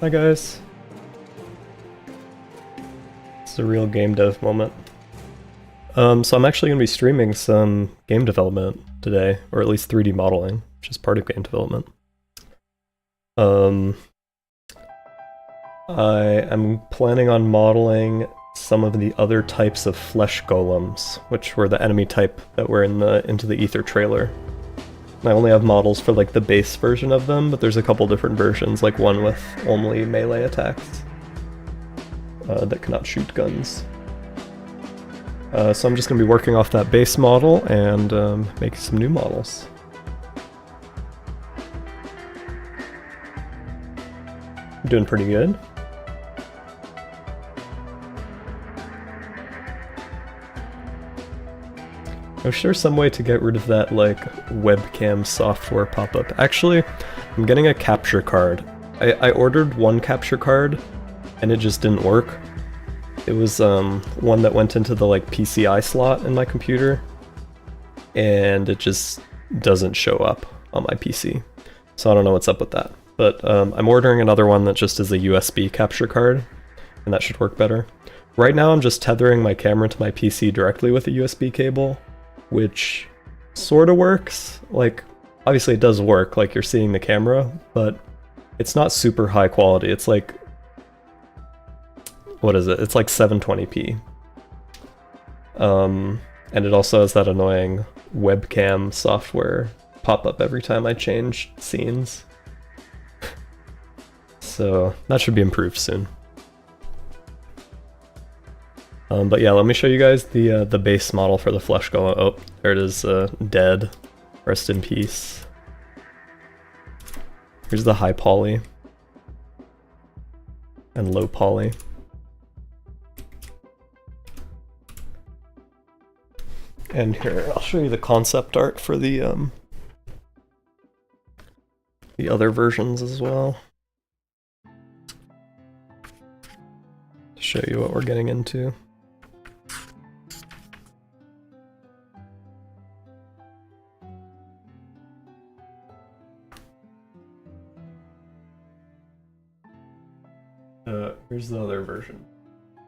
Hi guys. It's a real game dev moment. So I'm actually going to be streaming some game development today, or at least 3D modeling, which is part of game development. I am planning on modeling some of the other types of flesh golems, which were the enemy type that were in the Into the Ether trailer. I only have models for like the base version of them, but there's a couple different versions, like one with only melee attacks that cannot shoot guns. So I'm just going to be working off that base model and making some new models. I'm doing pretty good. I wish there was some way to get rid of that, like, webcam software pop-up. Actually, I'm getting a capture card. I ordered one capture card, and it just didn't work. It was one that went into the, like, PCI slot in my computer, and it just doesn't show up on my PC. So I don't know what's up with that. But I'm ordering another one that just is a USB capture card, and that should work better. Right now I'm just tethering my camera to my PC directly with a USB cable, which sort of works. Like, obviously it does work, like you're seeing the camera, but it's not super high quality. It's like, what is it? It's like 720p. And it also has that annoying webcam software pop-up every time I change scenes. So that should be improved soon. But yeah, let me show you guys the base model for the flesh golem. Oh, there it is, dead. Rest in peace. Here's the high poly. And low poly. And here, I'll show you the concept art for the other versions as well. To show you what we're getting into. Here's the other version.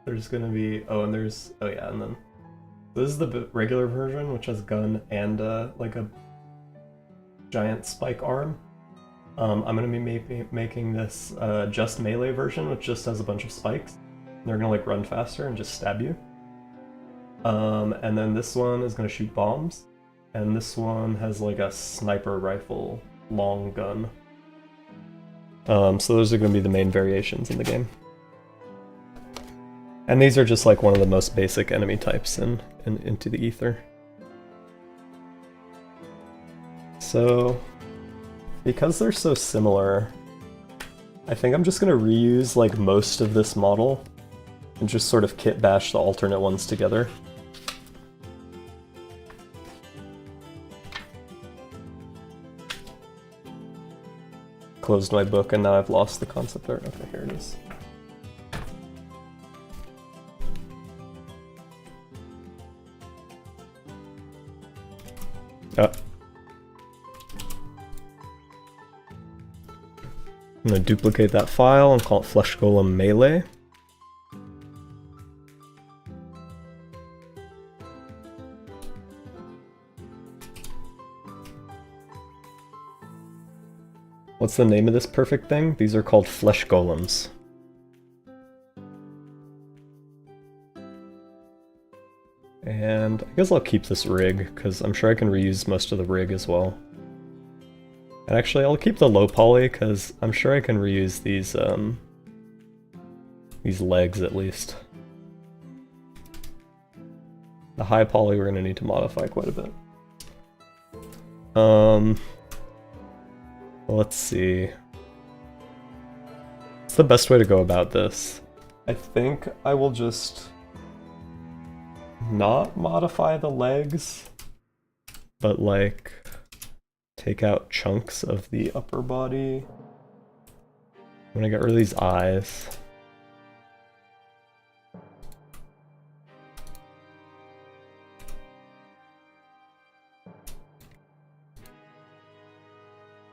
There's gonna be, oh yeah, and then this is the regular version, which has gun and like a giant spike arm. I'm gonna be making this just melee version, which just has a bunch of spikes. They're gonna like run faster and just stab you. And then this one is gonna shoot bombs, and this one has like a sniper rifle long gun. So those are gonna be the main variations in the game. And these are just like one of the most basic enemy types in Into the Ether. So, because they're so similar, I think I'm just gonna reuse like most of this model and just sort of kit bash the alternate ones together. Closed my book and now I've lost the concept art. Okay, here it is. I'm gonna duplicate that file and call it Flesh Golem Melee. What's the name of this perfect thing? These are called Flesh Golems. And I guess I'll keep this rig, because I'm sure I can reuse most of the rig as well. And actually, I'll keep the low poly, because I'm sure I can reuse these legs at least. The high poly we're going to need to modify quite a bit. Let's see. What's the best way to go about this? I think I will just not modify the legs, but like take out chunks of the upper body. I'm gonna get rid of these eyes.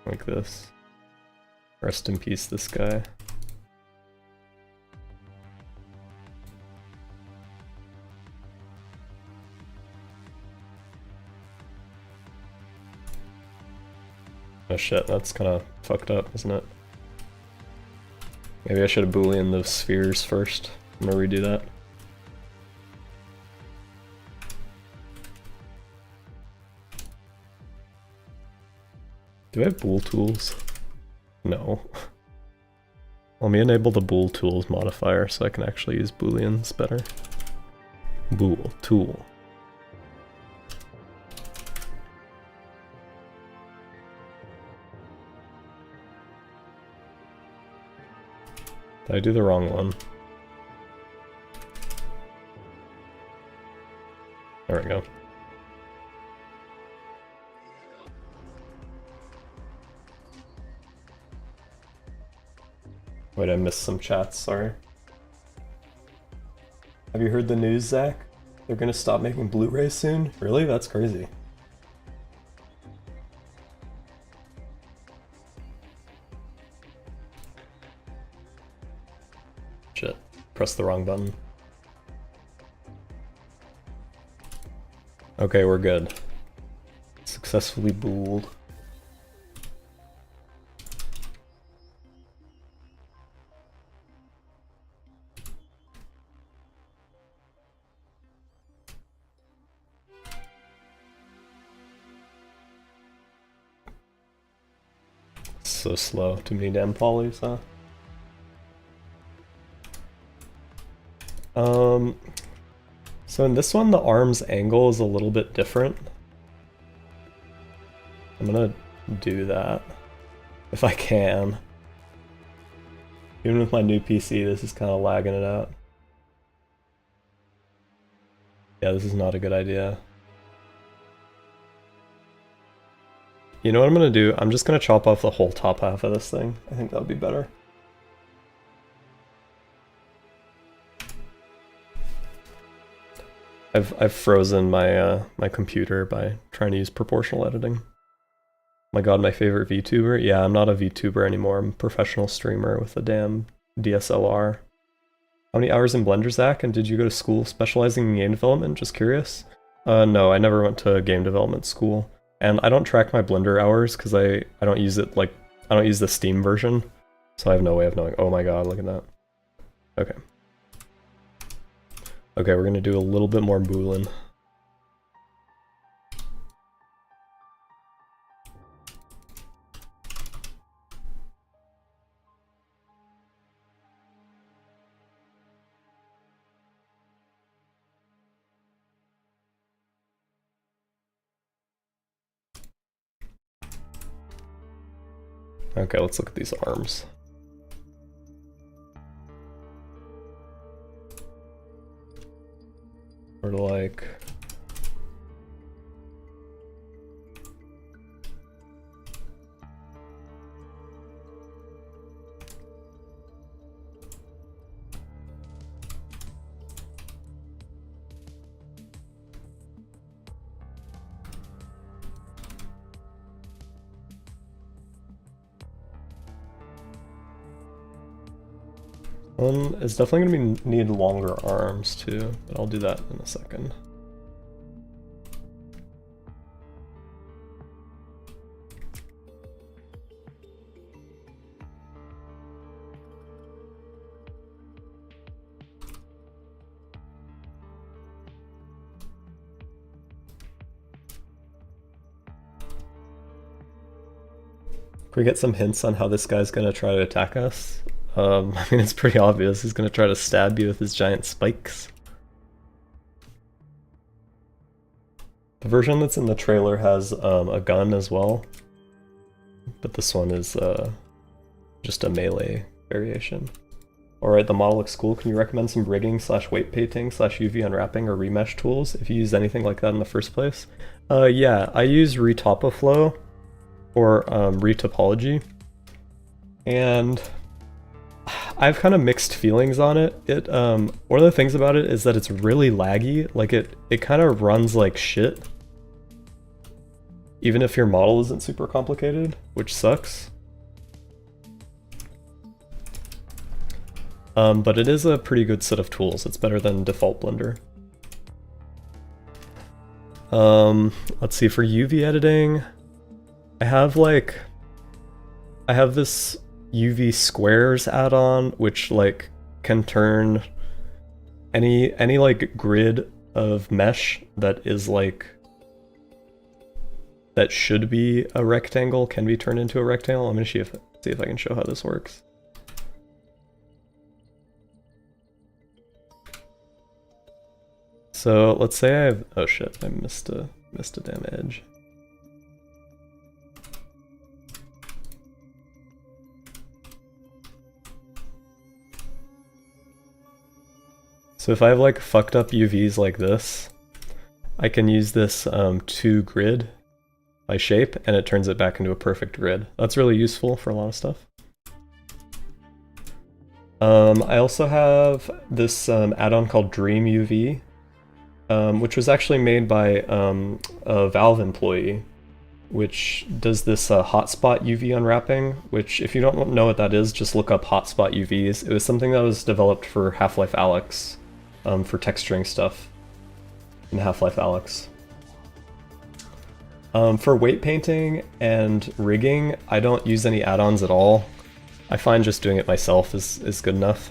Like this. Rest in peace, this guy. Oh shit, that's kind of fucked up, isn't it? Maybe I should have boolean those spheres first. I'm gonna redo that. Do I have bool tools? No. Let me enable the bool tools modifier so I can actually use booleans better. Bool tool. Did I do the wrong one? There we go. Wait, I missed some chats, sorry. Have you heard the news, Zach? They're gonna stop making Blu-rays soon? Really? That's crazy. Shit. Press the wrong button. Okay, we're good. Successfully booled. So slow. Too many damn polys, huh? So in this one, the arm's angle is a little bit different. I'm gonna do that, if I can. Even with my new PC, this is kind of lagging it out. Yeah, this is not a good idea. You know what I'm gonna do? I'm just gonna chop off the whole top half of this thing. I think that would be better. I've frozen my my computer by trying to use proportional editing. My god, my favorite VTuber? Yeah, I'm not a VTuber anymore. I'm a professional streamer with a damn DSLR. How many hours in Blender, Zach? And did you go to school specializing in game development? Just curious. No, I never went to game development school. And I don't track my Blender hours because I don't use it, like, I don't use the Steam version. So I have no way of knowing. Oh my god, look at that. Okay. Okay, we're gonna do a little bit more boolean. Okay, let's look at these arms. Sort of like... it's definitely going to need longer arms too, but I'll do that in a second. Can we get some hints on how this guy's going to try to attack us? I mean, it's pretty obvious. He's going to try to stab you with his giant spikes. The version that's in the trailer has a gun as well, but this one is just a melee variation. Alright, the model looks cool. Can you recommend some rigging / weight painting / UV unwrapping or remesh tools if you used anything like that in the first place? Yeah, I use Retopology or Retopology, and I have kind of mixed feelings on it. One of the things about it is that it's really laggy. Like it kind of runs like shit, even if your model isn't super complicated, which sucks. But it is a pretty good set of tools. It's better than default Blender. Let's see, for UV editing, I have like I have this UV squares add-on, which like can turn any like grid of mesh that is like that should be a rectangle can be turned into a rectangle. I'm gonna see if I can show how this works. So let's say I have, oh shit, I missed a damn edge. So if I have like fucked up UVs like this, I can use this to grid by shape and it turns it back into a perfect grid. That's really useful for a lot of stuff. I also have this add-on called Dream UV, which was actually made by a Valve employee, which does this hotspot UV unwrapping, which if you don't know what that is, just look up hotspot UVs. It was something that was developed for Half-Life Alyx, for texturing stuff in Half-Life Alyx. For weight painting and rigging, I don't use any add-ons at all. I find just doing it myself is good enough.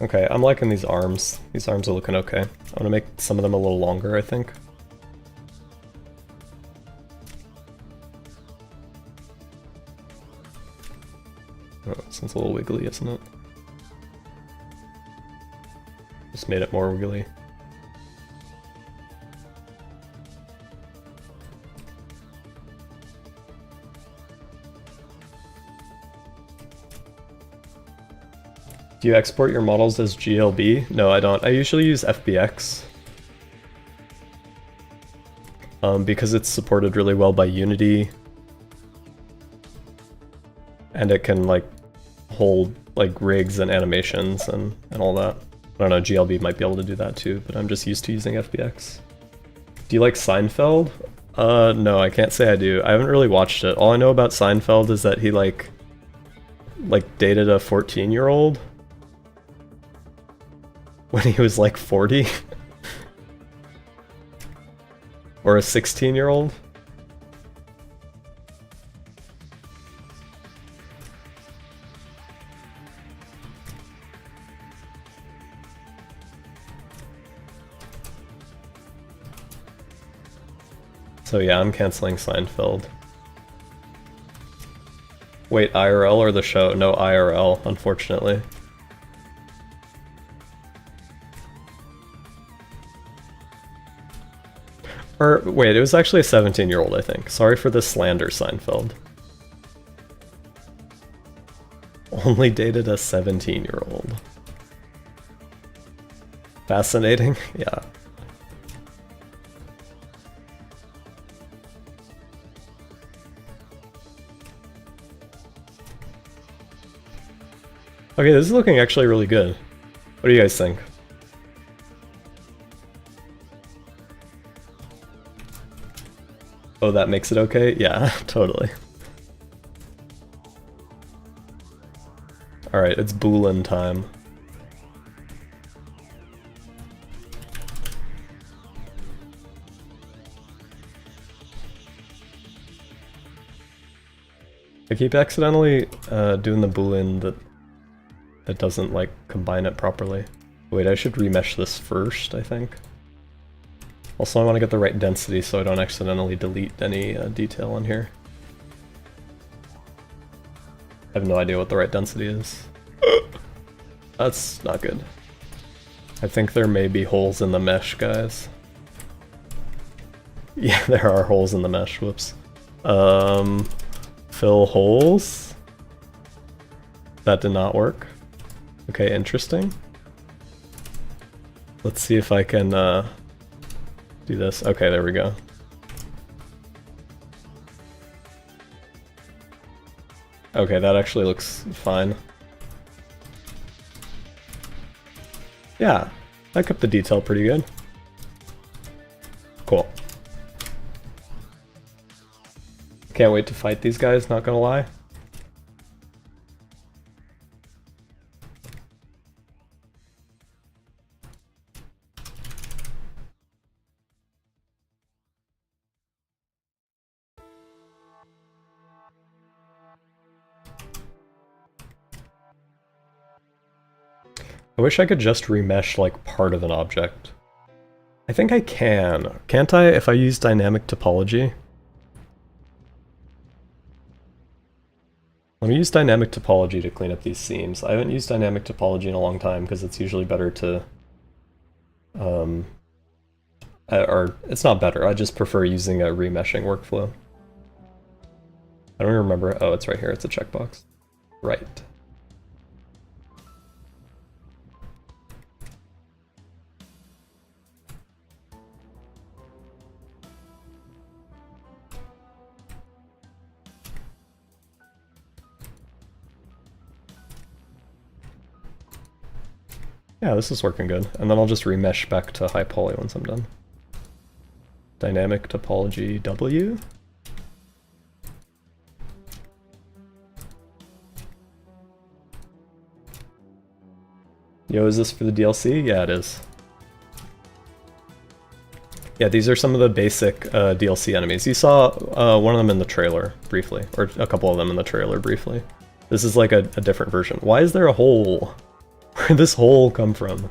Okay, I'm liking these arms. These arms are looking okay. I'm gonna make some of them a little longer, I think. Oh, this one's a little wiggly, isn't it? Just made it more wiggly. Do you export your models as GLB? No, I don't. I usually use FBX. Because it's supported really well by Unity. And it can like hold like rigs and animations and all that. I don't know, GLB might be able to do that too, but I'm just used to using FBX. Do you like Seinfeld? No, I can't say I do. I haven't really watched it. All I know about Seinfeld is that he like dated a 14-year-old when he was like 40. Or a 16-year-old. So yeah, I'm canceling Seinfeld. Wait, IRL or the show? No, IRL, unfortunately. Or, wait, it was actually a 17-year-old, I think. Sorry for the slander, Seinfeld. Only dated a 17-year-old. Fascinating? Yeah. Okay, this is looking actually really good. What do you guys think? Oh, that makes it okay? Yeah, totally. Alright, it's boolean time. I keep accidentally doing the boolean that doesn't like combine it properly. Wait, I should remesh this first, I think. Also, I want to get the right density so I don't accidentally delete any detail on here. I have no idea what the right density is. That's not good. I think there may be holes in the mesh, guys. Yeah, there are holes in the mesh, whoops. Fill holes? That did not work. Okay, interesting. Let's see if I can do this. Okay, there we go. Okay, that actually looks fine. Yeah, I kept the detail pretty good. Cool. Can't wait to fight these guys, not gonna lie. I wish I could just remesh like part of an object. I think I can. Can't I if I use dynamic topology? Let me use dynamic topology to clean up these seams. I haven't used dynamic topology in a long time because it's usually better to... or it's not better, I just prefer using a remeshing workflow. I don't remember. Oh, it's right here. It's a checkbox. Right. Yeah, this is working good. And then I'll just remesh back to high poly once I'm done. Dynamic topology W. Yo, is this for the DLC? Yeah, it is. Yeah, these are some of the basic DLC enemies. You saw one of them in the trailer, briefly. Or a couple of them in the trailer, briefly. This is like a different version. Why is there a hole? Where did this hole come from?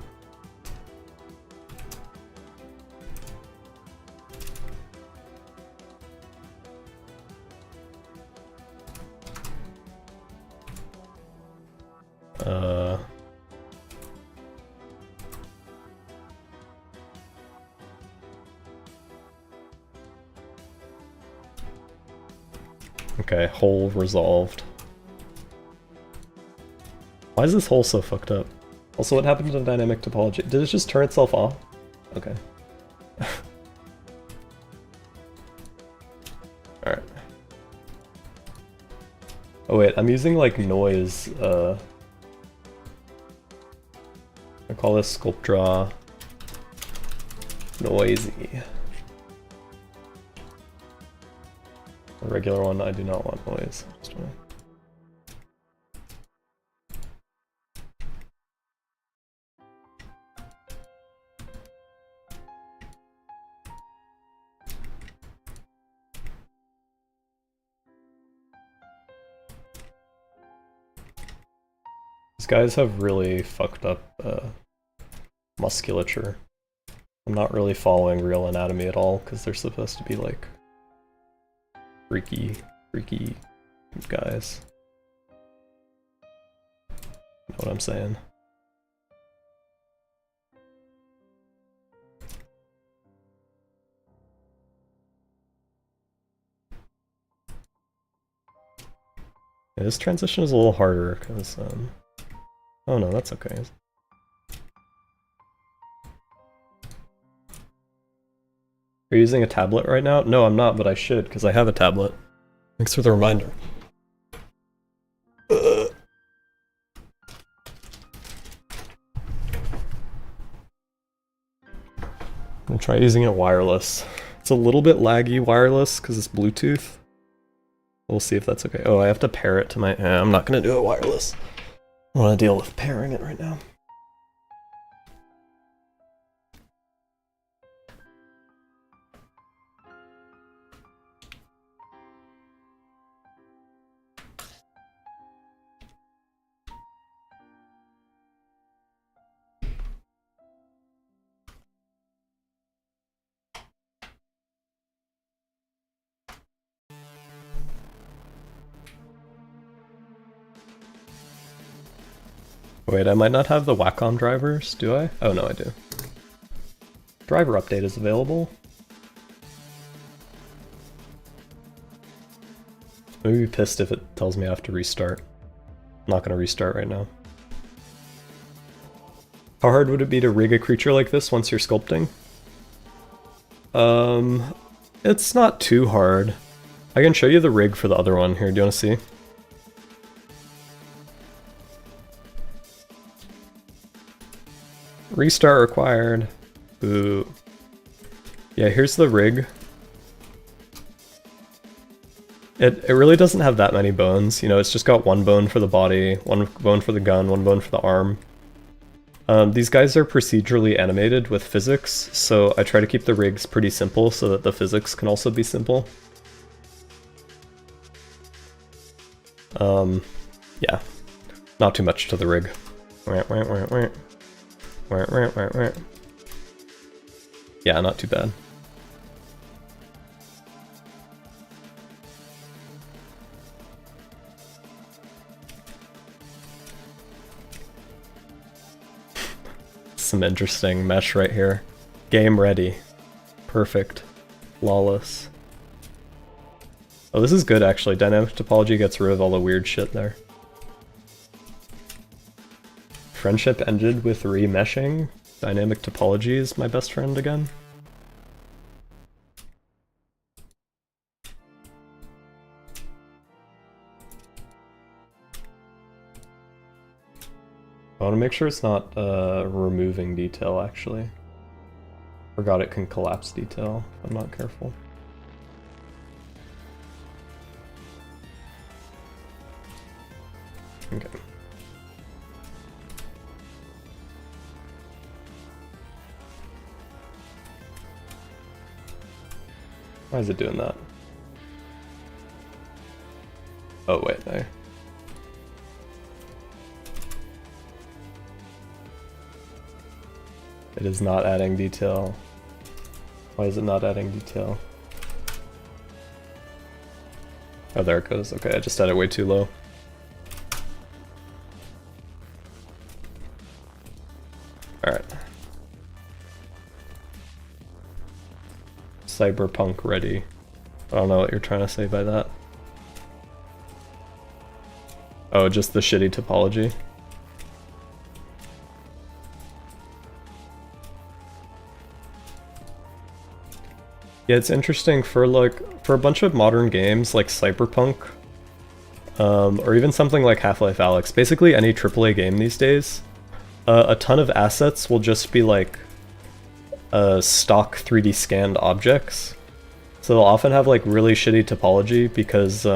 Okay, hole resolved. Why is this hole so fucked up? Also, what happened to dynamic topology? Did it just turn itself off? Okay. Alright. Oh wait, I'm using like noise, I call this sculpt draw noisy. The regular one, I do not want noise. Just wanna... These guys have really fucked up musculature. I'm not really following real anatomy at all because they're supposed to be like freaky guys. Know what I'm saying? Yeah, this transition is a little harder because oh no, that's okay. Are you using a tablet right now? No, I'm not, but I should, because I have a tablet. Thanks for the reminder. I'm gonna try using it wireless. It's a little bit laggy wireless, because it's Bluetooth. We'll see if that's okay. Oh, I have to pair it to my... I'm not gonna do it wireless. I want to deal with pairing it right now. Wait, I might not have the Wacom drivers, do I? Oh no, I do. Driver update is available. I'm gonna be pissed if it tells me I have to restart. I'm not gonna restart right now. How hard would it be to rig a creature like this once you're sculpting? It's not too hard. I can show you the rig for the other one here, do you wanna see? Restart required. Boo. Yeah, here's the rig. It really doesn't have that many bones, you know, it's just got one bone for the body, one bone for the gun, one bone for the arm. These guys are procedurally animated with physics, so I try to keep the rigs pretty simple so that the physics can also be simple. Yeah, not too much to the rig. Yeah, not too bad. Some interesting mesh right here. Game ready. Perfect. Flawless. Oh, this is good actually. Dynamic topology gets rid of all the weird shit there. Friendship ended with remeshing. Dynamic topology is my best friend again. I want to make sure it's not removing detail actually. Forgot it can collapse detail if I'm not careful. Okay. Why is it doing that? Oh wait, no. It is not adding detail. Why is it not adding detail? Oh, there it goes. Okay, I just had it way too low. Alright. Cyberpunk ready. I don't know what you're trying to say by that. Oh, just the shitty topology. Yeah, it's interesting for a bunch of modern games like Cyberpunk, or even something like Half-Life Alyx, basically any AAA game these days, a ton of assets will just be like stock 3D scanned objects. So they'll often have like really shitty topology because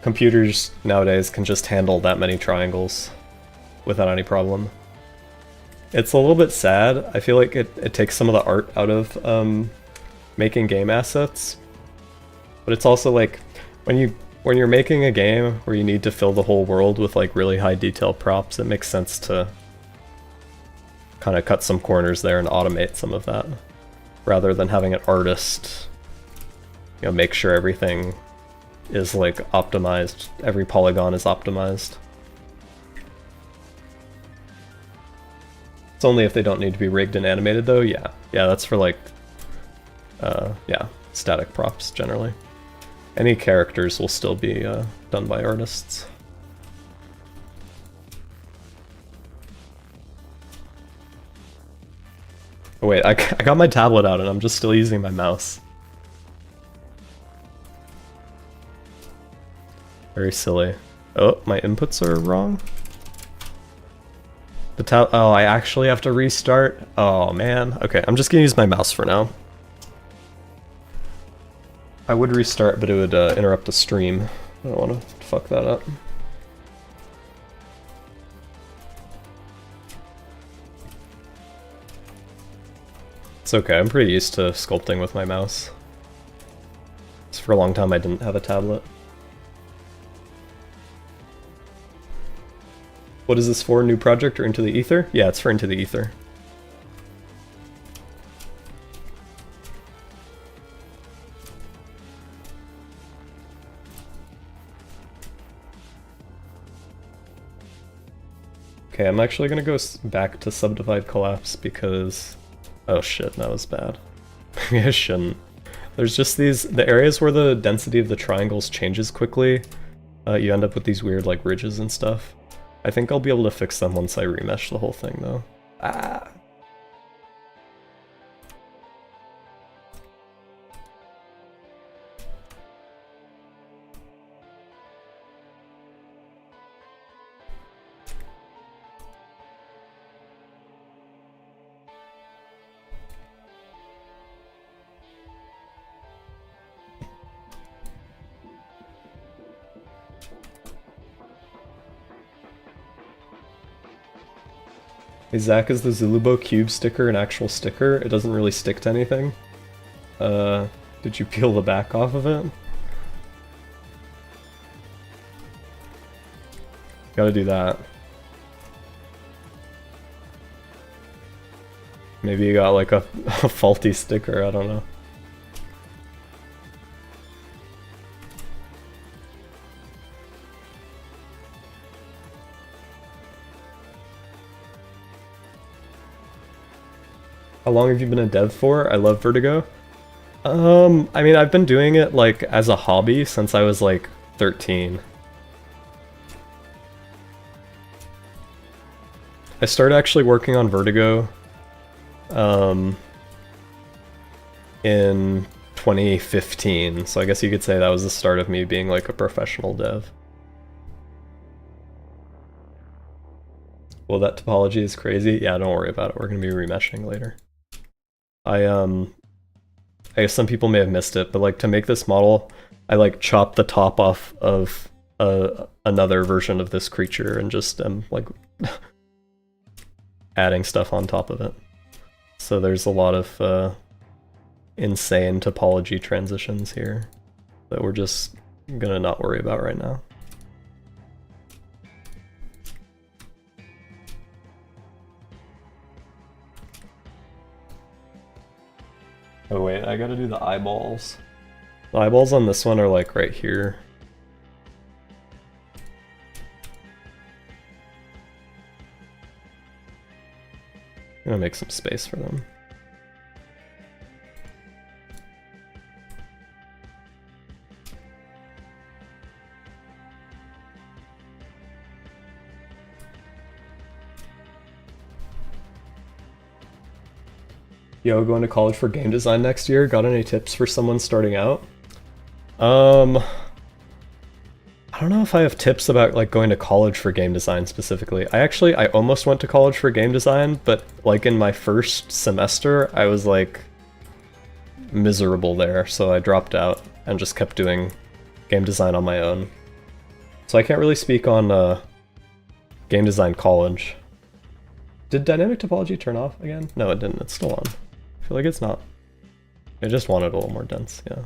computers nowadays can just handle that many triangles without any problem. It's a little bit sad. I feel like it takes some of the art out of making game assets, but it's also like when you're making a game where you need to fill the whole world with like really high detail props, it makes sense to kind of cut some corners there and automate some of that, rather than having an artist, you know, make sure everything is like optimized, every polygon is optimized. It's only if they don't need to be rigged and animated though. Yeah, that's for like yeah, static props generally. Any characters will still be done by artists. Oh wait, I got my tablet out and I'm just still using my mouse. Very silly. Oh, my inputs are wrong. Oh, I actually have to restart? Oh man. Okay, I'm just gonna use my mouse for now. I would restart, but it would interrupt the stream. I don't want to fuck that up. It's okay, I'm pretty used to sculpting with my mouse. Just for a long time I didn't have a tablet. What is this for? New project or Into the Ether? Yeah, it's for Into the Ether. Okay, I'm actually gonna go back to Subdivide Collapse because... Oh shit, that was bad. Maybe I shouldn't. There's just the areas where the density of the triangles changes quickly, you end up with these weird like ridges and stuff. I think I'll be able to fix them once I remesh the whole thing though. Ah! Hey Zach, is the Zulubo cube sticker an actual sticker? It doesn't really stick to anything. Did you peel the back off of it? Gotta do that. Maybe you got like a faulty sticker, I don't know. How long have you been a dev for? I love Vertigo. I mean, I've been doing it like as a hobby since I was like 13. I started actually working on Vertigo in 2015, so I guess you could say that was the start of me being like a professional dev. Well, that topology is crazy. Yeah, don't worry about it. We're gonna be remeshing later. I guess some people may have missed it, but like to make this model, I like chopped the top off of another version of this creature and just like adding stuff on top of it. So there's a lot of insane topology transitions here that we're just gonna not worry about right now. Oh wait, I gotta do the eyeballs. The eyeballs on this one are like right here. I'm gonna make some space for them. Yo, going to college for game design next year. Got any tips for someone starting out? I don't know if I have tips about like going to college for game design specifically. I almost went to college for game design, but like in my first semester, I was like miserable there, so I dropped out and just kept doing game design on my own. So I can't really speak on game design college. Did dynamic topology turn off again? No, it didn't. It's still on. I feel like it's not. I just wanted a little more dense, yeah.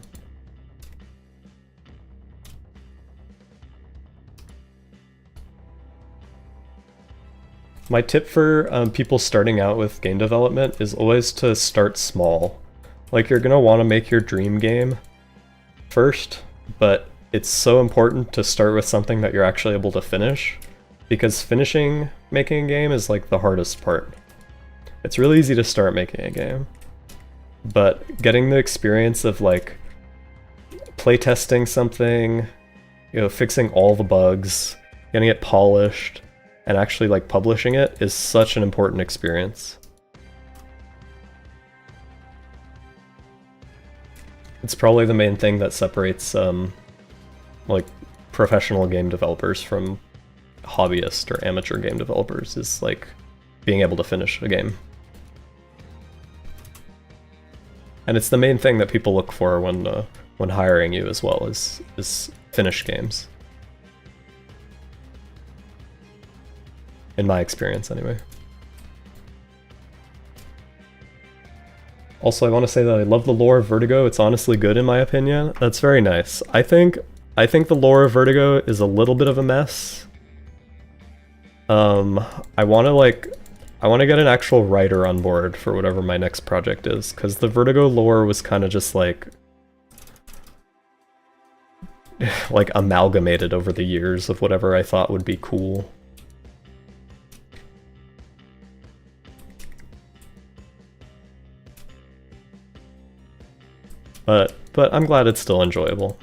My tip for people starting out with game development is always to start small. Like, you're gonna want to make your dream game first, but it's so important to start with something that you're actually able to finish, because finishing making a game is like the hardest part. It's really easy to start making a game, but getting the experience of like playtesting something, you know, fixing all the bugs, getting it polished, and actually like publishing it is such an important experience. It's probably the main thing that separates like professional game developers from hobbyist or amateur game developers, is like being able to finish a game. And it's the main thing that people look for when hiring you as well, is finished games. In my experience, anyway. Also, I want to say that I love the lore of Vertigo. It's honestly good in my opinion. That's very nice. I think the lore of Vertigo is a little bit of a mess. I want to get an actual writer on board for whatever my next project is, because the Vertigo lore was kind of just like amalgamated over the years of whatever I thought would be cool. But I'm glad it's still enjoyable.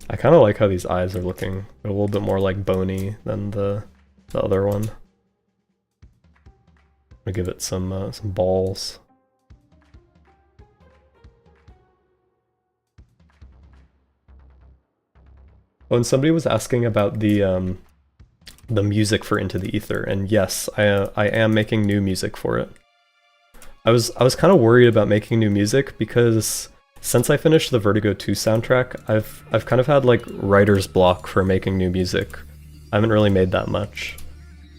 I kind of like how these eyes are looking a little bit more like bony than the other one. I'm gonna give it some balls. Oh, and somebody was asking about the music for Into the Ether, and yes, I am making new music for it. I was kind of worried about making new music because since I finished the Vertigo 2 soundtrack, I've kind of had like writer's block for making new music. I haven't really made that much.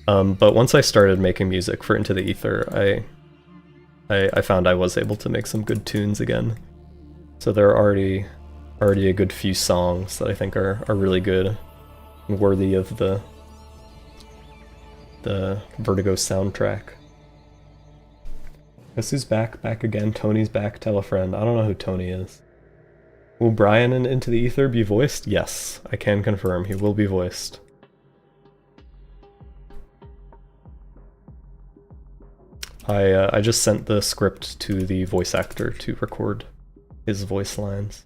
But once I started making music for Into the Ether, I found I was able to make some good tunes again. So there are already a good few songs that I think are really good and worthy of the the Vertigo soundtrack. Guess who's back? Back again. Tony's back. Tell a friend. I don't know who Tony is. Will Brian in Into the Ether be voiced? Yes, I can confirm he will be voiced. I just sent the script to the voice actor to record his voice lines.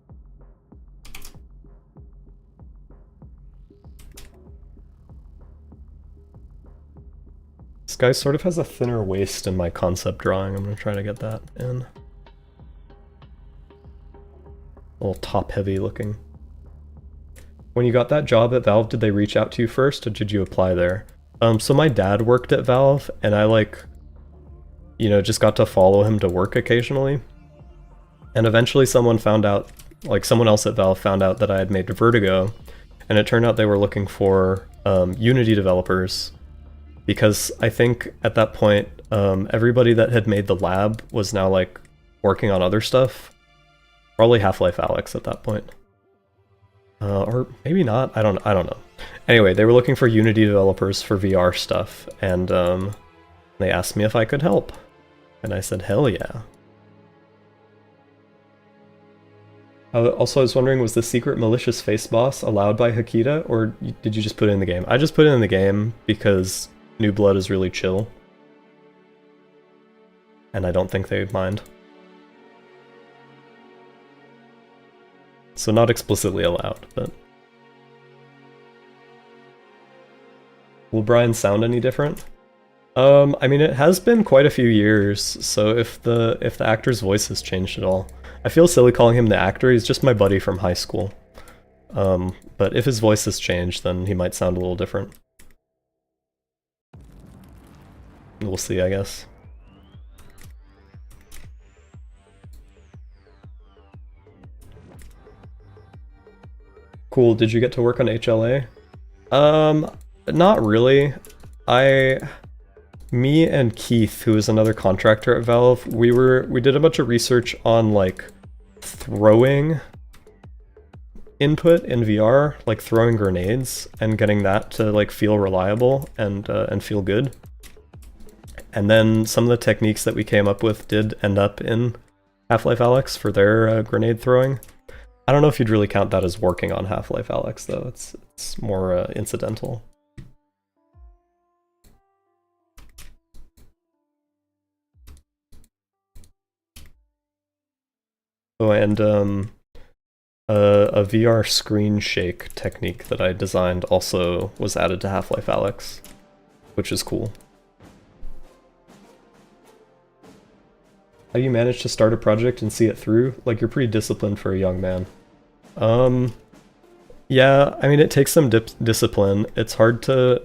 This guy sort of has a thinner waist in my concept drawing. I'm gonna try to get that in. A little top-heavy looking. When you got that job at Valve, did they reach out to you first, or did you apply there? So my dad worked at Valve, and I just got to follow him to work occasionally. And eventually someone found out, someone else at Valve found out that I had made Vertigo, and it turned out they were looking for Unity developers, because I think at that point, everybody that had made the lab was now working on other stuff. Probably Half-Life Alyx at that point. Or maybe not, I don't know. Anyway, they were looking for Unity developers for VR stuff, and they asked me if I could help. And I said, hell yeah. Also, I was wondering, was the secret malicious face boss allowed by Hakita, or did you just put it in the game? I just put it in the game because New Blood is really chill. And I don't think they'd mind. So not explicitly allowed, but... Will Brian sound any different? I mean, it has been quite a few years, so if the actor's voice has changed at all. I feel silly calling him the actor, he's just my buddy from high school. But if his voice has changed, then he might sound a little different. We'll see, I guess. Cool, did you get to work on HLA? Not really. Me and Keith, who is another contractor at Valve, we did a bunch of research on throwing input in VR, throwing grenades and getting that to feel reliable and feel good. And then some of the techniques that we came up with did end up in Half-Life Alyx for their grenade throwing. I don't know if you'd really count that as working on Half-Life Alyx though. It's more incidental. Oh, and a VR screen shake technique that I designed also was added to Half-Life Alyx, which is cool. How do you manage to start a project and see it through? You're pretty disciplined for a young man. Yeah, I mean, it takes some discipline. It's hard to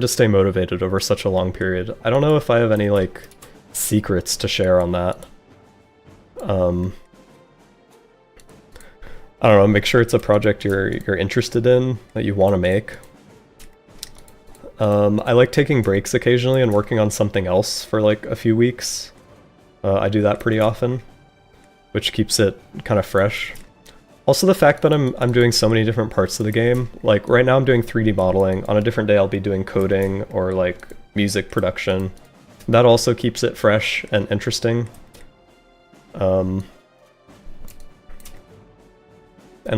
stay motivated over such a long period. I don't know if I have any secrets to share on that. I don't know, make sure it's a project you're interested in, that you want to make. I like taking breaks occasionally and working on something else for a few weeks. I do that pretty often, which keeps it kind of fresh. Also the fact that I'm doing so many different parts of the game, right now I'm doing 3D modeling, on a different day I'll be doing coding or music production. That also keeps it fresh and interesting. And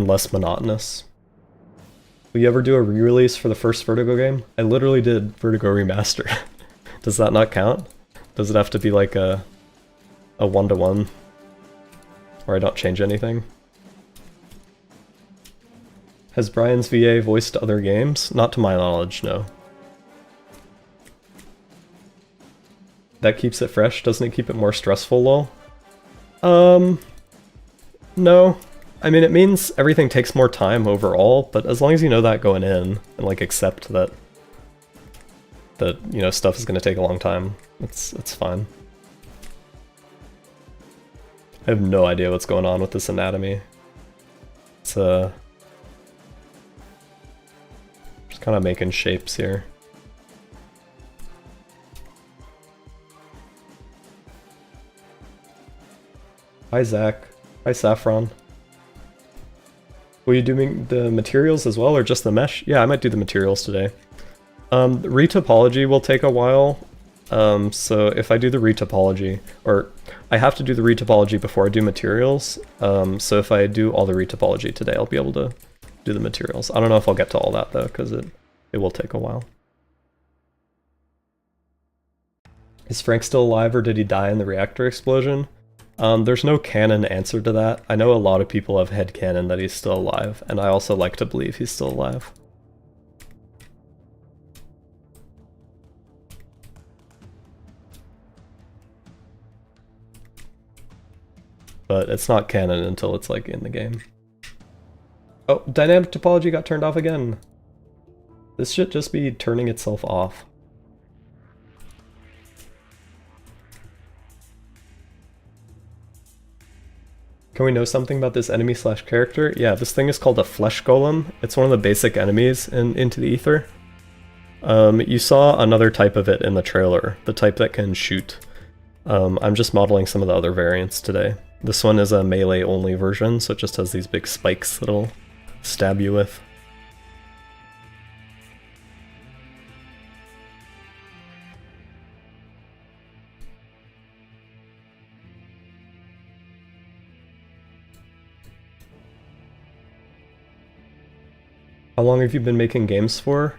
less monotonous. Will you ever do a re-release for the first Vertigo game? I literally did Vertigo Remastered. Does that not count? Does it have to be a one-to-one? Where I don't change anything? Has Brian's VA voiced other games? Not to my knowledge, no. That keeps it fresh? Doesn't it keep it more stressful, lol? No. I mean, it means everything takes more time overall, but as long as you know that going in, and accept that stuff is gonna take a long time, it's fine. I have no idea what's going on with this anatomy. It's just kind of making shapes here. Hi Zach. Hi Saffron. Were you doing the materials as well, or just the mesh? Yeah, I might do the materials today. Retopology will take a while. So if I do the retopology, or I have to do the retopology before I do materials. So if I do all the retopology today, I'll be able to do the materials. I don't know if I'll get to all that though, because it will take a while. Is Frank still alive, or did he die in the reactor explosion? There's no canon answer to that. I know a lot of people have headcanon that he's still alive, and I also like to believe he's still alive. But it's not canon until it's like in the game. Oh, dynamic topology got turned off again. This should just be turning itself off. Can we know something about this enemy slash character? Yeah, this thing is called a flesh golem. It's one of the basic enemies in Into the Ether. You saw another type of it in the trailer, the type that can shoot. I'm just modeling some of the other variants today. This one is a melee only version, so it just has these big spikes that it'll stab you with. How long have you been making games for?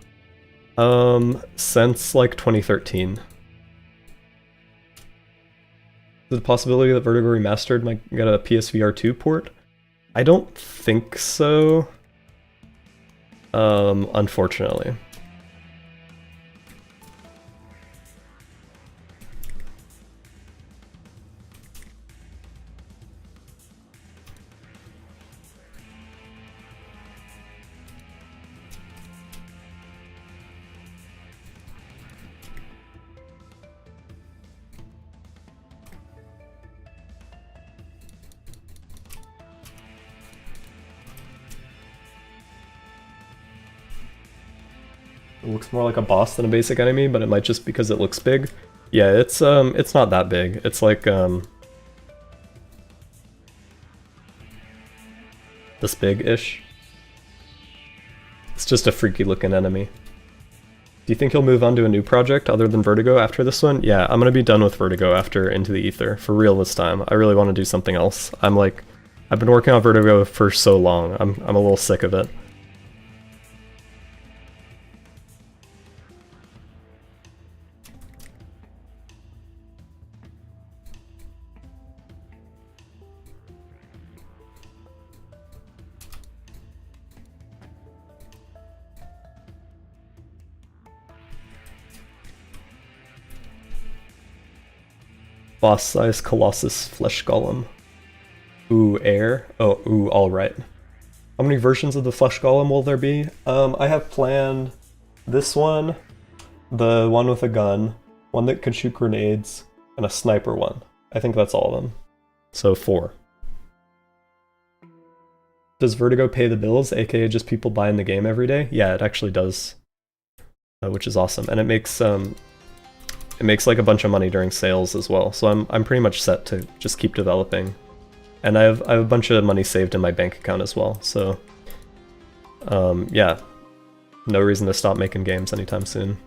Since like 2013. The possibility that Vertigo Remastered might get a PSVR 2 port? I don't think so. Unfortunately. It looks more like a boss than a basic enemy, but it might just because it looks big. Yeah, it's not that big. It's like this big-ish. It's just a freaky looking enemy. Do you think he'll move on to a new project other than Vertigo after this one? Yeah, I'm gonna be done with Vertigo after Into the Ether, for real this time. I really want to do something else. I've been working on Vertigo for so long. I'm a little sick of it. Boss size Colossus Flesh Golem. Ooh, air. Oh, ooh, alright. How many versions of the Flesh Golem will there be? I have planned this one, the one with a gun, one that can shoot grenades, and a sniper one. I think that's all of them. So 4. Does Vertigo pay the bills, aka just people buying the game every day? Yeah, it actually does, which is awesome. And it makes like a bunch of money during sales as well, so I'm pretty much set to just keep developing. And I have a bunch of money saved in my bank account as well, so yeah, no reason to stop making games anytime soon.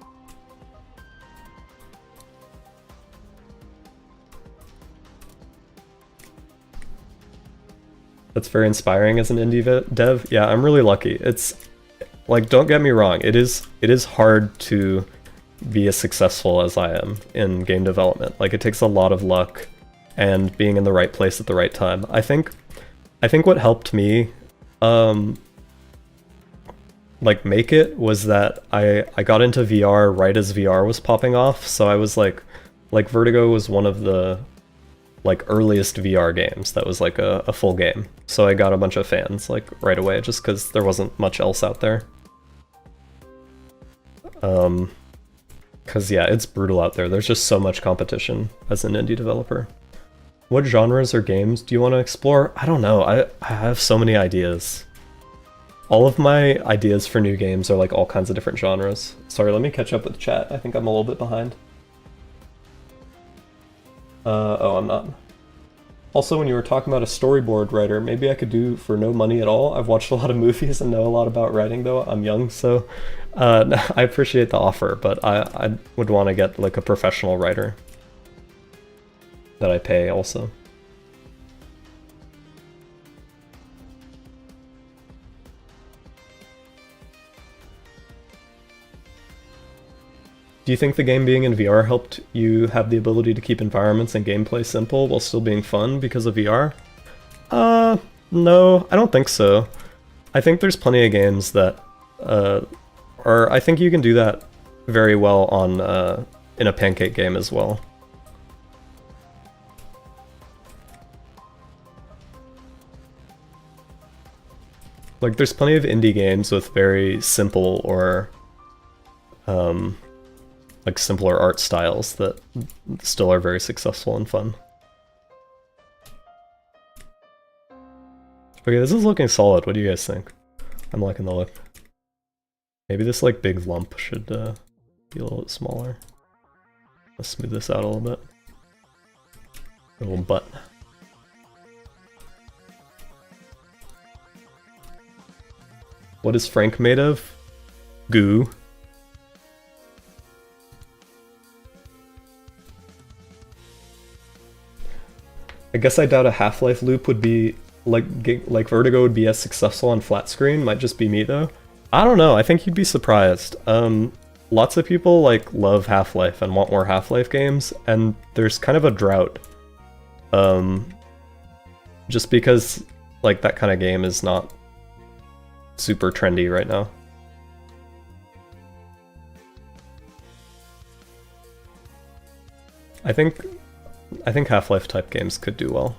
That's very inspiring as an indie dev. Yeah, I'm really lucky. It's like, don't get me wrong, it is hard to be as successful as I am in game development. Like, it takes a lot of luck and being in the right place at the right time. I think what helped me like make it was that I got into VR right as VR was popping off, so I was like Vertigo was one of the like earliest VR games that was like a full game. So I got a bunch of fans like right away just because there wasn't much else out there. Because yeah, it's brutal out there. There's just so much competition as an indie developer. What genres or games do you want to explore? I don't know. I have so many ideas. All of my ideas for new games are like all kinds of different genres. Sorry, let me catch up with chat. I think I'm a little bit behind. Oh, I'm not. Also, when you were talking about a storyboard writer, maybe I could do for no money at all. I've watched a lot of movies and know a lot about writing, though. I'm young, so No, I appreciate the offer, but I would want to get like a professional writer that I pay also. Do you think the game being in VR helped you have the ability to keep environments and gameplay simple while still being fun because of VR? No, I don't think so. I think there's plenty of games that, or I think you can do that very well on in a pancake game as well. Like, there's plenty of indie games with very simple or like simpler art styles that still are very successful and fun. Okay, this is looking solid. What do you guys think? I'm liking the look. Maybe this like big lump should be a little bit smaller. Let's smooth this out a little bit. A little butt. What is Frank made of? Goo. I guess I doubt a Half-Life loop would be like Vertigo would be as successful on flat screen. Might just be me though. I don't know. I think you'd be surprised. Lots of people like love Half-Life and want more Half-Life games, and there's kind of a drought. Just because like that kind of game is not super trendy right now. I think Half-Life type games could do well.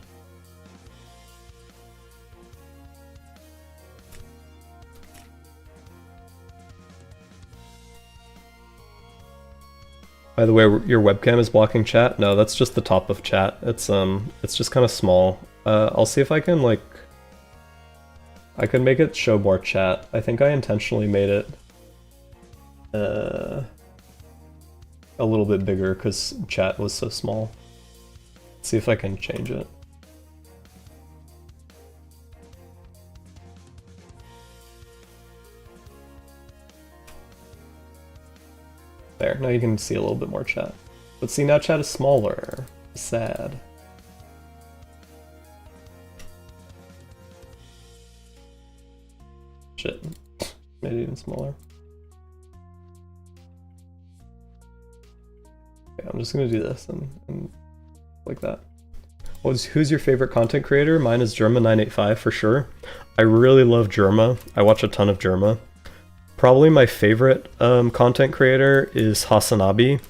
By the way, your webcam is blocking chat? No, that's just the top of chat. It's just kind of small. I'll see if I can like I could make it show more chat. I think I intentionally made it a little bit bigger because chat was so small. Let's see if I can change it. There, now you can see a little bit more chat. But see, now chat is smaller. Sad. Shit. Made it even smaller. Okay, I'm just gonna do this and like that. Who's your favorite content creator? Mine is Germa985 for sure. I really love Germa. I watch a ton of Germa. Probably my favorite content creator is Hasanabi.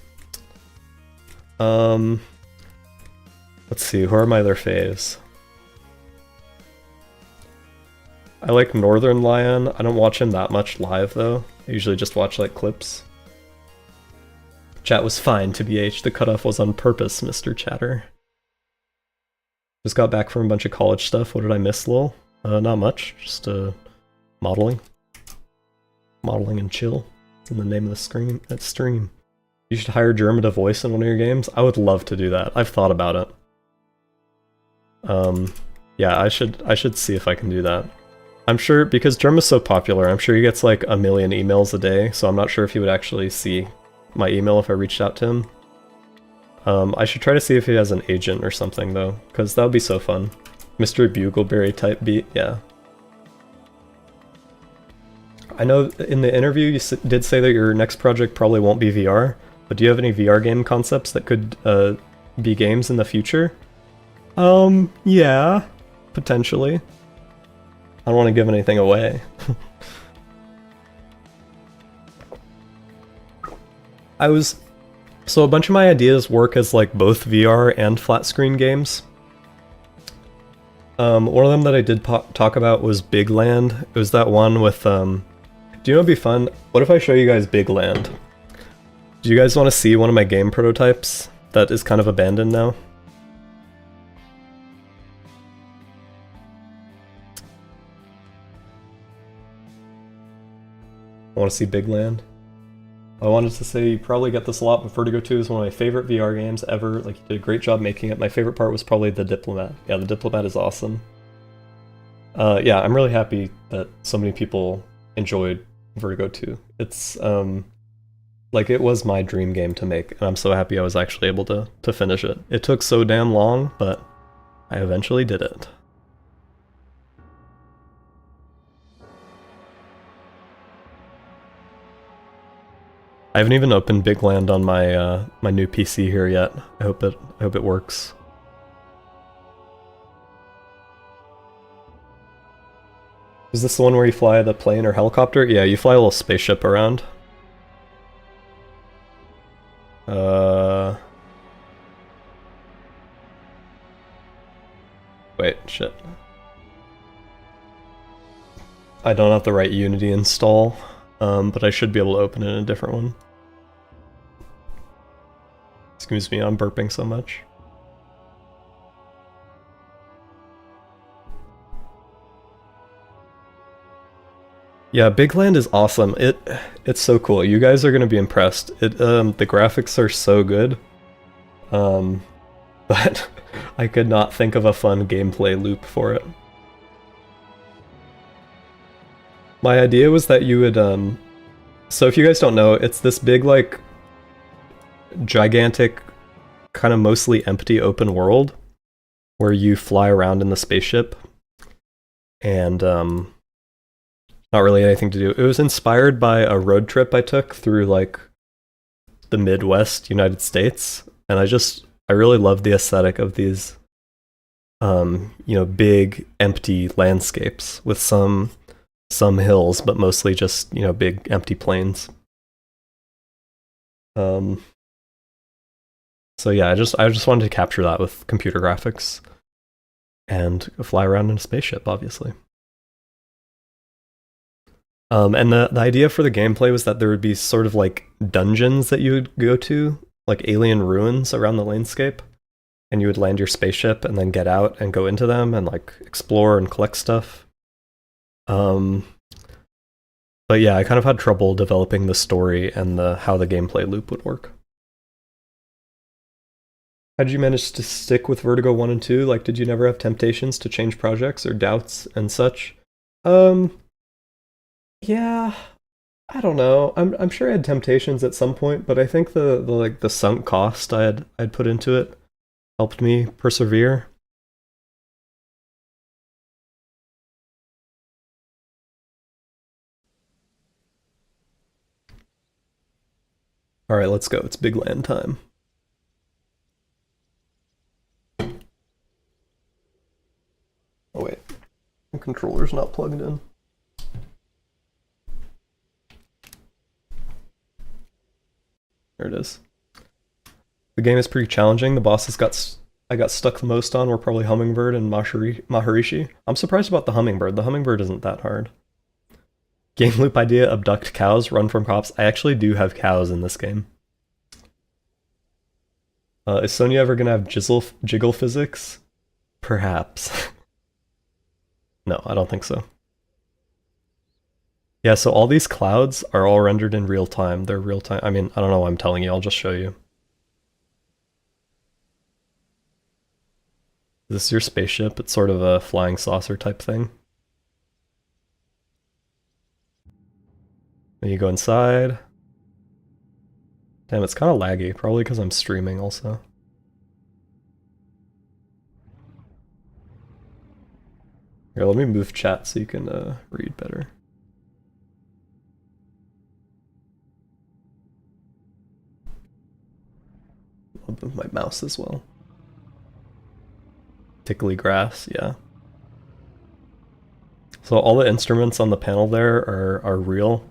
Let's see, who are my other faves? I like Northern Lion. I don't watch him that much live though. I usually just watch like clips. Chat was fine, TBH. The cutoff was on purpose, Mr. Chatter. Just got back from a bunch of college stuff. What did I miss, lol? Not much. Just modeling. Modeling and chill. It's in the name of the stream. You should hire Germa to voice in one of your games. I would love to do that. I've thought about it. Yeah, I should see if I can do that. I'm sure, because Germa's so popular, I'm sure he gets like 1 million emails a day, so I'm not sure if he would actually see my email if I reached out to him. I should try to see if he has an agent or something though, because that would be so fun. Mr. Bugleberry type beat, yeah. I know in the interview you did say that your next project probably won't be VR, but do you have any VR game concepts that could be games in the future? Yeah, potentially. I don't want to give anything away. So a bunch of my ideas work as like both VR and flat screen games. One of them that I did talk about was Big Land. It was that one with, do you know what'd be fun? What if I show you guys Big Land? Do you guys want to see one of my game prototypes that is kind of abandoned now? I want to see Big Land. I wanted to say you probably get this a lot, but Vertigo 2 is one of my favorite VR games ever. Like, you did a great job making it. My favorite part was probably the Diplomat. Yeah, the Diplomat is awesome. Yeah, I'm really happy that so many people enjoyed Vertigo 2. It's like it was my dream game to make, and I'm so happy I was actually able to finish it. It took so damn long, but I eventually did it. I haven't even opened Big Land on my my new PC here yet. I hope it works. Is this the one where you fly the plane or helicopter? Yeah, you fly a little spaceship around. Wait, shit. I don't have the right Unity install, but I should be able to open it in a different one. Excuse me, I'm burping so much. Yeah, Big Land is awesome. It's so cool. You guys are gonna be impressed. The graphics are so good. But I could not think of a fun gameplay loop for it. My idea was that you would so if you guys don't know, it's this big like gigantic kind of mostly empty open world where you fly around in the spaceship and not really anything to do. It was inspired by a road trip I took through like the Midwest United States, and I really love the aesthetic of these you know, big empty landscapes with some hills, but mostly just, you know, big empty plains. So yeah, I just wanted to capture that with computer graphics and fly around in a spaceship, obviously. And the idea for the gameplay was that there would be sort of like dungeons that you would go to, like alien ruins around the landscape, and you would land your spaceship and then get out and go into them and like explore and collect stuff. But yeah, I kind of had trouble developing the story and how the gameplay loop would work. How did you manage to stick with Vertigo 1 and 2? Like, did you never have temptations to change projects or doubts and such? Yeah, I don't know. I'm sure I had temptations at some point, but I think the like the sunk cost I'd put into it helped me persevere. All right, let's go. It's Big Land time. Oh wait, the controller's not plugged in. There it is. The game is pretty challenging. The bosses I got stuck the most on were probably Hummingbird and Maharishi. I'm surprised about the Hummingbird. The Hummingbird isn't that hard. Game loop idea, abduct cows, run from cops. I actually do have cows in this game. Is Sonya ever gonna have jiggle physics? Perhaps. No, I don't think so. Yeah, so all these clouds are all rendered in real time. They're real time. I mean, I don't know why I'm telling you. I'll just show you. This is your spaceship. It's sort of a flying saucer type thing. Then you go inside. Damn, it's kind of laggy. Probably because I'm streaming also. Here, let me move chat so you can read better. I'll move my mouse as well. Tickly grass, yeah. So all the instruments on the panel there are real,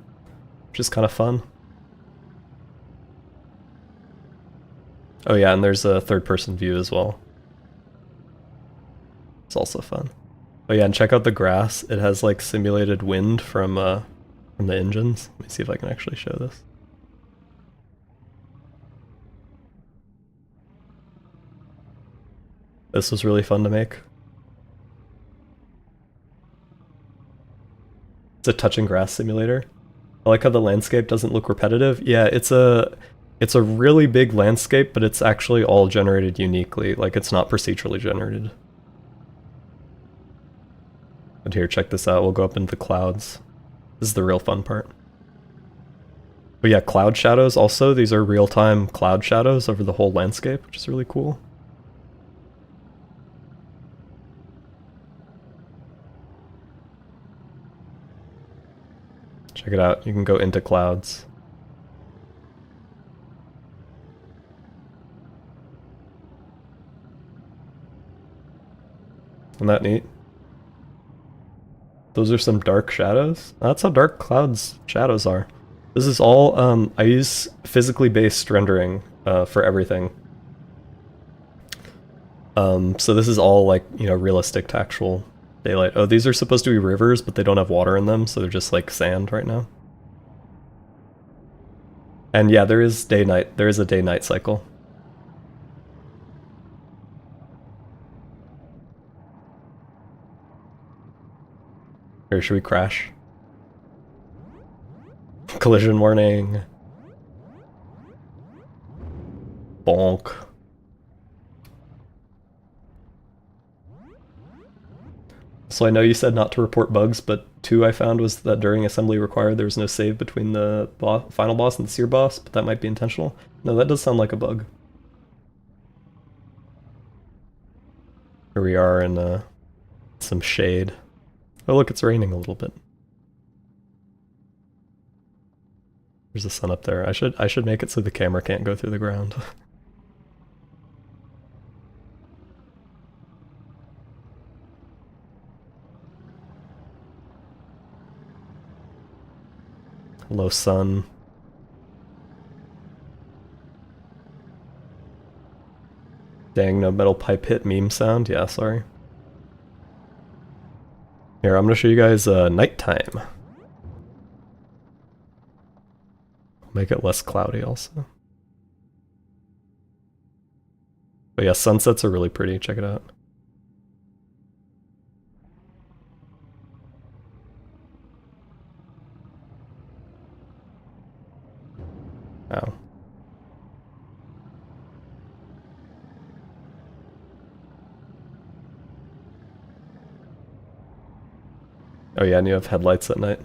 which is kind of fun. Oh yeah, and there's a third-person view as well. It's also fun. Oh yeah, and check out the grass. It has like simulated wind from the engines. Let me see if I can actually show this. This was really fun to make. It's a touching grass simulator. I like how the landscape doesn't look repetitive. Yeah, it's a really big landscape, but it's actually all generated uniquely. Like, it's not procedurally generated. But here, check this out. We'll go up into the clouds. This is the real fun part. But yeah, cloud shadows also. These are real-time cloud shadows over the whole landscape, which is really cool. Check it out. You can go into clouds. Isn't that neat? Those are some dark shadows. That's how dark clouds shadows are. This is all, I use physically based rendering for everything. So this is all like, you know, realistic to actual daylight. Oh, these are supposed to be rivers, but they don't have water in them, so they're just like sand right now. And yeah, there is day-night. There is a day-night cycle. Here, should we crash? Collision warning. Bonk. So I know you said not to report bugs, but 2 I found was that during assembly required there was no save between the final boss and the seer boss, but that might be intentional. No, that does sound like a bug. Here we are in some shade. Oh look, it's raining a little bit. There's the sun up there. I should make it so the camera can't go through the ground. Hello, sun. Dang, no metal pipe hit meme sound? Yeah, sorry. Here, I'm gonna show you guys nighttime. Make it less cloudy also. But yeah, sunsets are really pretty, check it out. Wow. Oh yeah, and you have headlights at night.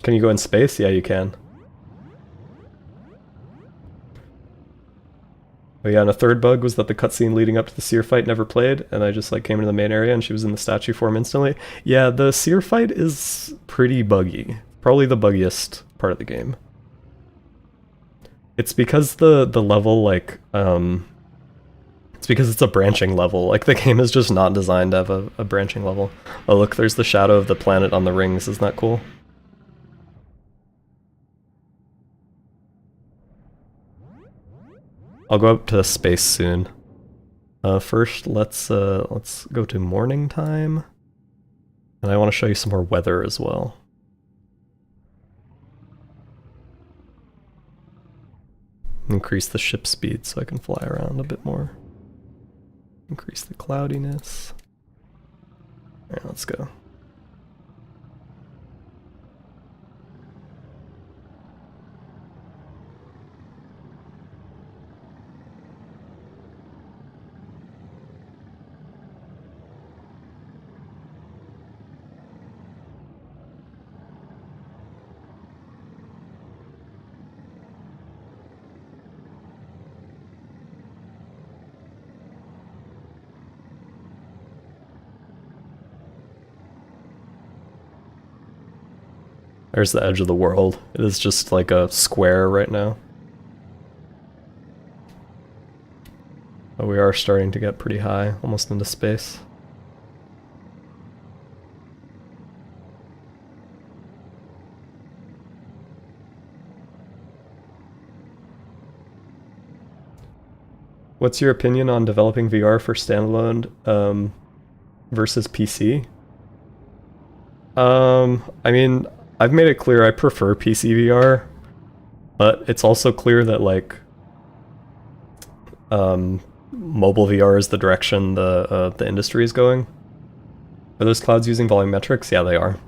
Can you go in space? Yeah, you can. Oh yeah, and a third bug was that the cutscene leading up to the Seer fight never played, and I just like came into the main area and she was in the statue form instantly. Yeah, the Seer fight is pretty buggy. Probably the buggiest part of the game. It's because the level, like, it's because it's a branching level. Like, the game is just not designed to have a branching level. Oh look, there's the shadow of the planet on the rings, isn't that cool? I'll go up to space soon. First, let's go to morning time, and I want to show you some more weather as well. Increase the ship speed so I can fly around a bit more. Increase the cloudiness. Alright, let's go. There's the edge of the world. It is just like a square right now. But we are starting to get pretty high, almost into space. What's your opinion on developing VR for standalone versus PC? I mean, I've made it clear I prefer PC VR, but it's also clear that like mobile VR is the direction the industry is going. Are those clouds using volumetrics? Yeah, they are.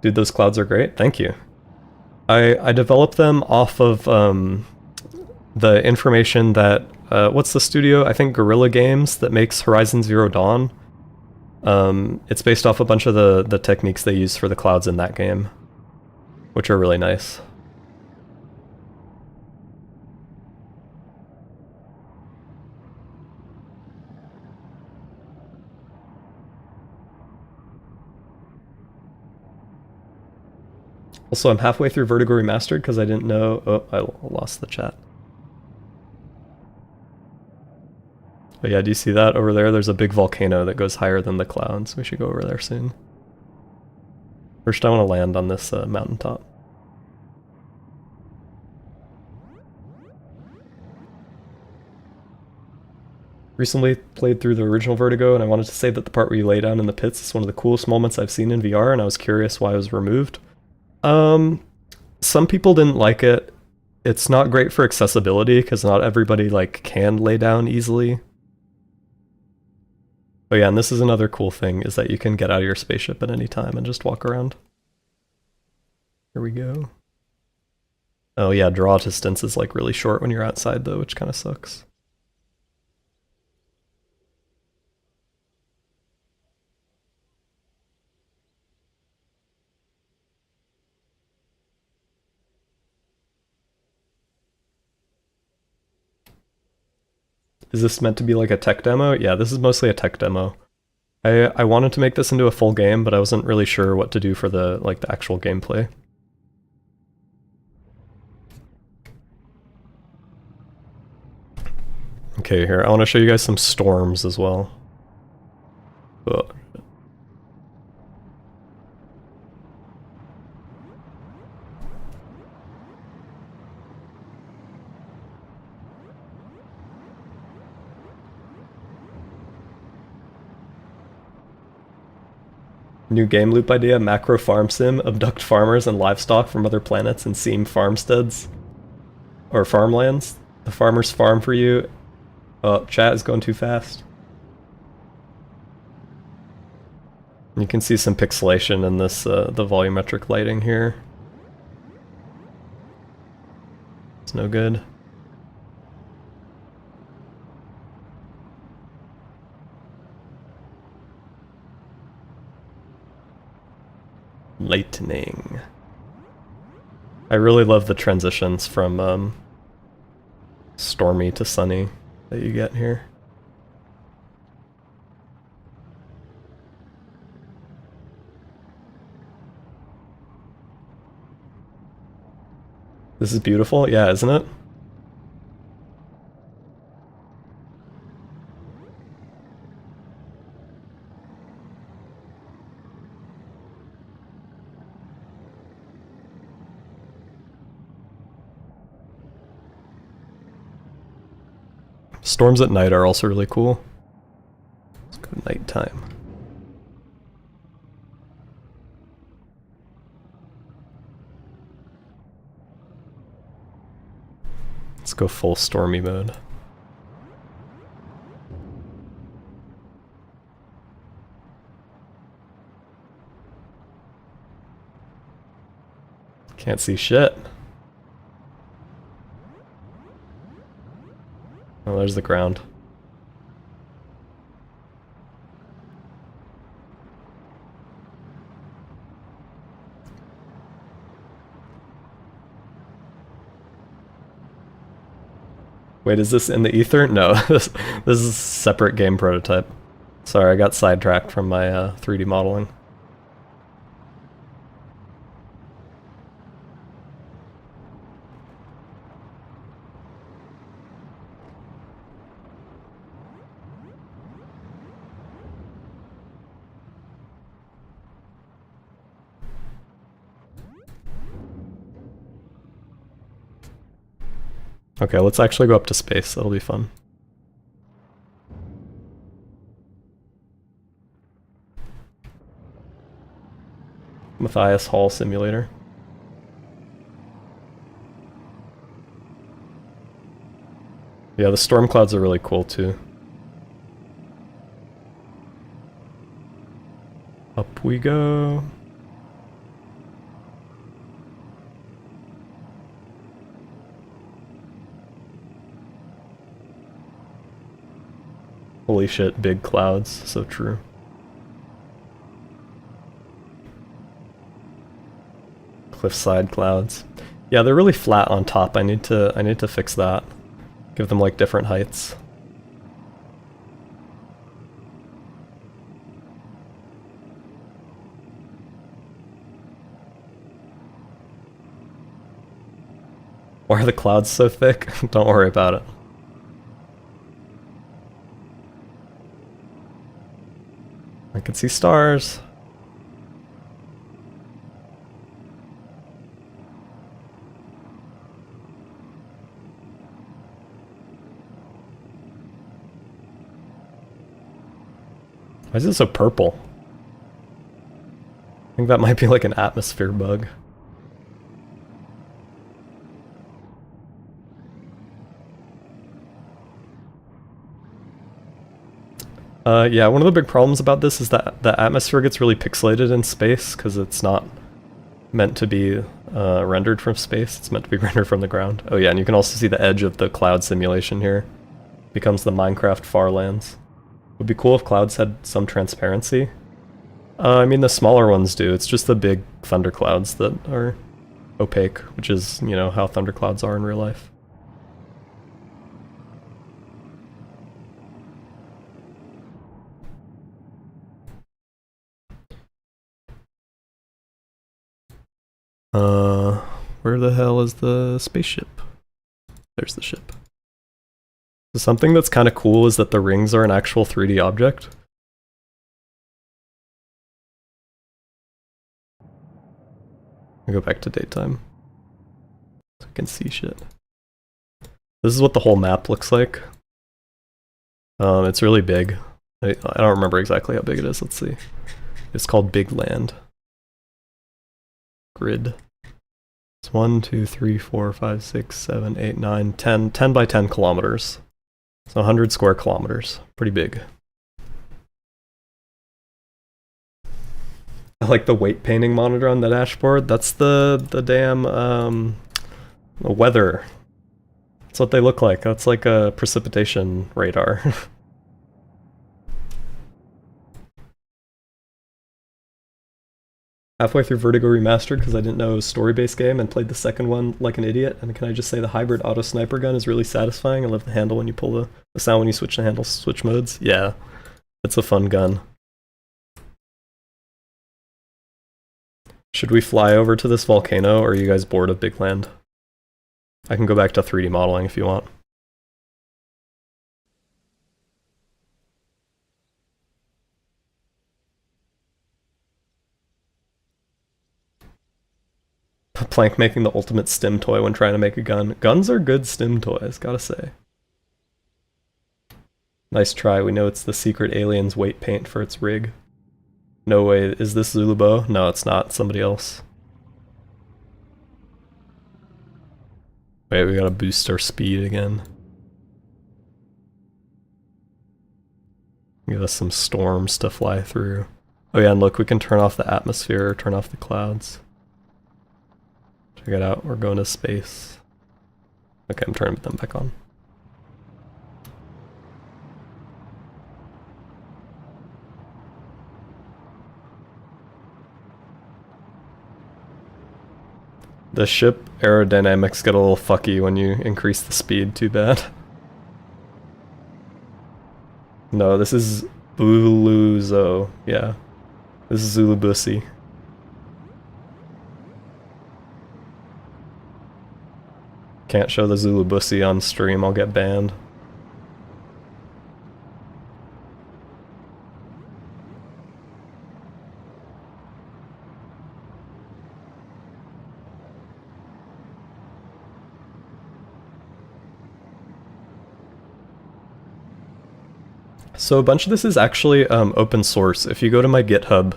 Dude, those clouds are great. Thank you. I developed them off of the information that What's the studio? I think Guerrilla Games that makes Horizon Zero Dawn. It's based off a bunch of the techniques they use for the clouds in that game, which are really nice. Also, I'm halfway through Vertigo Remastered because I didn't know... Oh, I lost the chat. But yeah, do you see that over there? There's a big volcano that goes higher than the clouds. We should go over there soon. First, I want to land on this mountaintop. Recently played through the original Vertigo, and I wanted to say that the part where you lay down in the pits is one of the coolest moments I've seen in VR, and I was curious why it was removed. Some people didn't like it. It's not great for accessibility because not everybody like can lay down easily. But yeah, and this is another cool thing, is that you can get out of your spaceship at any time and just walk around. Here we go. Oh yeah, draw distance is like really short when you're outside though, which kind of sucks. Is this meant to be like a tech demo? Yeah, this is mostly a tech demo. I wanted to make this into a full game, but I wasn't really sure what to do for the actual gameplay. Okay, here, I want to show you guys some storms as well. Oh. New game loop idea, macro farm sim, abduct farmers and livestock from other planets and seam farmsteads. Or farmlands. The farmers farm for you. Oh, chat is going too fast. You can see some pixelation in this, the volumetric lighting here. It's no good. Lightning. I really love the transitions from stormy to sunny that you get here. This is beautiful, yeah, isn't it? Storms at night are also really cool. Let's go nighttime. Let's go full stormy mode. Can't see shit. Oh, there's the ground. Wait, is this in the ether? No, this is a separate game prototype. Sorry, I got sidetracked from my 3D modeling. Okay, let's actually go up to space. That'll be fun. Matthias Hall Simulator. Yeah, the storm clouds are really cool too. Up we go. Holy shit, big clouds, so true. Cliffside clouds. Yeah, they're really flat on top. I need to fix that. Give them like different heights. Why are the clouds so thick? Don't worry about it. I can see stars. Why is it so purple? I think that might be like an atmosphere bug. Yeah, one of the big problems about this is that the atmosphere gets really pixelated in space because it's not meant to be rendered from space. It's meant to be rendered from the ground. Oh yeah, and you can also see the edge of the cloud simulation here. Becomes the Minecraft Farlands. Would be cool if clouds had some transparency. I mean, the smaller ones do. It's just the big thunderclouds that are opaque, which is, you know, how thunderclouds are in real life. Where the hell is the spaceship? There's the ship. So something that's kind of cool is that the rings are an actual 3D object. I'll go back to daytime so I can see shit. This is what the whole map looks like. It's really big. I don't remember exactly how big it is. Let's see. It's called Big Land. Grid. It's 1, 2, 3, 4, 5, 6, 7, 8, 9, 10. 10 by 10 kilometers. So 100 square kilometers. Pretty big. I like the weight painting monitor on the dashboard. That's the damn weather. That's what they look like. That's like a precipitation radar. Halfway through Vertigo Remastered because I didn't know it was a story-based game and played the second one like an idiot. And can I just say the hybrid auto sniper gun is really satisfying. I love the handle when you pull the sound when you switch the handle switch modes. Yeah, it's a fun gun. Should we fly over to this volcano, or are you guys bored of Big Land? I can go back to 3D modeling if you want. Plank making the ultimate stim toy when trying to make a gun. Guns are good stim toys, gotta say. Nice try, we know it's the secret alien's weight paint for its rig. No way, is this Zulubo? No, it's not, somebody else. Wait, we gotta boost our speed again. Give us some storms to fly through. Oh yeah, and look, we can turn off the atmosphere, turn off the clouds. Check it out, we're going to space. Okay, I'm turning them back on. The ship aerodynamics get a little fucky when you increase the speed, too bad. No, this is Buluzo, yeah. This is Zulubusi. Can't show the Zulubusi on stream, I'll get banned. So a bunch of this is actually open source. If you go to my GitHub,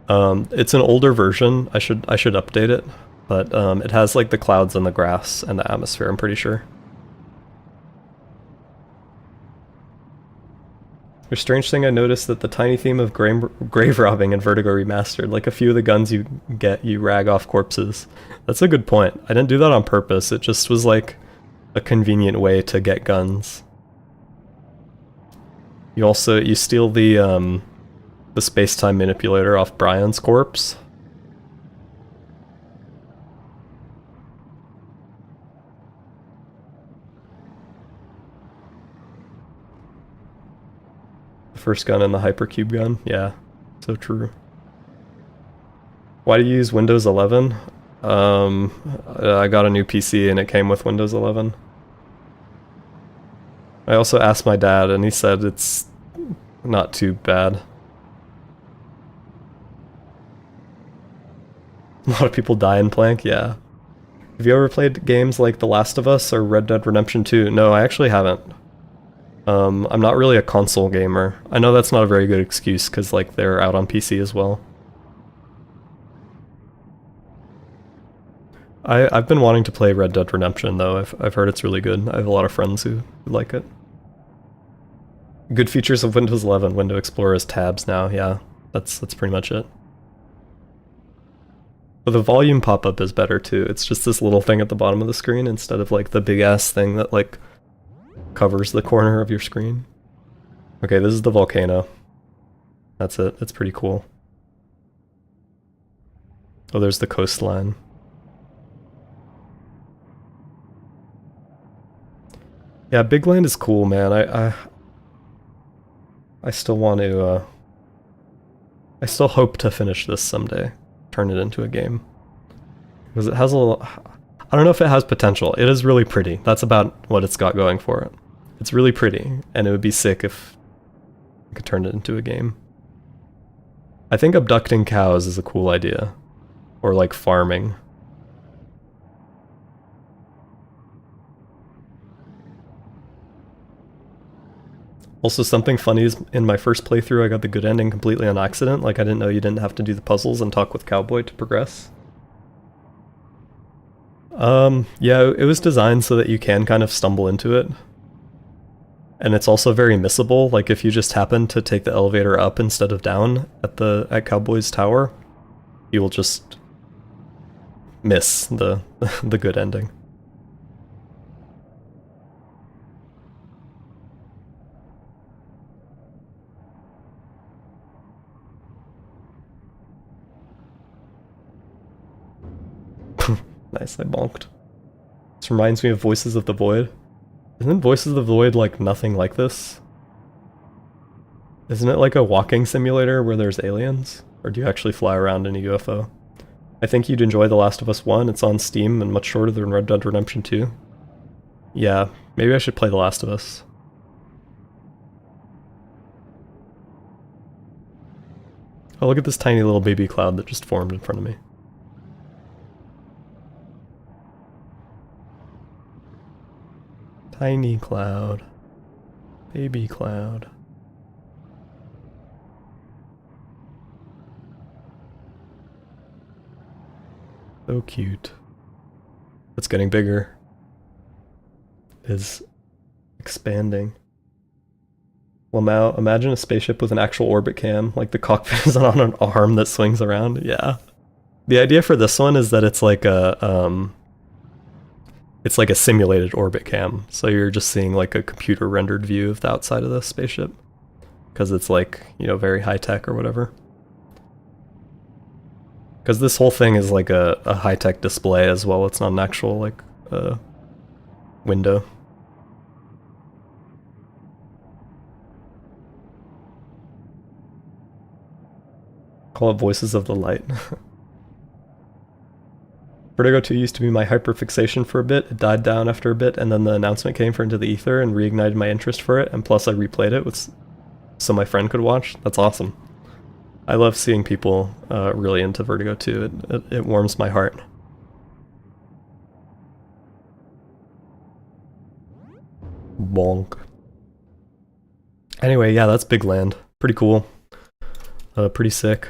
it's an older version. I should update it, but it has like the clouds and the grass and the atmosphere, I'm pretty sure. A strange thing I noticed that the tiny theme of grave robbing in Vertigo Remastered, like a few of the guns you get, you rag off corpses. That's a good point. I didn't do that on purpose, it just was like a convenient way to get guns. You steal the space-time manipulator off Brian's corpse. The first gun and the hypercube gun, yeah, so true. Why do you use Windows 11? I got a new PC and it came with Windows 11. I also asked my dad and he said it's not too bad. A lot of people die in Plank, yeah. Have you ever played games like The Last of Us or Red Dead Redemption 2? No, I actually haven't. I'm not really a console gamer. I know that's not a very good excuse because like they're out on PC as well. I've been wanting to play Red Dead Redemption though. I've heard it's really good. I have a lot of friends who like it. Good features of Windows 11. Window Explorer is tabs now. Yeah, that's pretty much it. But the volume pop-up is better too. It's just this little thing at the bottom of the screen instead of like the big ass thing that like covers the corner of your screen. Okay, this is the volcano. That's it. It's pretty cool. Oh, there's the coastline. Yeah, Big Land is cool, man. I still want to, I still hope to finish this someday. Turn it into a game. Because it has a little... I don't know if it has potential. It is really pretty. That's about what it's got going for it. It's really pretty, and it would be sick if I could turn it into a game. I think abducting cows is a cool idea. Or like farming. Also, something funny is in my first playthrough I got the good ending completely on accident. Like I didn't know you didn't have to do the puzzles and talk with Cowboy to progress. Yeah, it was designed so that you can kind of stumble into it. And it's also very missable, like if you just happen to take the elevator up instead of down at Cowboy's tower, you will just miss the the good ending. Nice, I bonked. This reminds me of Voices of the Void. Isn't Voices of the Void like nothing like this? Isn't it like a walking simulator where there's aliens? Or do you actually fly around in a UFO? I think you'd enjoy The Last of Us 1. It's on Steam and much shorter than Red Dead Redemption 2. Yeah, maybe I should play The Last of Us. Oh, look at this tiny little baby cloud that just formed in front of me. Tiny cloud. Baby cloud. So cute. It's getting bigger. It is expanding. Well, now imagine a spaceship with an actual orbit cam, like the cockpit is on an arm that swings around. Yeah. The idea for this one is that it's like a simulated orbit cam. So you're just seeing like a computer rendered view of the outside of the spaceship. Because it's like, you know, very high tech or whatever. Because this whole thing is like a high tech display as well. It's not an actual like window. Call it Voices of the Light. Vertigo 2 used to be my hyperfixation for a bit. It died down after a bit, and then the announcement came for Into the Ether and reignited my interest for it, and plus I replayed it with so my friend could watch. That's awesome. I love seeing people really into Vertigo 2. It warms my heart. Bonk. Anyway, yeah, that's Big Land. Pretty cool. Pretty sick.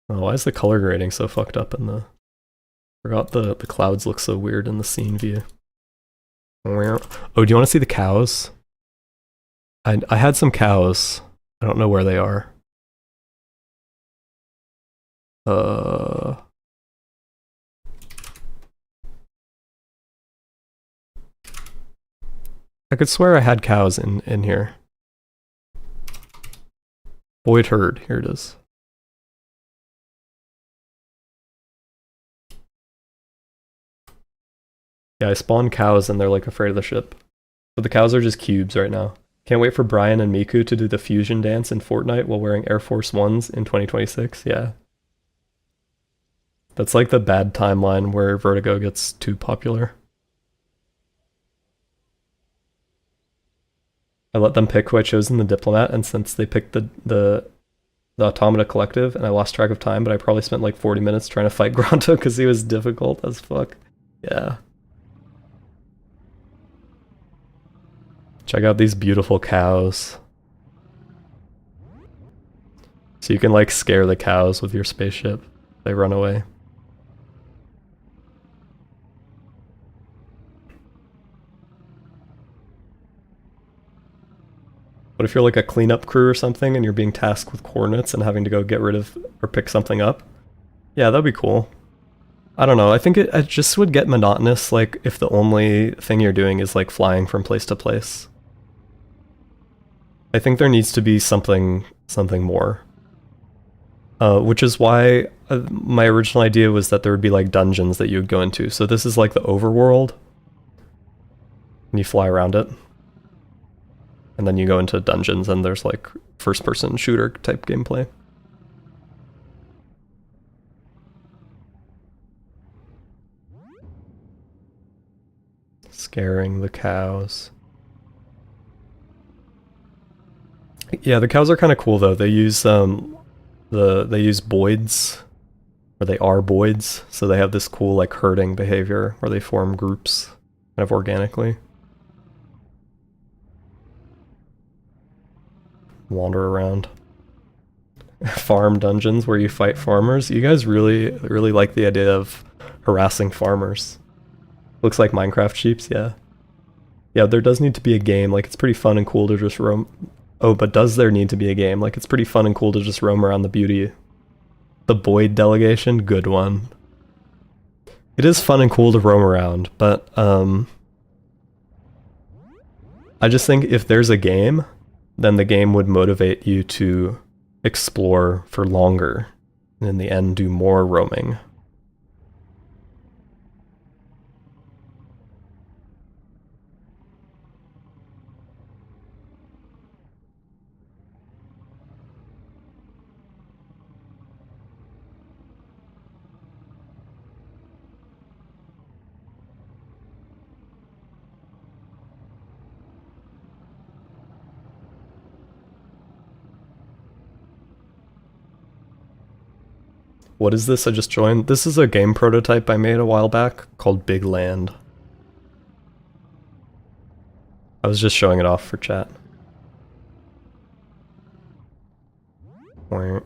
Oh, why is the color grading so fucked up in the... Forgot the clouds look so weird in the scene view. Oh, do you want to see the cows? I had some cows. I don't know where they are. I could swear I had cows in here. Void herd, here it is. Yeah, I spawned cows and they're like afraid of the ship. But the cows are just cubes right now. Can't wait for Brian and Miku to do the fusion dance in Fortnite while wearing Air Force Ones in 2026. Yeah. That's like the bad timeline where Vertigo gets too popular. I let them pick who I chose in the Diplomat, and since they picked the Automata Collective, and I lost track of time, but I probably spent like 40 minutes trying to fight Gronto because he was difficult as fuck. Yeah. Check out these beautiful cows. So you can like scare the cows with your spaceship. They run away. What if you're like a cleanup crew or something and you're being tasked with coordinates and having to go get rid of or pick something up? Yeah, that'd be cool. I don't know, I think it just would get monotonous like if the only thing you're doing is like flying from place to place. I think there needs to be something more. Which is why my original idea was that there would be like dungeons that you would go into. So this is like the overworld. And you fly around it. And then you go into dungeons and there's like first person shooter type gameplay. Scaring the cows. Yeah, the cows are kind of cool though. They use they use boids, or they are boids, so they have this cool like herding behavior where they form groups kind of organically. Wander around. Farm dungeons where you fight farmers. You guys really like the idea of harassing farmers. Looks like Minecraft sheeps, yeah. Yeah, there does need to be a game. Like, it's pretty fun and cool to just roam. Oh, but does there need to be a game? Like, it's pretty fun and cool to just roam around the beauty. The Boyd delegation, good one. It is fun and cool to roam around, but I just think if there's a game, then the game would motivate you to explore for longer, and in the end do more roaming. What is this I just joined? This is a game prototype I made a while back called Big Land. I was just showing it off for chat. Wait.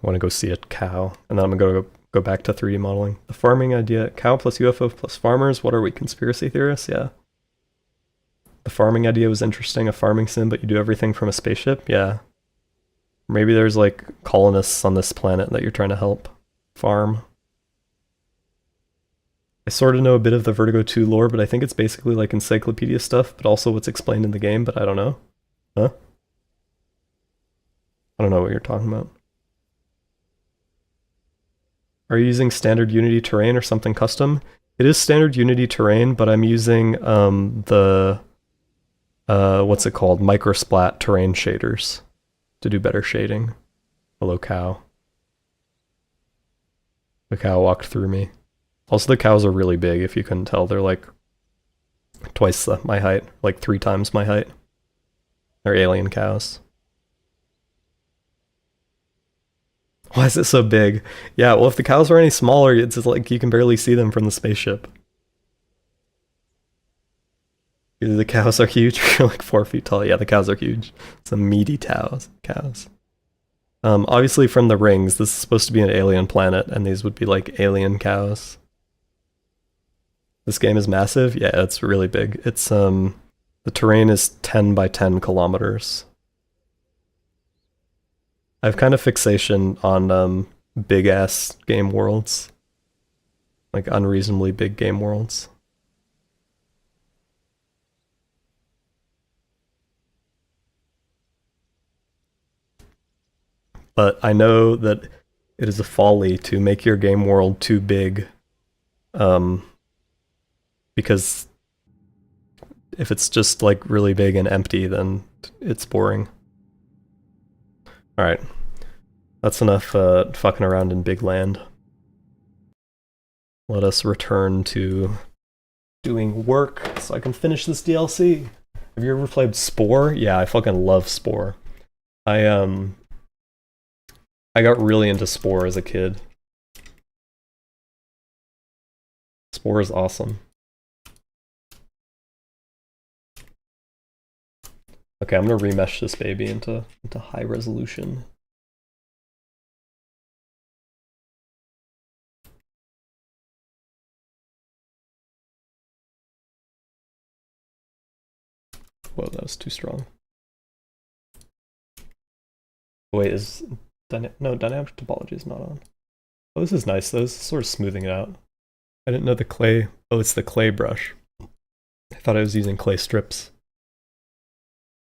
I want to go see a cow, and then I'm gonna go back to 3D modeling. The farming idea, cow plus UFO plus farmers, what are we, conspiracy theorists? Yeah. The farming idea was interesting, a farming sim, but you do everything from a spaceship? Yeah. Maybe there's like colonists on this planet that you're trying to help farm. I sort of know a bit of the Vertigo 2 lore, but I think it's basically like encyclopedia stuff, but also what's explained in the game, but I don't know. Huh? I don't know what you're talking about. Are you using standard Unity terrain or something custom? It is standard Unity terrain, but I'm using what's it called? Microsplat terrain shaders to do better shading. Hello, cow. The cow walked through me. Also, the cows are really big, if you couldn't tell. They're like twice my height, like 3 times my height. They're alien cows. Why is it so big? Yeah, well, if the cows were any smaller, it's just like you can barely see them from the spaceship. Either the cows are huge or you're like 4 feet tall. Yeah, the cows are huge. Some meaty cows. Obviously from the rings, this is supposed to be an alien planet, and these would be like alien cows. This game is massive. Yeah, it's really big. It's the terrain is 10 by 10 kilometers. I have kind of fixation on big ass game worlds. Like unreasonably big game worlds. But I know that it is a folly to make your game world too big. Because if it's just like really big and empty, then it's boring. Alright. That's enough fucking around in big land. Let us return to doing work so I can finish this DLC. Have you ever played Spore? Yeah, I fucking love Spore. I got really into Spore as a kid. Spore is awesome. Okay, I'm gonna remesh this baby into high resolution. Whoa, that was too strong. Wait, is no, dynamic topology is not on. Oh, this is nice though. This is sort of smoothing it out. I didn't know the clay. Oh, it's the clay brush. I thought I was using clay strips.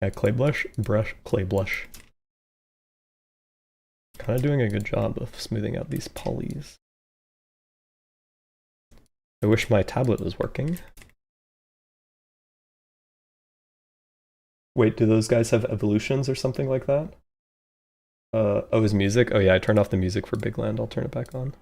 Yeah, clay blush, clay blush. Kind of doing a good job of smoothing out these polys. I wish my tablet was working. Wait, do those guys have evolutions or something like that? Oh, is music? Oh yeah, I turned off the music for Big Land. I'll turn it back on.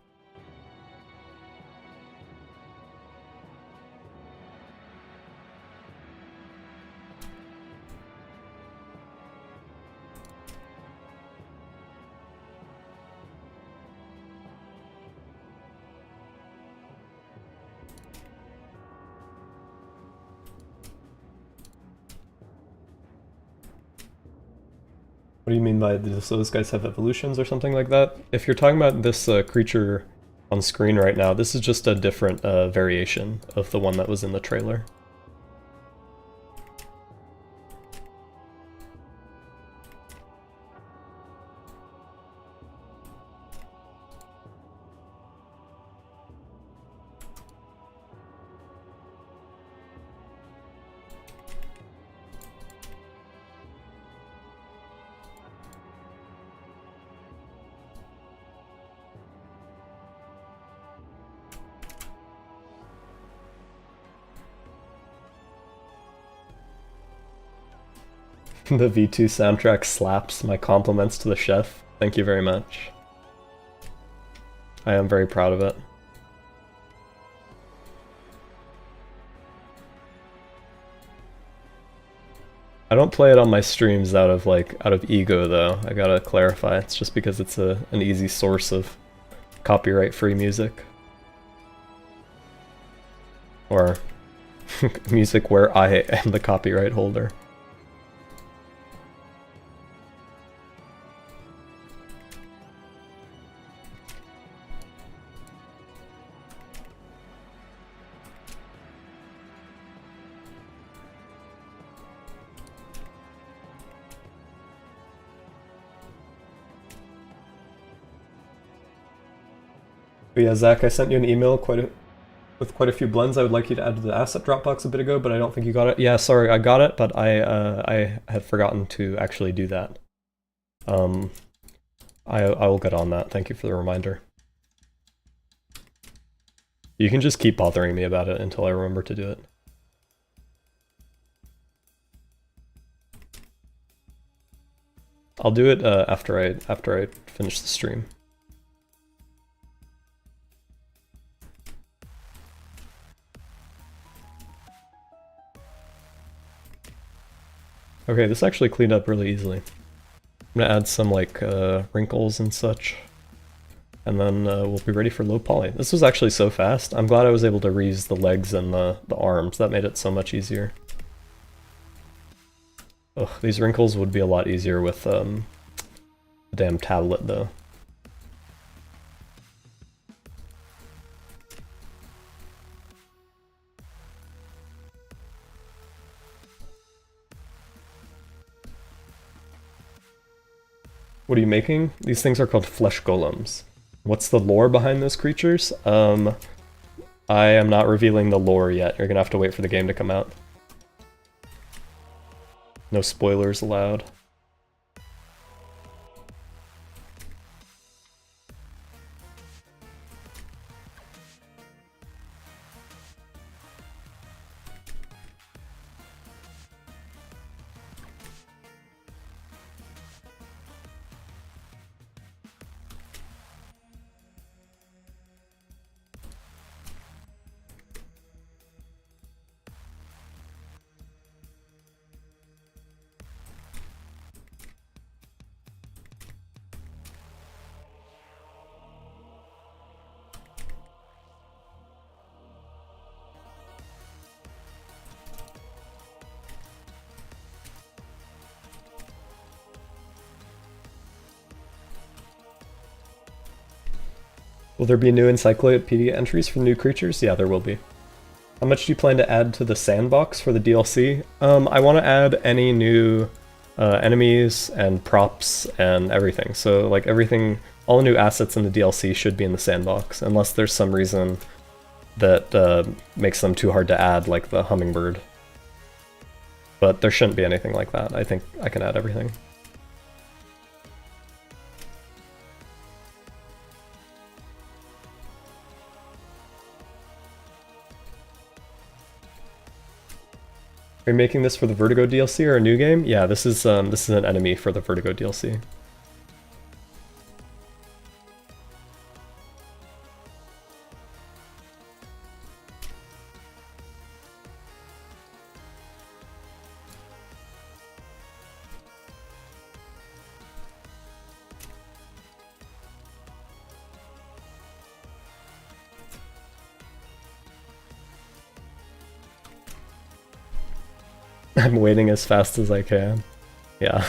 What do you mean by those guys have evolutions or something like that? If you're talking about this creature on screen right now, this is just a different variation of the one that was in the trailer. The V2 soundtrack slaps. My compliments to the chef. Thank you very much. I am very proud of it. I don't play it on my streams out of ego though. I gotta clarify. It's just because it's an easy source of copyright-free music. Or music where I am the copyright holder. But yeah, Zach, I sent you an email with quite a few blends I would like you to add to the asset Dropbox a bit ago, but I don't think you got it. Yeah, sorry, I got it, but I had forgotten to actually do that. I will get on that. Thank you for the reminder. You can just keep bothering me about it until I remember to do it. I'll do it after I finish the stream. Okay, this actually cleaned up really easily. I'm gonna add some like wrinkles and such, and then we'll be ready for low poly. This was actually so fast. I'm glad I was able to reuse the legs and the arms. That made it so much easier. Ugh, these wrinkles would be a lot easier with the damn tablet though. What are you making? These things are called flesh golems. What's the lore behind those creatures? I am not revealing the lore yet. You're gonna have to wait for the game to come out. No spoilers allowed. Will there be new encyclopedia entries for new creatures? Yeah, there will be. How much do you plan to add to the sandbox for the DLC? I want to add any new enemies and props and everything. So like everything, all the new assets in the DLC should be in the sandbox, unless there's some reason that makes them too hard to add, like the hummingbird. But there shouldn't be anything like that. I think I can add everything. Are you making this for the Vertigo DLC or a new game? Yeah, this is an enemy for the Vertigo DLC. I'm waiting as fast as I can. Yeah.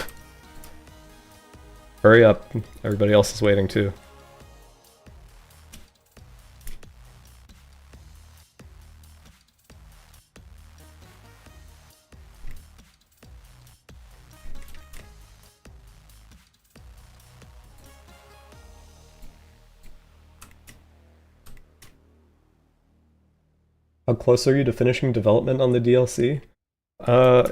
Hurry up. Everybody else is waiting too. How close are you to finishing development on the DLC?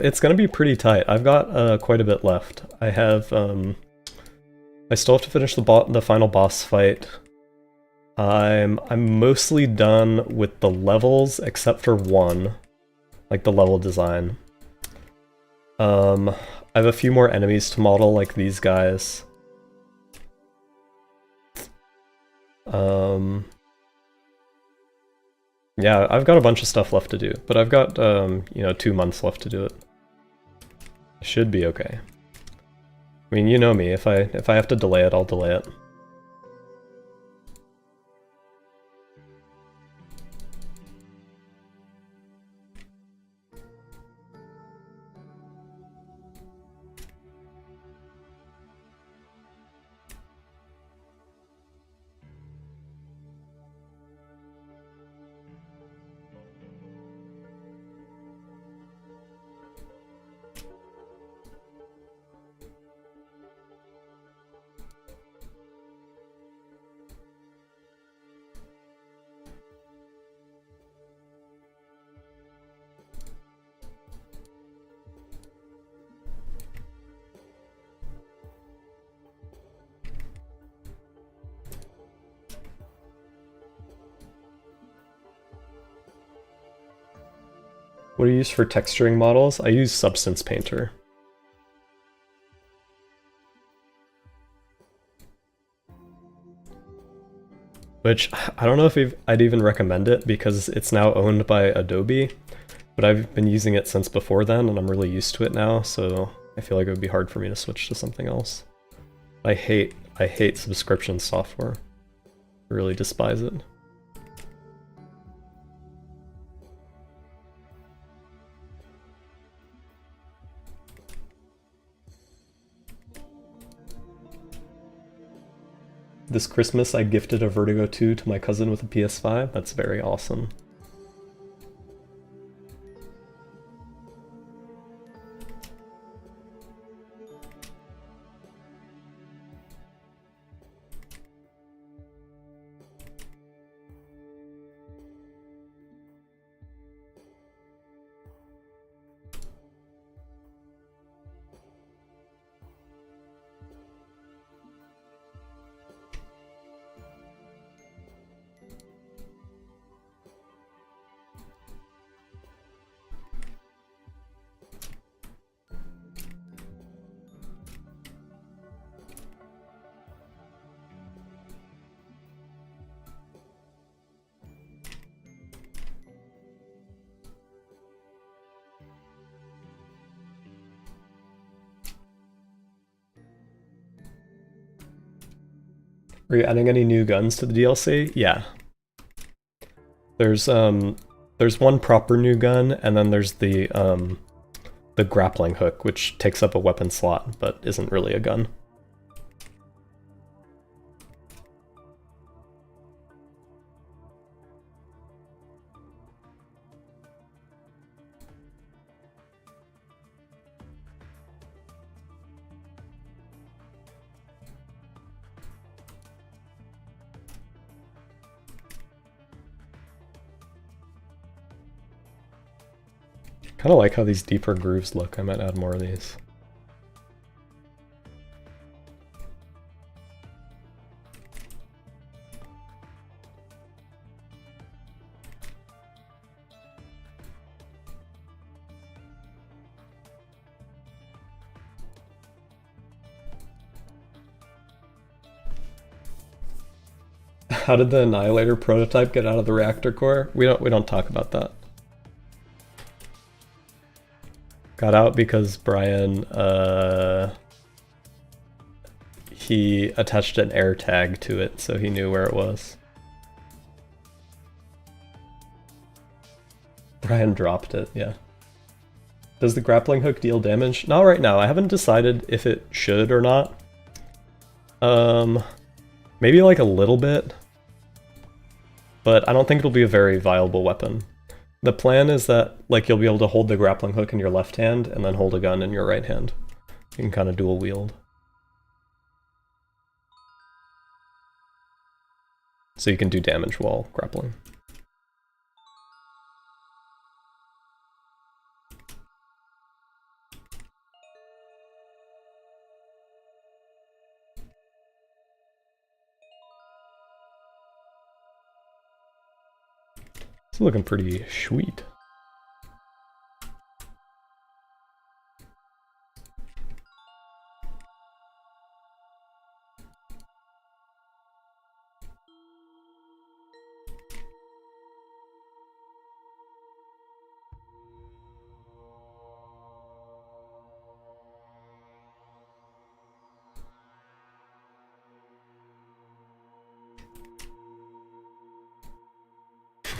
It's gonna be pretty tight. I've got quite a bit left. I still have to finish the final boss fight. I'm mostly done with the levels except for one, like the level design. I have a few more enemies to model, like these guys. Yeah, I've got a bunch of stuff left to do, but I've got, 2 months left to do it. Should be okay. I mean, you know me, if I have to delay it, I'll delay it. What do you use for texturing models? I use Substance Painter. Which, I don't know if I'd even recommend it because it's now owned by Adobe, but I've been using it since before then and I'm really used to it now, so I feel like it would be hard for me to switch to something else. I hate subscription software. I really despise it. This Christmas I gifted a Vertigo 2 to my cousin with a PS5. That's very awesome. Are you adding any new guns to the DLC? Yeah. There's one proper new gun, and then there's the grappling hook, which takes up a weapon slot, but isn't really a gun. Kind of like how these deeper grooves look. I might add more of these. How did the Annihilator prototype get out of the reactor core? We don't talk about that. Got out because Brian, he attached an air tag to it, so he knew where it was. Brian dropped it, yeah. Does the grappling hook deal damage? Not right now. I haven't decided if it should or not. Maybe like a little bit, but I don't think it'll be a very viable weapon. The plan is that like you'll be able to hold the grappling hook in your left hand and then hold a gun in your right hand. You can kind of dual wield. So you can do damage while grappling. It's looking pretty sweet.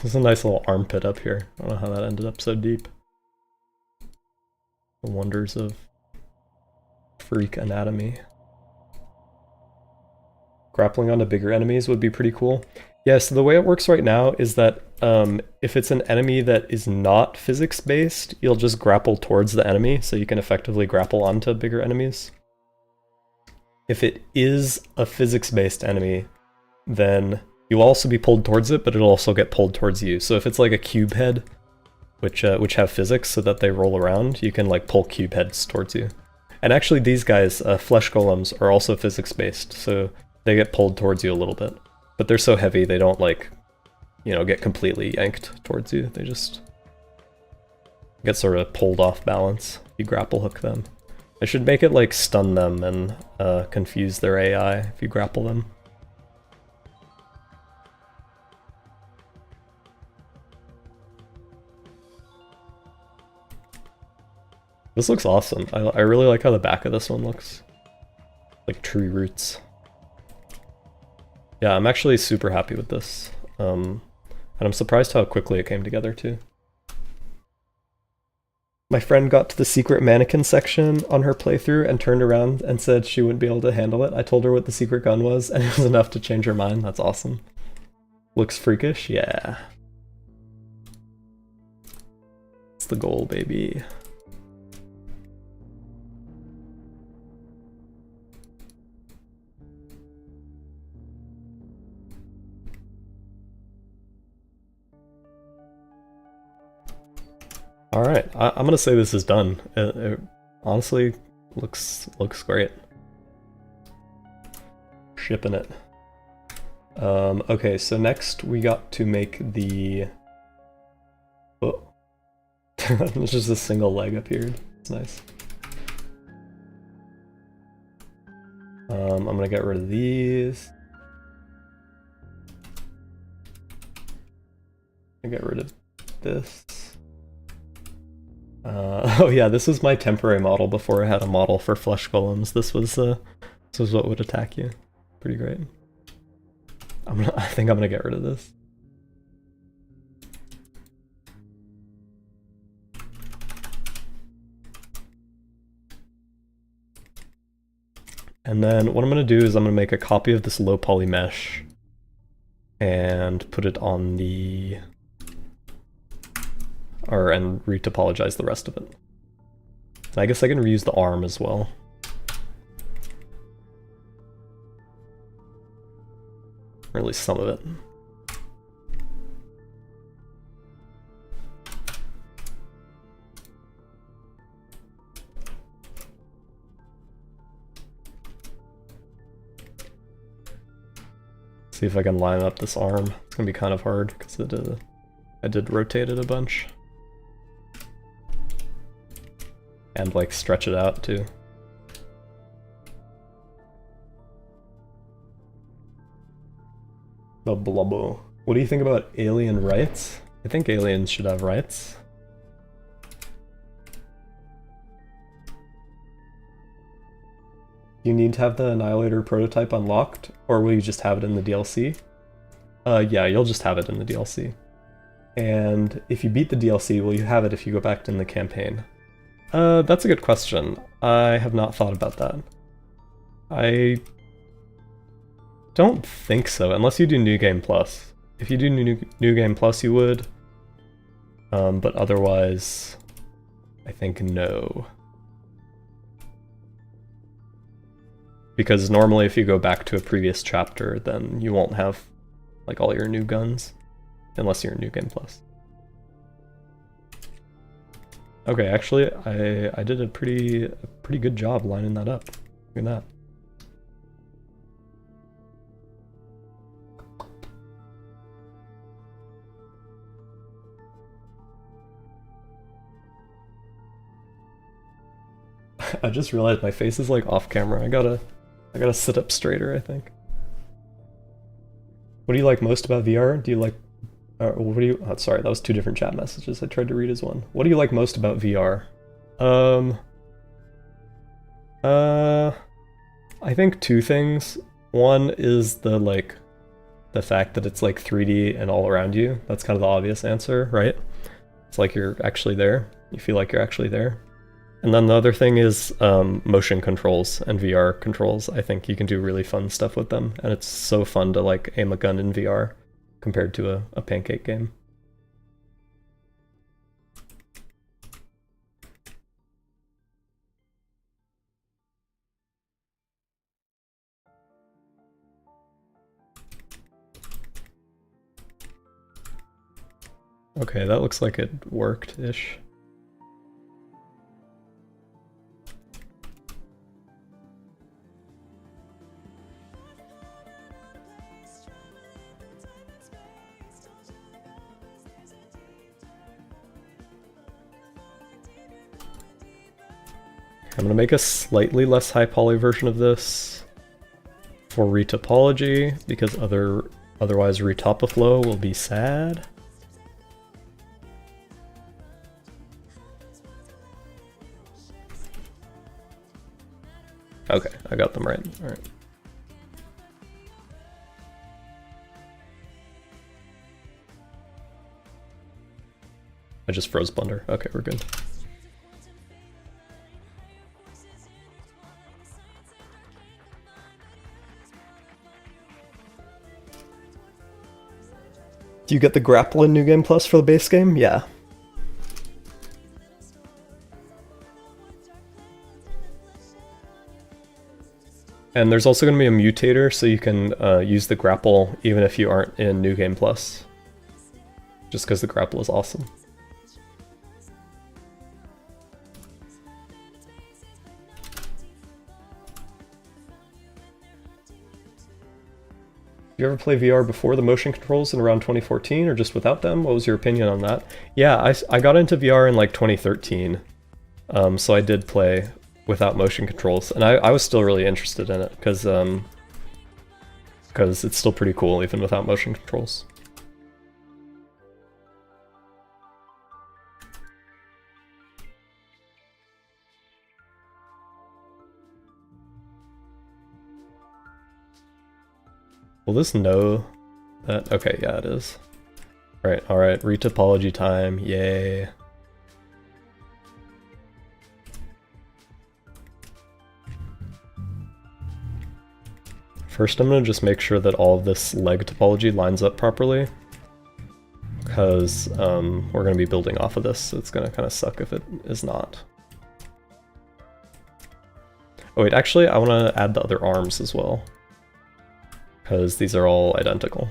There's a nice little armpit up here. I don't know how that ended up so deep. The wonders of freak anatomy. Grappling onto bigger enemies would be pretty cool. Yeah, so the way it works right now is that if it's an enemy that is not physics-based, you'll just grapple towards the enemy, so you can effectively grapple onto bigger enemies. If it is a physics-based enemy, then you'll also be pulled towards it, but it'll also get pulled towards you. So if it's like a cube head, which have physics so that they roll around, you can like pull cube heads towards you. And actually these guys, flesh golems, are also physics-based, so they get pulled towards you a little bit. But they're so heavy they don't like, you know, get completely yanked towards you. They just get sort of pulled off balance if you grapple hook them. I should make it like stun them and confuse their AI if you grapple them. This looks awesome. I really like how the back of this one looks. Like tree roots. Yeah, I'm actually super happy with this. And I'm surprised how quickly it came together too. My friend got to the secret mannequin section on her playthrough and turned around and said she wouldn't be able to handle it. I told her what the secret gun was and it was enough to change her mind. That's awesome. Looks freakish? Yeah. It's the goal, baby. All right, I'm gonna say this is done. It honestly looks great. Shipping it. Okay, so next we got to make the. Oh, there's just a single leg appeared. It's nice. I'm gonna get rid of these. I get rid of this. Oh yeah, this was my temporary model before I had a model for flesh golems. This was what would attack you. Pretty great. I think I'm gonna get rid of this. And then what I'm gonna do is I'm gonna make a copy of this low poly mesh and put it on the, and retopologize the rest of it. And I guess I can reuse the arm as well. Or at least some of it. See if I can line up this arm. It's gonna be kind of hard because I did rotate it a bunch. And like stretch it out too. The blubbo. What do you think about alien rights? I think aliens should have rights. You need to have the Annihilator prototype unlocked, or will you just have it in the DLC? Yeah, you'll just have it in the DLC. And if you beat the DLC, will you have it if you go back in the campaign? That's a good question. I have not thought about that. I don't think so, unless you do New Game Plus. If you do New Game Plus, you would. But otherwise, I think no. Because normally if you go back to a previous chapter, then you won't have like all your new guns, unless you're in New Game Plus. Okay, actually, I did a pretty good job lining that up. Look at that. I just realized my face is like off camera. I gotta sit up straighter, I think. What do you like most about VR? Do you like... what do you... Oh, sorry, that was two different chat messages. I tried to read as one. What do you like most about VR? I think two things. One is the fact that it's like 3D and all around you. That's kind of the obvious answer, right? It's like you're actually there. You feel like you're actually there. And then the other thing is motion controls and VR controls. I think you can do really fun stuff with them, and it's so fun to like aim a gun in VR compared to a pancake game. Okay, that looks like it worked-ish. I'm gonna make a slightly less high poly version of this for Retopology, because otherwise Retopoflow will be sad. Okay, I got them right. Alright. I just froze Blender. Okay, we're good. Do you get the Grappling New Game Plus for the base game? Yeah. And there's also going to be a mutator, so you can use the grapple even if you aren't in New Game Plus. Just because the grapple is awesome. Did you ever play VR before the motion controls in around 2014, or just without them? What was your opinion on that? Yeah, I got into VR in like 2013, so I did play without motion controls, and I was still really interested in it, because it's still pretty cool even without motion controls. Will this know that? Okay, yeah, it is. Right, alright, retopology time, yay. First I'm gonna just make sure that all of this leg topology lines up properly, because we're gonna be building off of this, so it's gonna kind of suck if it is not. Oh wait, actually I want to add the other arms as well, because these are all identical.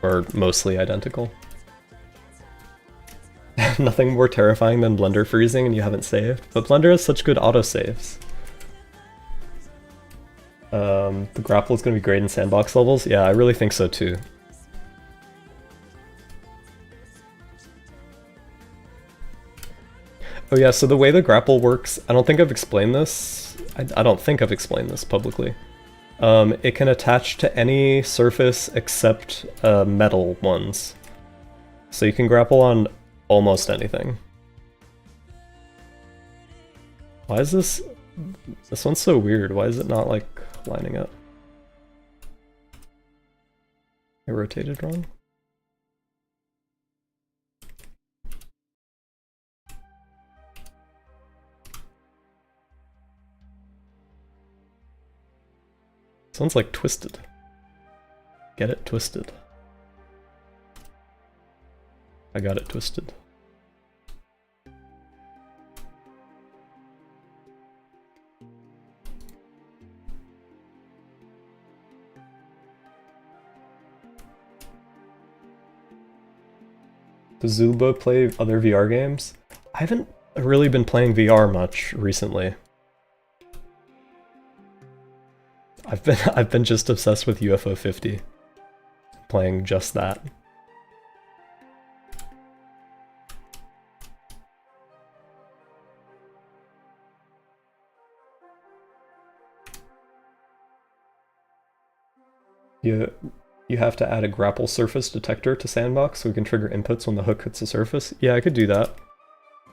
Or mostly identical. Nothing more terrifying than Blender freezing and you haven't saved, but Blender has such good autosaves. The grapple is going to be great in sandbox levels? Yeah, I really think so too. Oh yeah, so the way the grapple works, I don't think I've explained this. I don't think I've explained this publicly. It can attach to any surface except metal ones. So you can grapple on almost anything. Why is this... This one's so weird. Why is it not, like, lining up? I rotated wrong? Sounds like twisted. Get it twisted. I got it twisted. Does Zulba play other VR games? I haven't really been playing VR much recently. I've been just obsessed with UFO 50. Playing just that. You have to add a grapple surface detector to sandbox so we can trigger inputs when the hook hits the surface. Yeah, I could do that.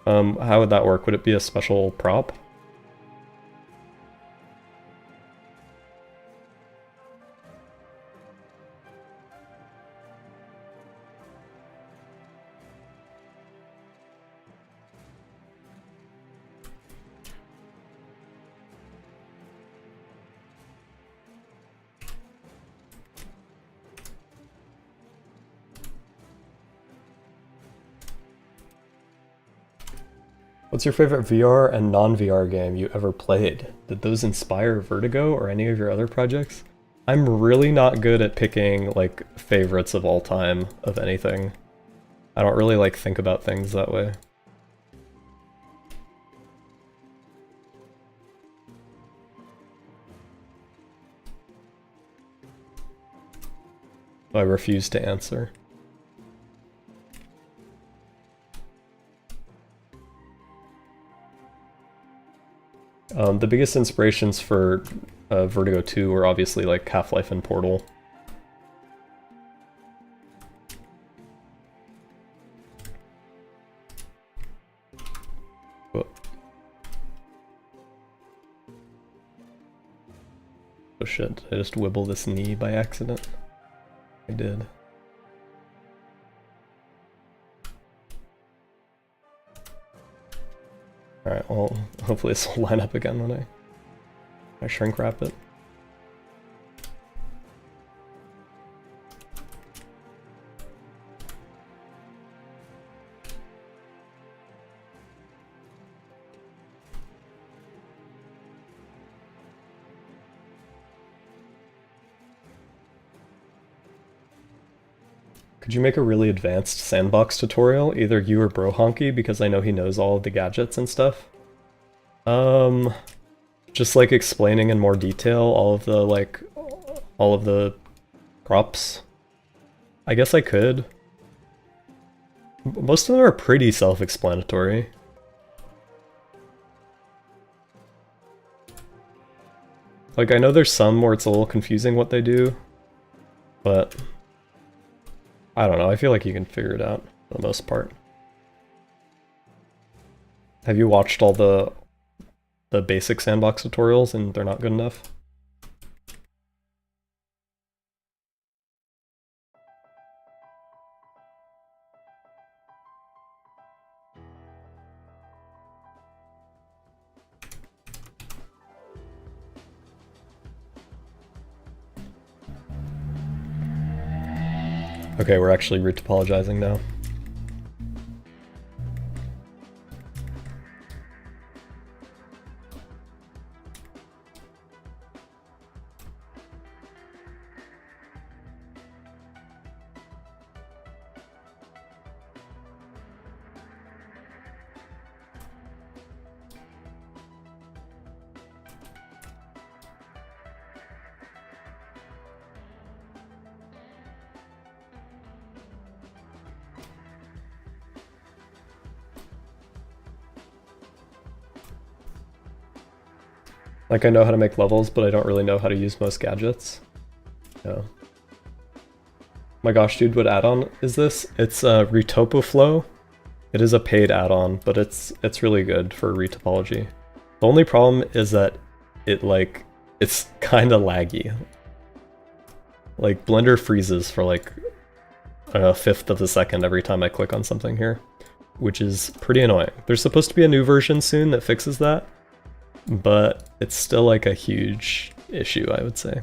How would that work? Would it be a special prop? What's your favorite VR and non-VR game you ever played? Did those inspire Vertigo or any of your other projects? I'm really not good at picking, like, favorites of all time of anything. I don't really, like, think about things that way. I refuse to answer. The biggest inspirations for Vertigo 2 were obviously like Half-Life and Portal. Whoa. Oh shit, did I just wibble this knee by accident? I did. Alright, well, hopefully this will line up again when I shrink wrap it. Could you make a really advanced sandbox tutorial, either you or Brohonky, because I know he knows all of the gadgets and stuff? Just like explaining in more detail all of the props. I guess I could. Most of them are pretty self-explanatory. Like, I know there's some where it's a little confusing what they do, but I don't know, I feel like you can figure it out for the most part. Have you watched all the the basic sandbox tutorials and they're not good enough. Okay, we're actually retopologizing now. Like, I know how to make levels, but I don't really know how to use most gadgets. Yeah. My gosh, dude, what add-on is this? It's Retopoflow. It is a paid add-on, but it's really good for retopology. The only problem is that it's kind of laggy. Like, Blender freezes for like a fifth of a second every time I click on something here, which is pretty annoying. There's supposed to be a new version soon that fixes that, but it's still like a huge issue, I would say.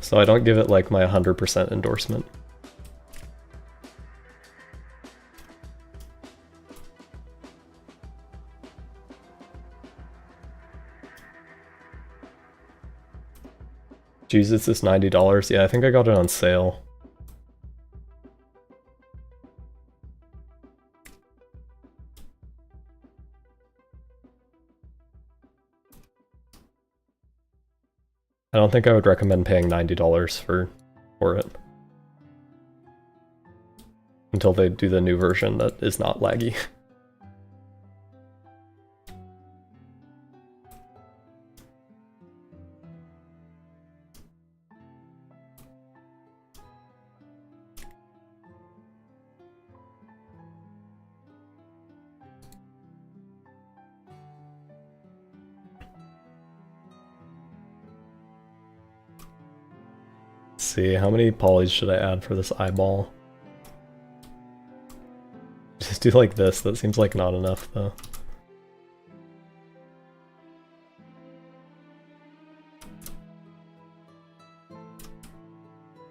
So I don't give it like my 100% endorsement. Jesus, it's $90. Yeah, I think I got it on sale. I don't think I would recommend paying $90 for it. Until they do the new version that is not laggy. See, how many polys should I add for this eyeball? Just do like this, that seems like not enough though.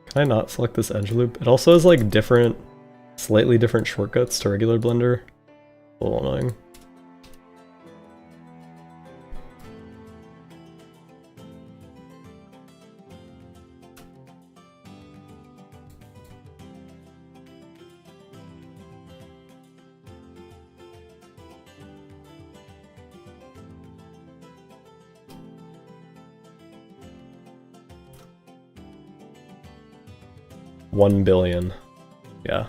Can I not select this edge loop? It also has like slightly different shortcuts to regular Blender. A little annoying. $1 billion. Yeah.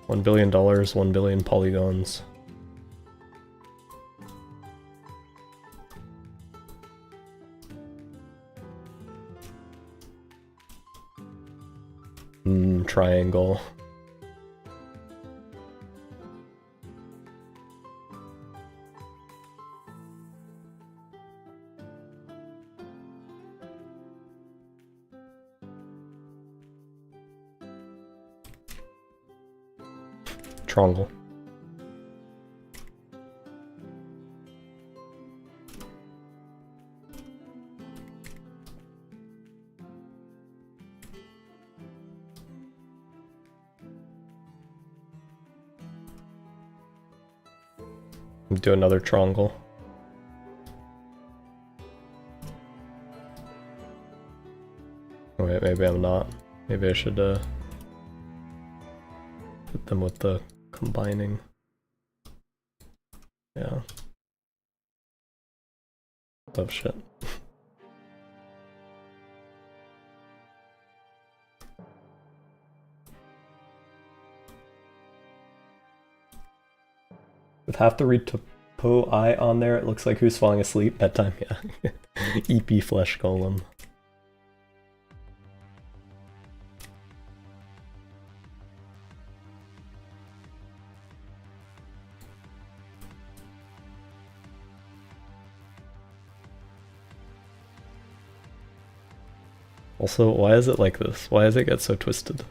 $1 billion, 1 billion polygons. Triangle. Triangle. Do another triangle. Oh, wait, maybe I'm not. Maybe I should put them with the combining. Yeah. Oh shit. With half the Retopo eye on there, it looks like who's falling asleep. Bedtime, yeah. EP Flesh Golem. Also, why is it like this? Why does it get so twisted?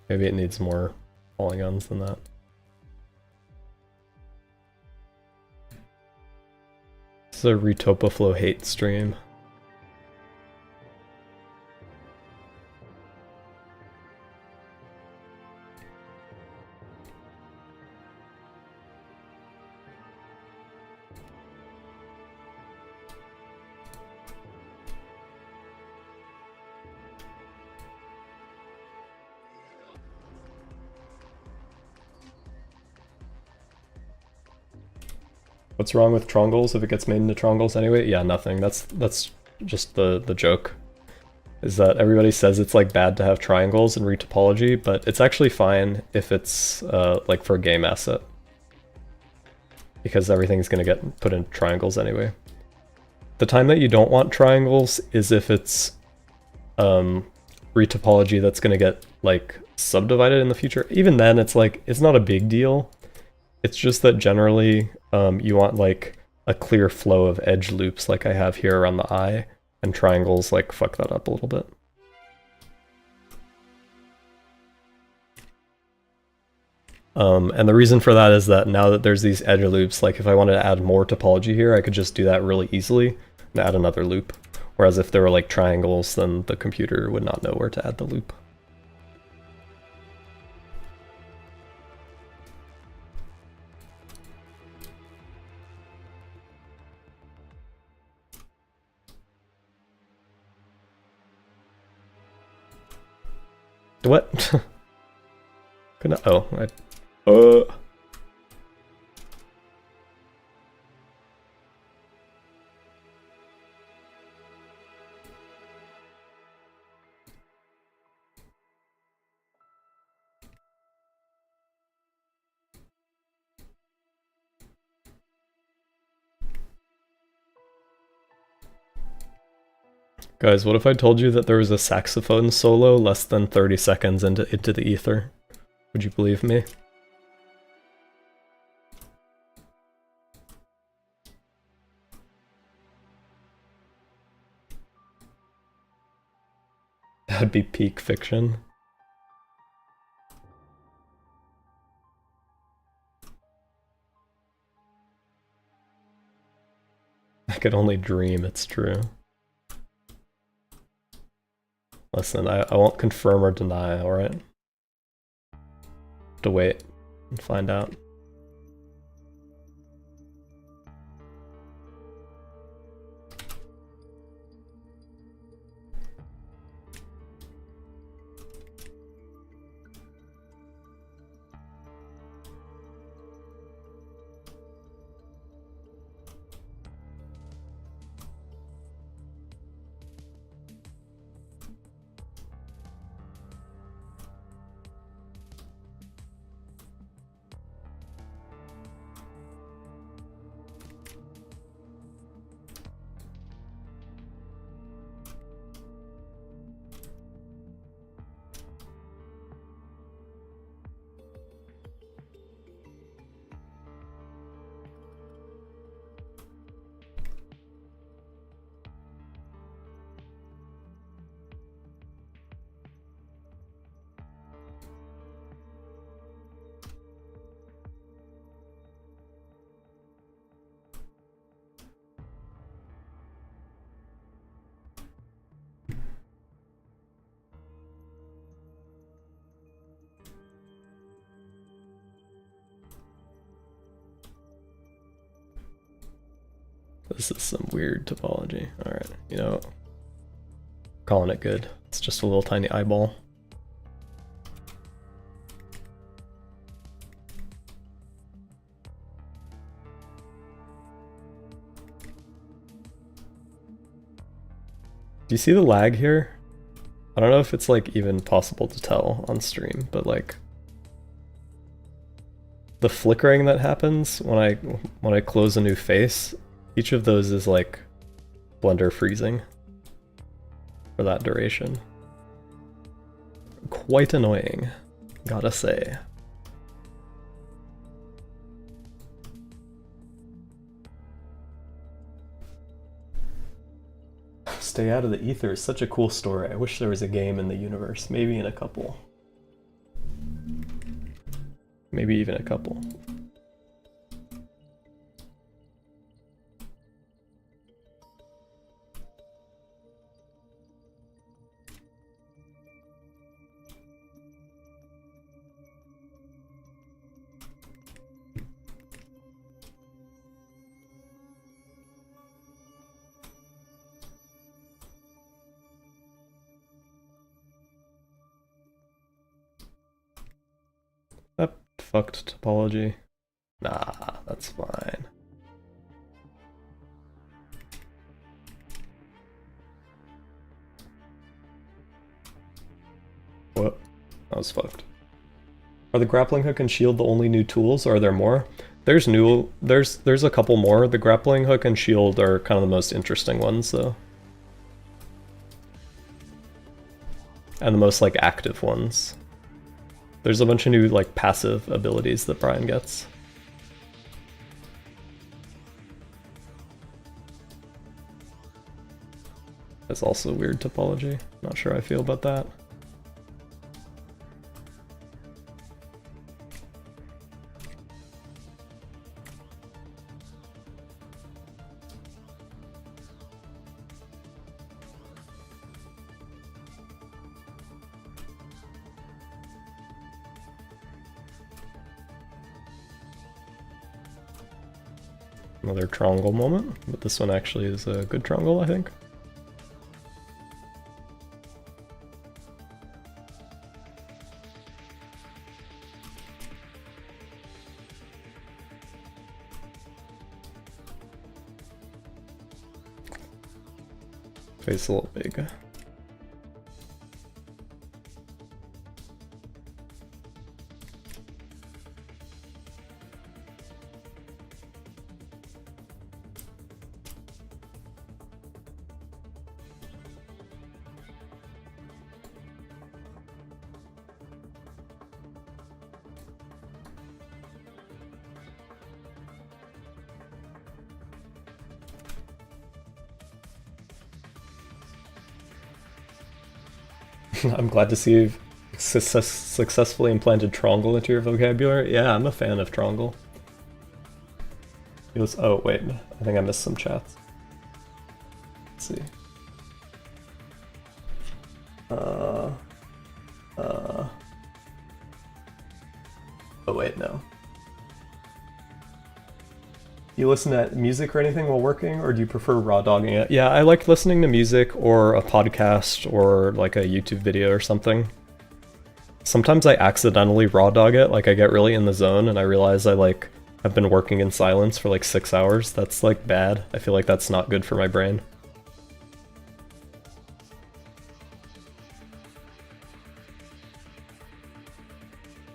Maybe it needs more polygons than that. This is a Retopoflow hate stream. What's wrong with triangles if it gets made into triangles anyway? Yeah, nothing. That's just the joke. Is that everybody says it's like bad to have triangles in retopology, but it's actually fine if it's like for a game asset. Because everything's gonna get put in triangles anyway. The time that you don't want triangles is if it's retopology that's gonna get like subdivided in the future. Even then it's like, it's not a big deal. It's just that generally you want like a clear flow of edge loops like I have here around the eye, and triangles like fuck that up a little bit. And the reason for that is that now that there's these edge loops, like if I wanted to add more topology here, I could just do that really easily and add another loop. Whereas if there were like triangles, then the computer would not know where to add the loop. What? Couldn't I, Guys, what if I told you that there was a saxophone solo less than 30 seconds into the ether? Would you believe me? That'd be peak fiction. I could only dream it's true. Listen, I won't confirm or deny, alright? Have to wait and find out. This is some weird topology. Alright, you know, calling it good. It's just a little tiny eyeball. Do you see the lag here? I don't know if it's like even possible to tell on stream, but like the flickering that happens when I close a new face, each of those is like Blender freezing for that duration. Quite annoying, gotta say. Stay Out of the Ether is such a cool story. I wish there was a game in the universe, maybe in a couple. Maybe even a couple. That fucked topology. Nah, that's fine. What? That was fucked. Are the grappling hook and shield the only new tools, or are there more? There's a couple more. The grappling hook and shield are kind of the most interesting ones, though. And the most, like, active ones. There's a bunch of new, like, passive abilities that Brian gets. That's also weird topology. Not sure I feel about that. Another triangle moment, but this one actually is a good triangle, I think. Face a little big. I'm glad to see you've successfully implanted triangle into your vocabulary. Yeah, I'm a fan of triangle. Oh wait, I think I missed some chats. Let's see. Oh wait, no. You listen to music or anything while working, or do you prefer raw dogging it? Yeah, I like listening to music or a podcast or like a YouTube video or something. Sometimes I accidentally raw dog it, like I get really in the zone and I realize I've been working in silence for like 6 hours. That's like bad. I feel like that's not good for my brain.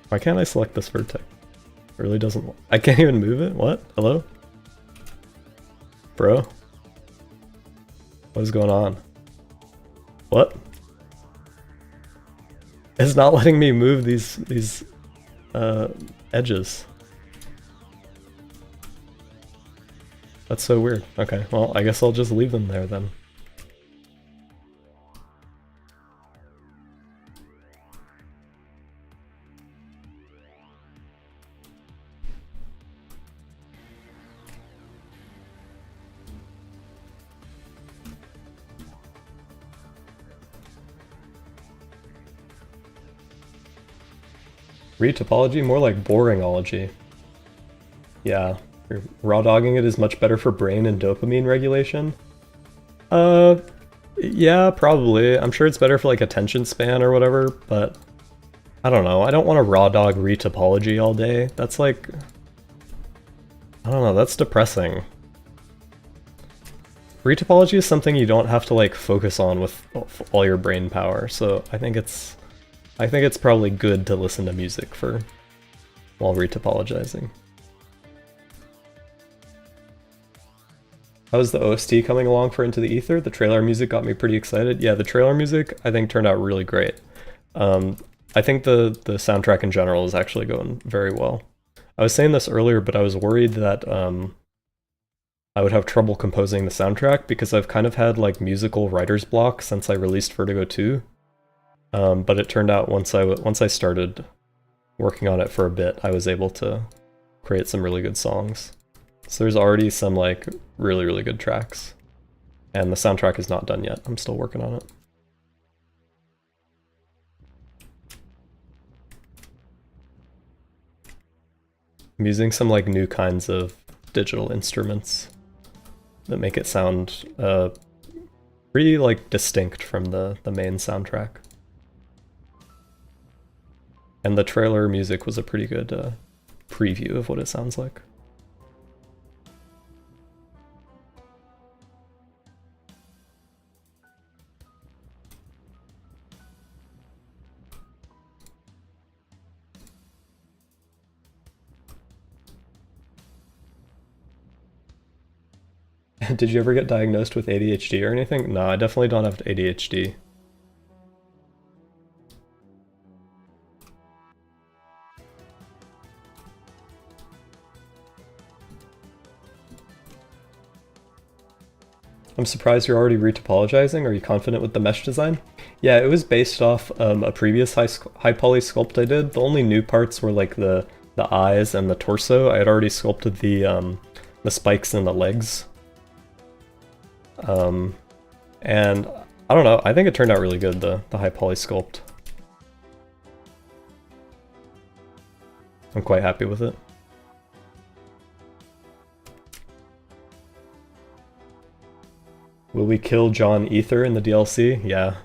Why can't I select this vertex? It really doesn't. I can't even move it? What? Hello? Bro? What is going on? What? It's not letting me move these edges. That's so weird. Okay, well, I guess I'll just leave them there then. Retopology? More like boringology. Yeah, raw dogging it is much better for brain and dopamine regulation. Yeah, probably. I'm sure it's better for like attention span or whatever, but I don't know. I don't want to raw dog retopology all day. That's like, I don't know, that's depressing. Retopology is something you don't have to like focus on with all your brain power, so I think it's probably good to listen to music while retopologizing. How's the OST coming along for Into the Ether? The trailer music got me pretty excited. Yeah, the trailer music I think turned out really great. I think the soundtrack in general is actually going very well. I was saying this earlier, but I was worried that I would have trouble composing the soundtrack because I've kind of had like musical writer's block since I released Vertigo 2. But it turned out once I started working on it for a bit, I was able to create some really good songs. So there's already some like really, really good tracks. And the soundtrack is not done yet. I'm still working on it. I'm using some like new kinds of digital instruments that make it sound pretty like distinct from the main soundtrack. And the trailer music was a pretty good preview of what it sounds like. Did you ever get diagnosed with ADHD or anything? No, I definitely don't have ADHD. I'm surprised you're already retopologizing. Are you confident with the mesh design? Yeah, it was based off a previous high poly sculpt I did. The only new parts were like the eyes and the torso. I had already sculpted the spikes and the legs. And I don't know, I think it turned out really good, the high poly sculpt. I'm quite happy with it. Will we kill John Ether in the DLC? Yeah,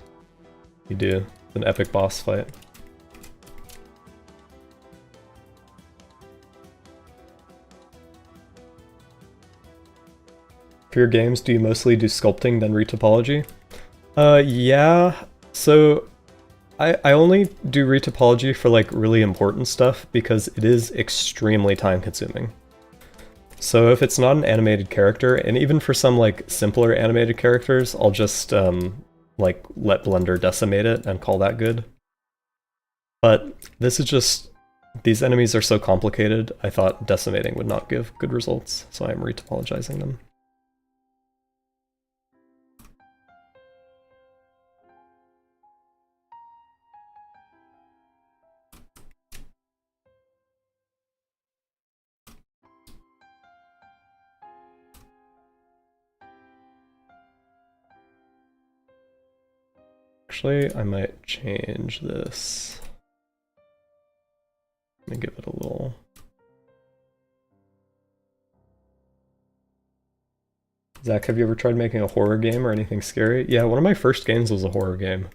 you do. It's an epic boss fight. For your games, do you mostly do sculpting then retopology? Yeah, so I only do retopology for like really important stuff because it is extremely time consuming. So if it's not an animated character, and even for some like simpler animated characters, I'll just like let Blender decimate it and call that good. But this is just, these enemies are so complicated, I thought decimating would not give good results, so I'm retopologizing them. Actually, I might change this. Let me give it a little... Zach, have you ever tried making a horror game or anything scary? Yeah, one of my first games was a horror game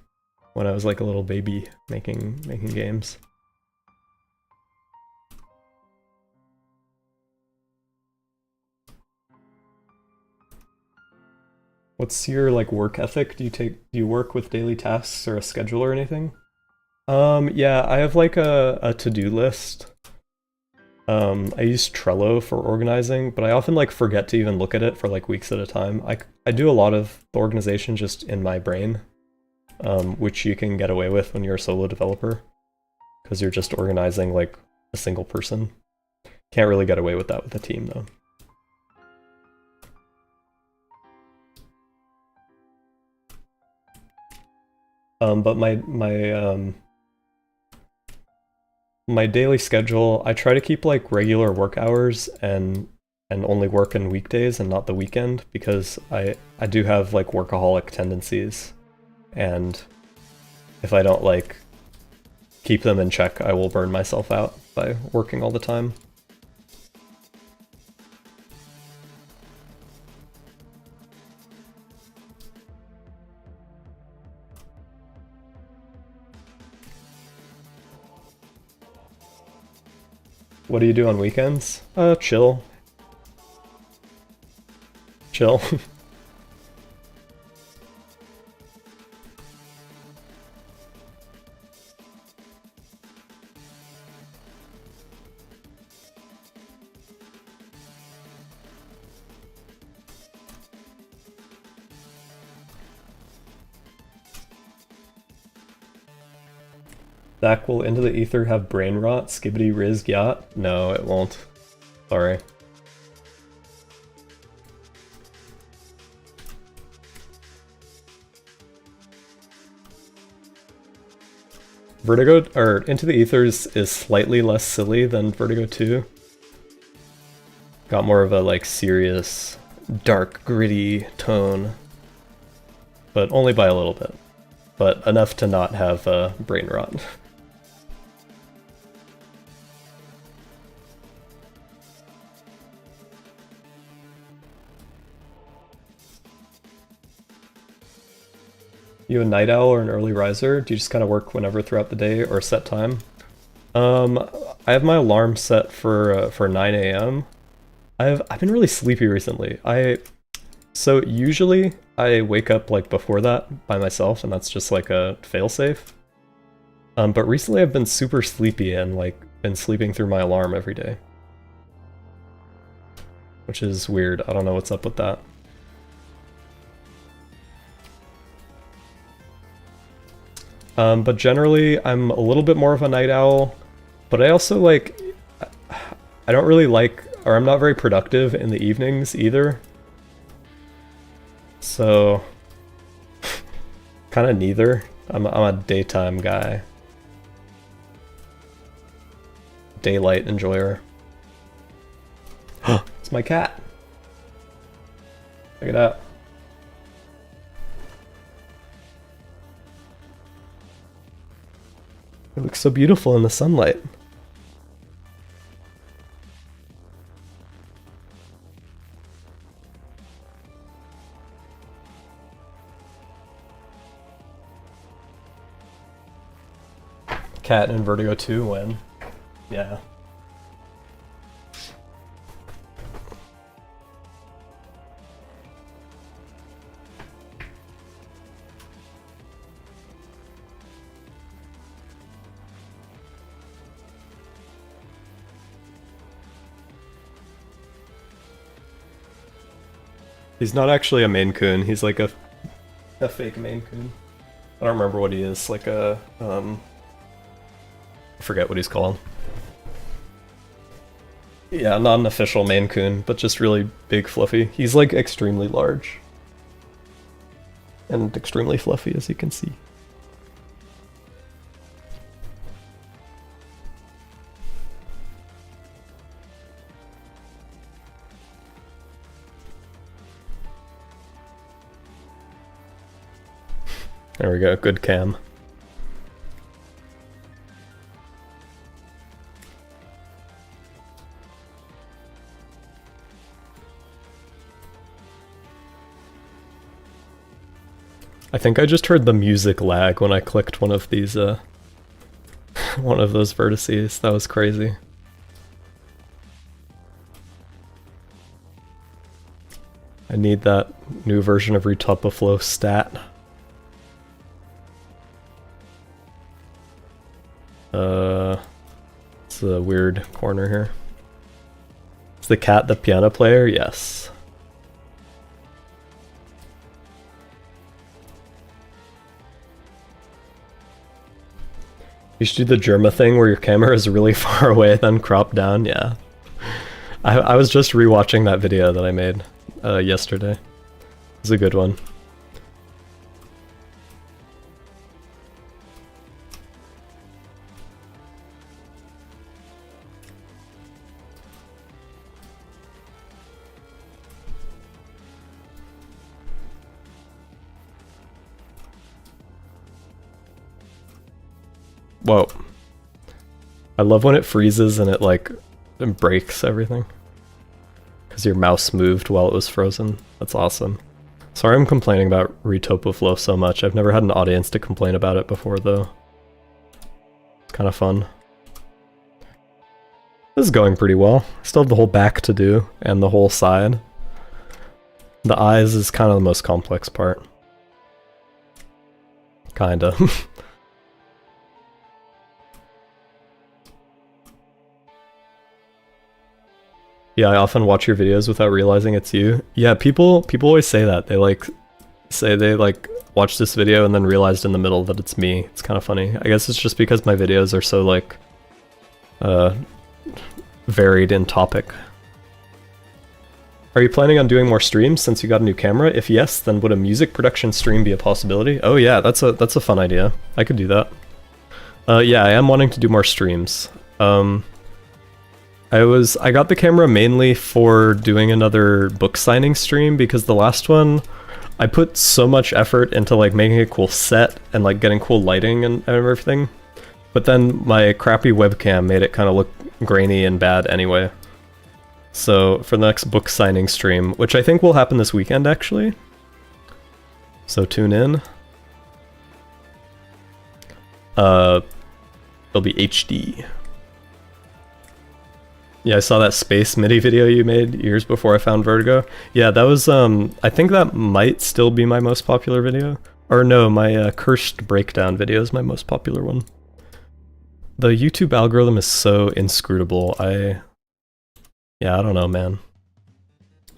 when I was like a little baby making games. What's your like work ethic? Do you work with daily tasks or a schedule or anything? Yeah, I have like a to-do list. I use Trello for organizing, but I often like forget to even look at it for like weeks at a time. I do a lot of the organization just in my brain, which you can get away with when you're a solo developer, because you're just organizing like a single person. Can't really get away with that with a team though. But my daily schedule, I try to keep like regular work hours and only work in weekdays and not the weekend, because I do have like workaholic tendencies, and if I don't like keep them in check, I will burn myself out by working all the time. What do you do on weekends? Chill. Chill. Zach, will Into the Ether have brain rot? Skibbity Riz Yacht? No, it won't. Sorry. Vertigo, or Into the Ethers is slightly less silly than Vertigo 2. Got more of a like serious, dark, gritty tone. But only by a little bit. But enough to not have brain rot. You a night owl or an early riser? Do you just kind of work whenever throughout the day or set time? I have my alarm set for 9 a.m. I've been really sleepy recently. So usually I wake up like before that by myself, and that's just like a failsafe. But recently I've been super sleepy and like been sleeping through my alarm every day, which is weird. I don't know what's up with that. But generally, I'm a little bit more of a night owl, but I also like, I don't really like, or I'm not very productive in the evenings either. So, kind of neither. I'm a daytime guy. Daylight enjoyer. It's my cat. Check it out. It looks so beautiful in the sunlight. Cat in Vertigo 2 win. Yeah. He's not actually a Maine Coon, he's like a fake Maine Coon. I don't remember what he is, like a, I forget what he's called. Yeah, not an official Maine Coon, but just really big, fluffy. He's like extremely large. And extremely fluffy, as you can see. There we go, good cam. I think I just heard the music lag when I clicked one of these, one of those vertices. That was crazy. I need that new version of Retopology stat. It's a weird corner here. Is the cat the piano player? Yes. You should do the Germa thing where your camera is really far away, then crop down. Yeah. I was just rewatching that video that I made yesterday. It was a good one. Whoa. I love when it freezes and it like breaks everything. Because your mouse moved while it was frozen. That's awesome. Sorry I'm complaining about Retopology so much. I've never had an audience to complain about it before though. It's kind of fun. This is going pretty well. I still have the whole back to do and the whole side. The eyes is kind of the most complex part. Kinda. Yeah, I often watch your videos without realizing it's you. Yeah, people always say that. They say they watched this video and then realized in the middle that it's me. It's kind of funny. I guess it's just because my videos are so like varied in topic. Are you planning on doing more streams since you got a new camera? If yes, then would a music production stream be a possibility? Oh yeah, that's a fun idea. I could do that. Yeah, I am wanting to do more streams. I got the camera mainly for doing another book signing stream because the last one, I put so much effort into like making a cool set and like getting cool lighting and everything. But then my crappy webcam made it kind of look grainy and bad anyway. So for the next book signing stream, which I think will happen this weekend actually. So tune in. It'll be HD. Yeah, I saw that space MIDI video you made years before I found Vertigo. Yeah, that was, I think that might still be my most popular video. Or no, my cursed breakdown video is my most popular one. The YouTube algorithm is so inscrutable. Yeah, I don't know, man.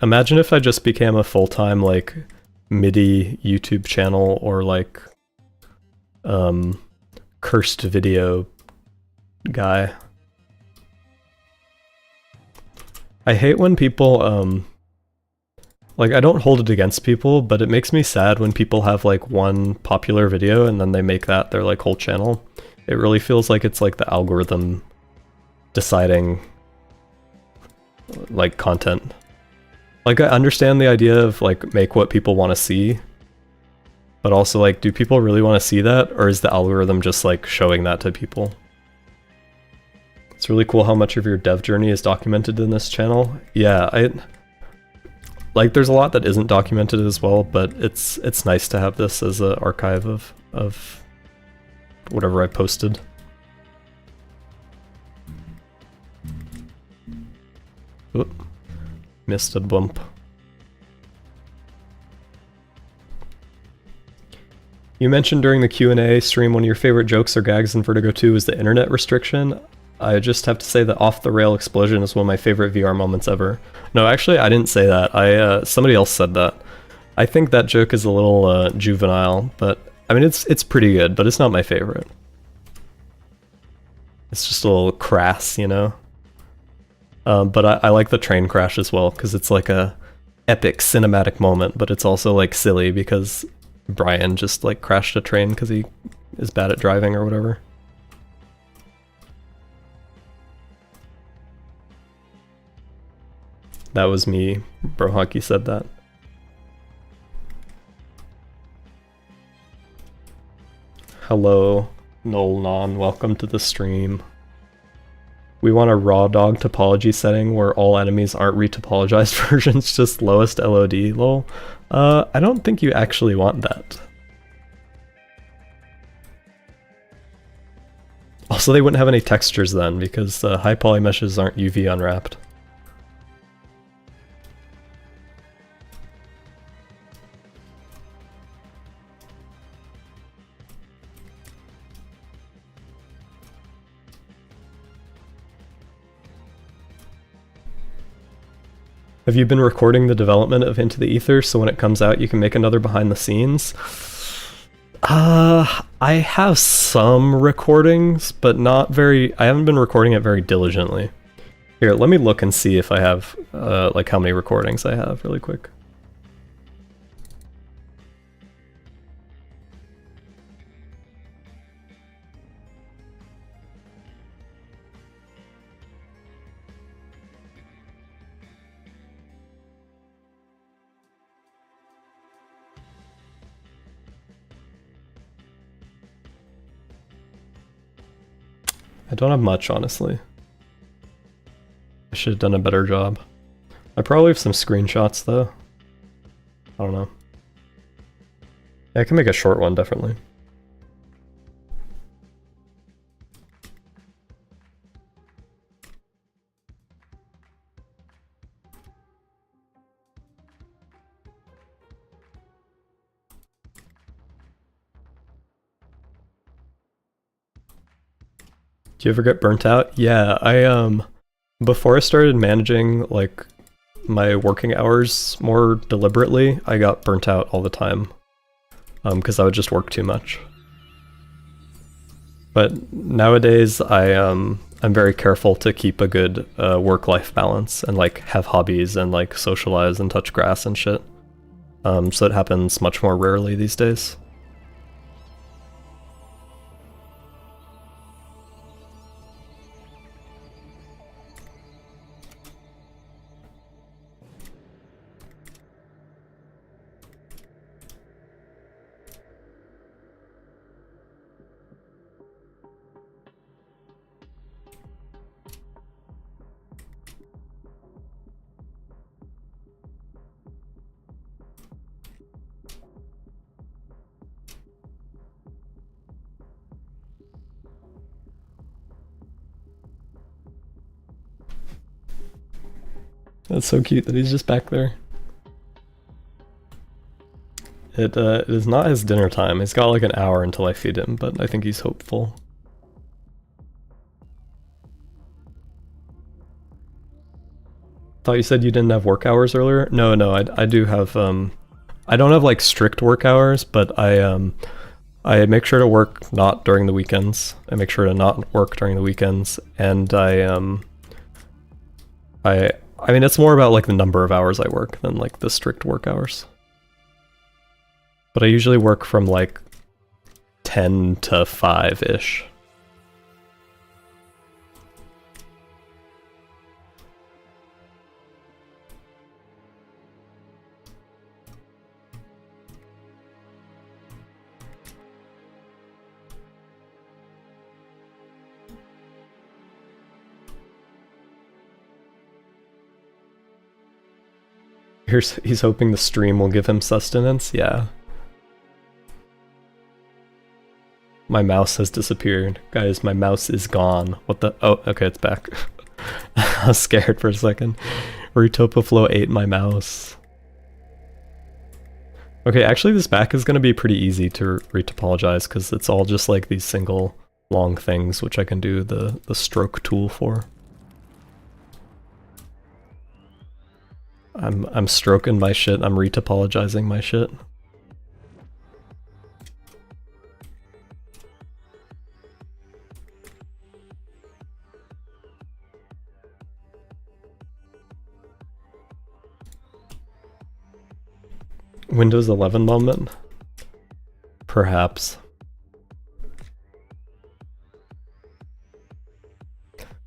Imagine if I just became a full-time, like, MIDI YouTube channel or, like, cursed video guy. I hate when people, like, I don't hold it against people, but it makes me sad when people have, like, one popular video and then they make that their, like, whole channel. It really feels like it's, like, the algorithm deciding, like, content. Like, I understand the idea of, like, make what people want to see, but also, like, do people really want to see that, or is the algorithm just, like, showing that to people? It's really cool how much of your dev journey is documented in this channel. Yeah, like there's a lot that isn't documented as well, but it's nice to have this as an archive of whatever I posted. Oop, missed a bump. You mentioned during the Q&A stream one of your favorite jokes or gags in Vertigo 2 is the internet restriction. I just have to say that Off the Rail Explosion is one of my favorite VR moments ever. No, actually, I didn't say that. Somebody else said that. I think that joke is a little juvenile, but I mean, it's pretty good, but it's not my favorite. It's just a little crass, you know? But I like the train crash as well, because it's like a epic cinematic moment, but it's also like silly because Brian just like crashed a train because he is bad at driving or whatever. That was me. Bro Hockey said that. Hello, Nolnon. Welcome to the stream. We want a raw dog topology setting where all enemies aren't retopologized versions, just lowest LOD, lol. I don't think you actually want that. Also, they wouldn't have any textures then, because high poly meshes aren't UV unwrapped. Have you been recording the development of Into the Ether so when it comes out you can make another behind the scenes? I have some recordings, but not very... I haven't been recording it very diligently. Here, let me look and see if I have, like how many recordings I have really quick. I don't have much, honestly. I should have done a better job. I probably have some screenshots, though. I don't know. Yeah, I can make a short one, definitely. Do you ever get burnt out? Yeah, before I started managing, like, my working hours more deliberately, I got burnt out all the time. Because I would just work too much. But nowadays, I'm very careful to keep a good work-life balance and, like, have hobbies and, like, socialize and touch grass and shit. So it happens much more rarely these days. That's so cute that he's just back there. It is not his dinner time. He's got like an hour until I feed him, but I think he's hopeful. Thought you said you didn't have work hours earlier? No, I do have, I don't have like strict work hours, but I make sure to work not during the weekends. I make sure to not work during the weekends, and I mean, it's more about like the number of hours I work than like the strict work hours. But I usually work from like 10 to 5-ish. He's hoping the stream will give him sustenance, yeah. My mouse has disappeared. Guys, my mouse is gone. What the? Oh, okay, it's back. I was scared for a second. Retopoflow ate my mouse. Okay, actually this back is going to be pretty easy to retopologize because it's all just like these single long things which I can do the stroke tool for. I'm stroking my shit, I'm retopologizing my shit. Windows 11 moment? Perhaps.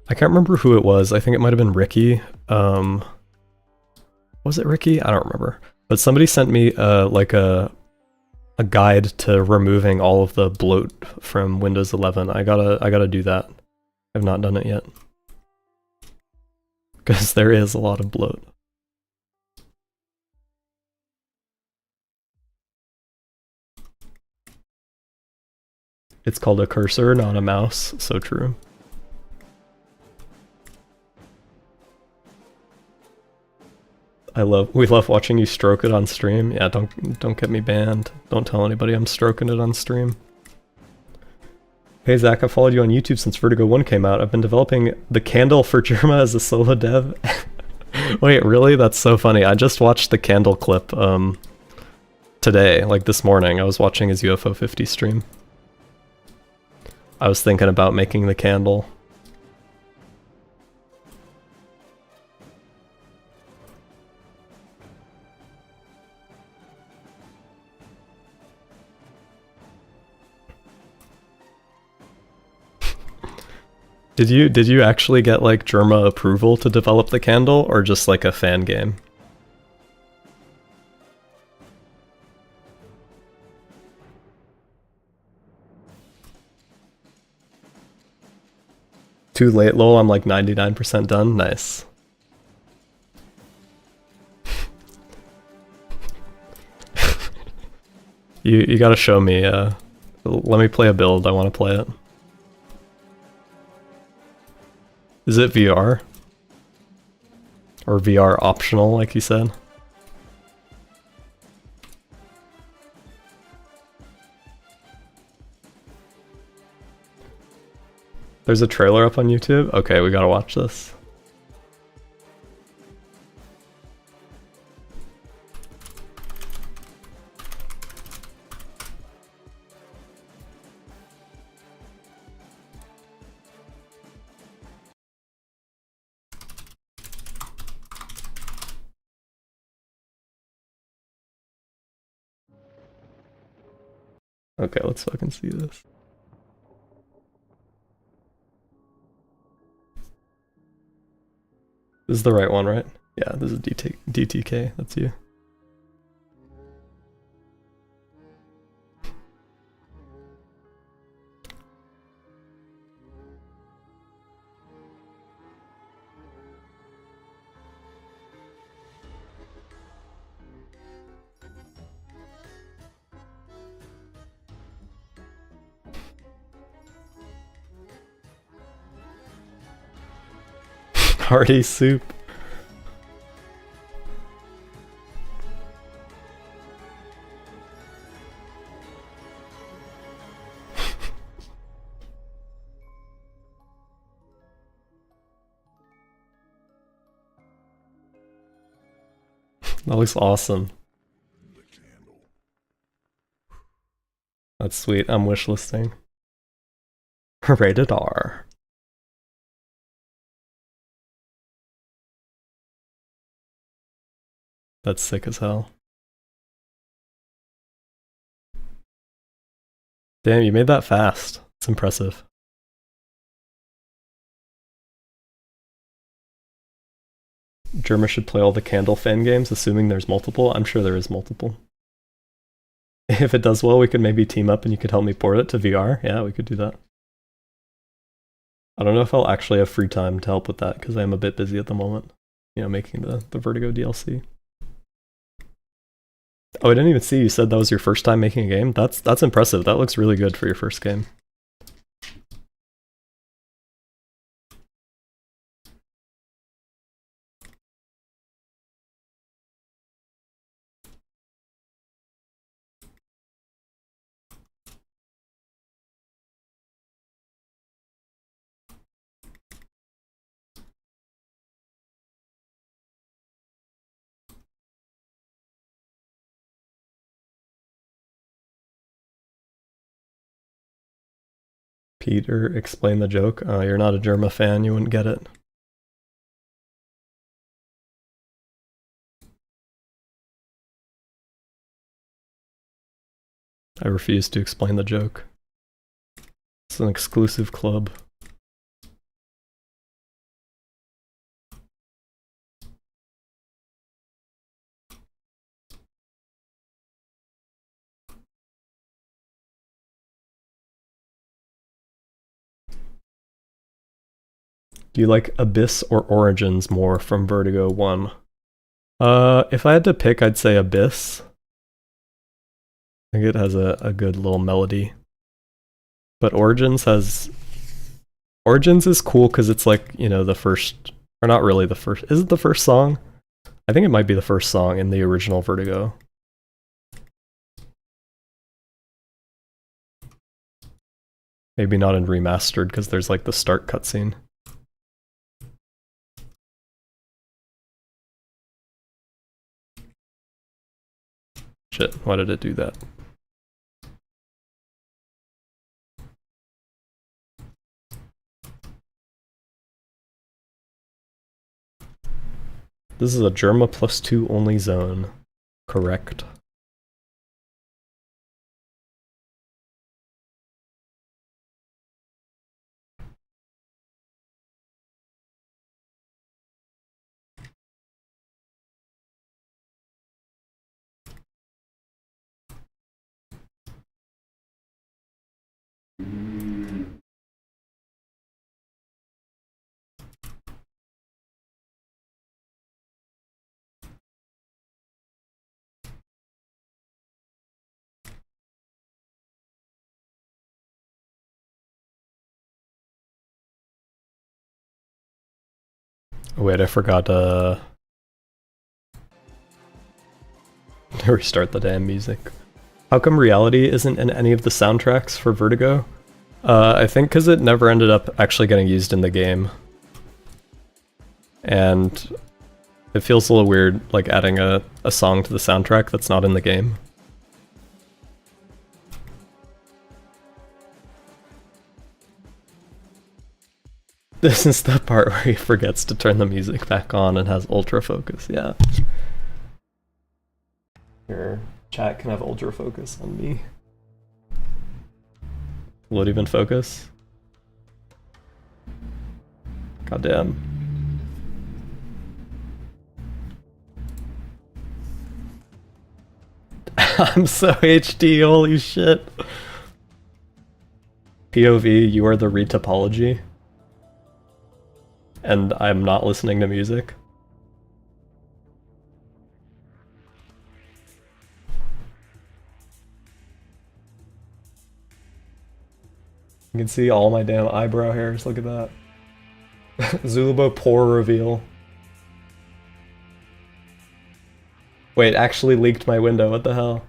I can't remember who it was. I think it might have been Ricky. Was it Ricky? I don't remember. But somebody sent me like a guide to removing all of the bloat from Windows 11. I gotta do that. I've not done it yet. Because there is a lot of bloat. It's called a cursor, not a mouse. So true. We love watching you stroke it on stream. Yeah, don't get me banned. Don't tell anybody I'm stroking it on stream. Hey Zach, I've followed you on YouTube since Vertigo 1 came out. I've been developing the candle for Germa as a solo dev. Wait, really? That's so funny. I just watched the candle clip today, like this morning. I was watching his UFO 50 stream. I was thinking about making the candle. Did you actually get like Germa approval to develop the candle, or just like a fan game? Too late, lol, I'm like 99% done. Nice. You gotta show me, let me play a build, I wanna play it. Is it VR? Or VR optional, like you said? There's a trailer up on YouTube? Okay, we gotta watch this. Okay, let's fucking see this. This is the right one, right? Yeah, this is DTK, that's you. Hearty soup. That looks awesome. That's sweet. I'm wishlisting. Rated R. That's sick as hell. Damn, you made that fast. It's impressive. Germa should play all the Candle fan games, assuming there's multiple. I'm sure there is multiple. If it does well, we could maybe team up and you could help me port it to VR. Yeah, we could do that. I don't know if I'll actually have free time to help with that, because I am a bit busy at the moment. You know, making the Vertigo DLC. Oh, I didn't even see you said that was your first time making a game. That's impressive. That looks really good for your first game. Peter, explain the joke. You're not a Germa fan, you wouldn't get it. I refuse to explain the joke. It's an exclusive club. Do you like Abyss or Origins more from Vertigo 1? If I had to pick, I'd say Abyss. I think it has a good little melody. But Origins is cool because it's like, you know, the first, or not really the first, is it the first song? I think it might be the first song in the original Vertigo. Maybe not in remastered because there's like the start cutscene. Shit, why did it do that? This is a Germa +2 only zone, correct? Oh, wait, I forgot to restart the damn music. How come Reality isn't in any of the soundtracks for Vertigo? I think because it never ended up actually getting used in the game. And it feels a little weird, like adding a song to the soundtrack that's not in the game. This is the part where he forgets to turn the music back on and has ultra focus, yeah. Your chat can have ultra focus on me. Will it even focus? Goddamn. I'm so HD, holy shit. POV, you are the Retopology. And I'm not listening to music. You can see all my damn eyebrow hairs, look at that. Zulubo pore reveal. Wait, actually leaked my window, what the hell?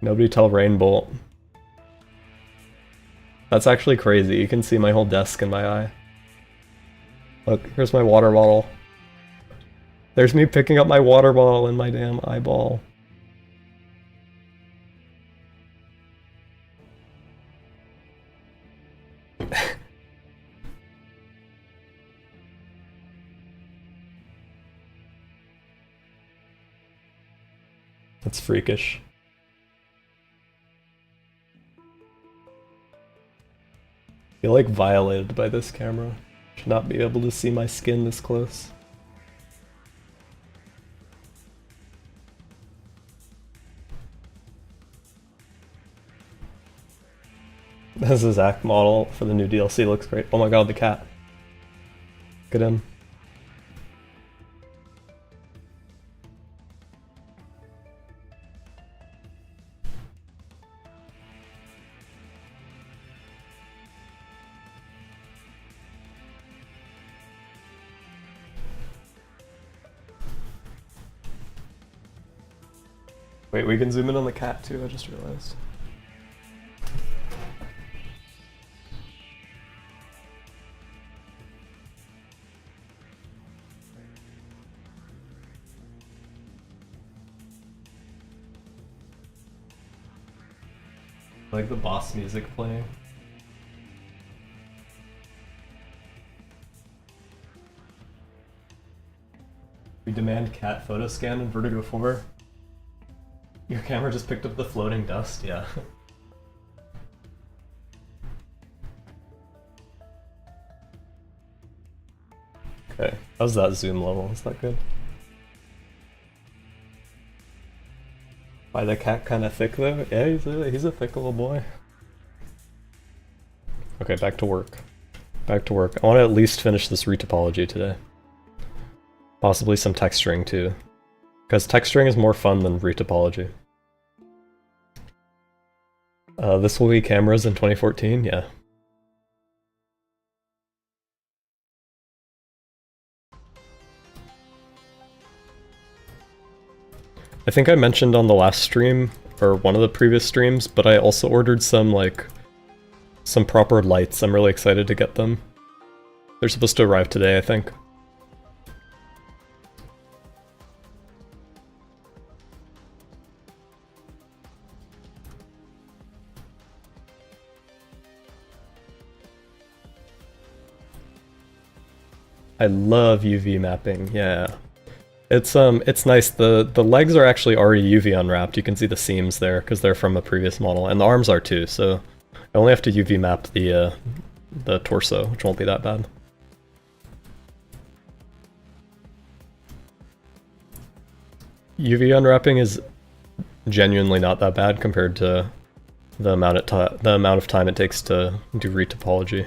Nobody tell Rainbolt. That's actually crazy, you can see my whole desk in my eye. Look, here's my water bottle. There's me picking up my water bottle in my damn eyeball. That's freakish. I feel like violated by this camera. Should not be able to see my skin this close. This is Zach model for the new DLC, looks great. Oh my god, the cat. Look at him. Wait, we can zoom in on the cat too, I just realized. I like the boss music playing. We demand cat photo scan in Vertigo 4. Your camera just picked up the floating dust, yeah. Okay, how's that zoom level? Is that good? Why the cat kind of thick though? Yeah, he's a thick little boy. Okay, back to work. Back to work. I want to at least finish this retopology today. Possibly some texturing too. Because texturing is more fun than retopology. This will be cameras in 2014? Yeah. I think I mentioned on the last stream, or one of the previous streams, but I also ordered some, like, some proper lights. I'm really excited to get them. They're supposed to arrive today, I think. I love UV mapping, yeah. It's nice. The legs are actually already UV unwrapped. You can see the seams there because they're from a previous model, and the arms are too. So I only have to UV map the torso, which won't be that bad. UV unwrapping is genuinely not that bad compared to the amount of time it takes to do retopology.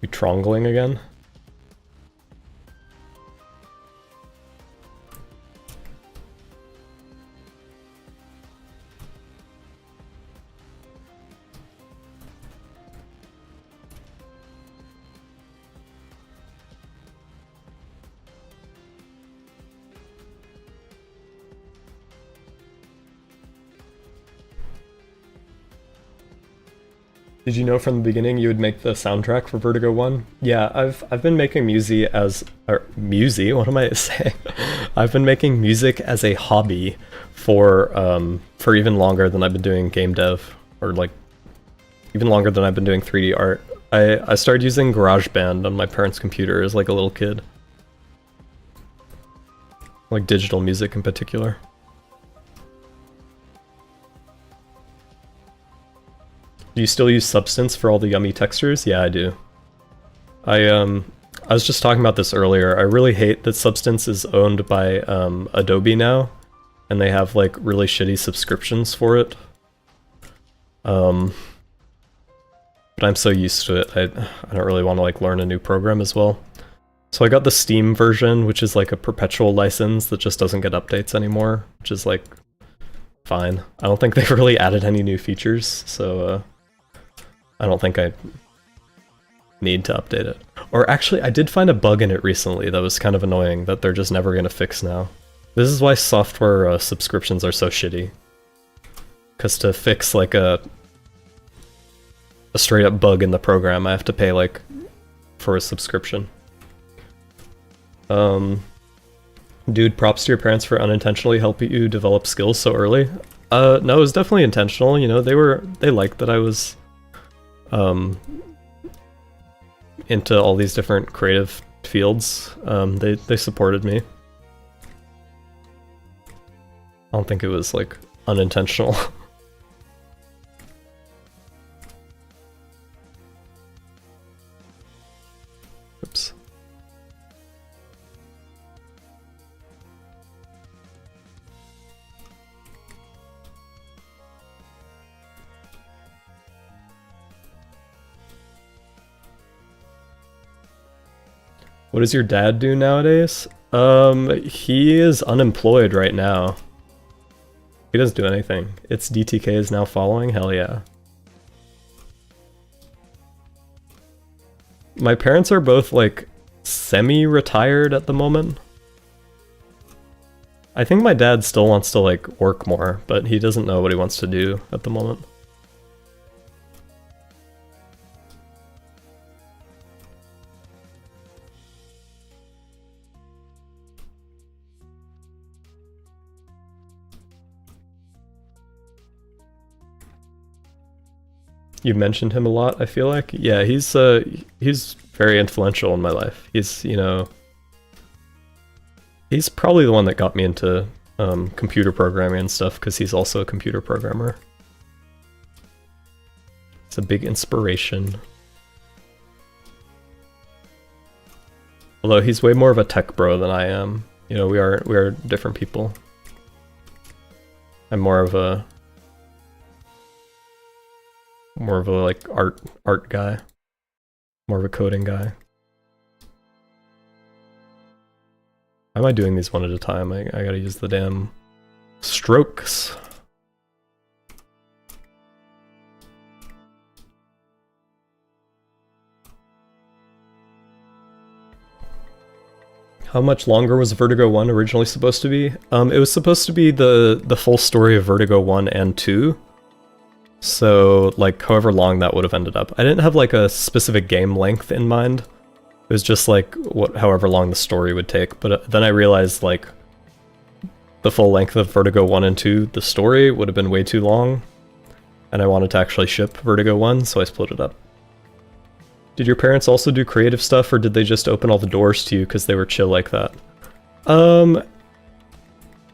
You trongling again? Did you know from the beginning you would make the soundtrack for Vertigo 1? Yeah, I've been making music as what am I saying? I've been making music as a hobby for even longer than I've been doing game dev, or like even longer than I've been doing 3D art. I started using GarageBand on my parents' computer as like a little kid. Like digital music in particular. Do you still use Substance for all the yummy textures? Yeah, I do. I was just talking about this earlier. I really hate that Substance is owned by Adobe now, and they have like really shitty subscriptions for it. But I'm so used to it. I don't really want to like learn a new program as well. So I got the Steam version, which is like a perpetual license that just doesn't get updates anymore, which is like fine. I don't think they've really added any new features, so I don't think I need to update it. Or actually, I did find a bug in it recently that was kind of annoying that they're just never going to fix now. This is why software subscriptions are so shitty. Because to fix like a straight up bug in the program, I have to pay like for a subscription. Dude, props to your parents for unintentionally helping you develop skills so early. No, it was definitely intentional, you know, they liked that I was into all these different creative fields. They supported me. I don't think it was like unintentional. Oops. What does your dad do nowadays? He is unemployed right now. He doesn't do anything. It's DTK is now following? Hell yeah. My parents are both like semi-retired at the moment. I think my dad still wants to like work more, but he doesn't know what he wants to do at the moment. You mentioned him a lot, I feel like. Yeah, he's very influential in my life. He's, you know, he's probably the one that got me into computer programming and stuff, because he's also a computer programmer. It's a big inspiration. Although he's way more of a tech bro than I am. You know, we are different people. I'm more of a like art guy, more of a coding guy. How am I doing these one at a time? I gotta use the damn strokes. How much longer was Vertigo 1 originally supposed to be? It was supposed to be the full story of Vertigo 1 and 2. So, like, however long that would have ended up. I didn't have, like, a specific game length in mind. It was just, like, however long the story would take. But then I realized, like, the full length of Vertigo 1 and 2, the story, would have been way too long. And I wanted to actually ship Vertigo 1, so I split it up. Did your parents also do creative stuff, or did they just open all the doors to you because they were chill like that?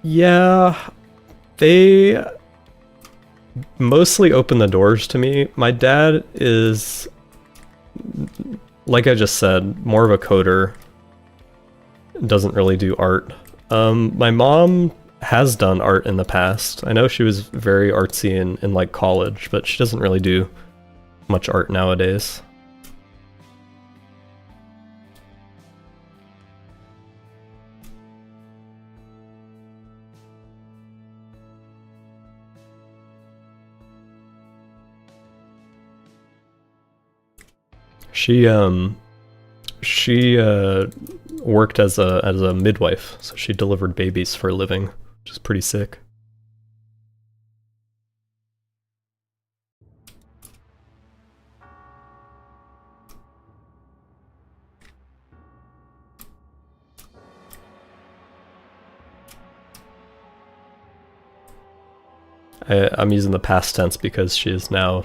Yeah, they mostly open the doors to me. My dad is, like I just said, more of a coder. Doesn't really do art. My mom has done art in the past. I know she was very artsy in like college, but she doesn't really do much art nowadays. She worked as a midwife, so she delivered babies for a living, which is pretty sick. I'm using the past tense because she is now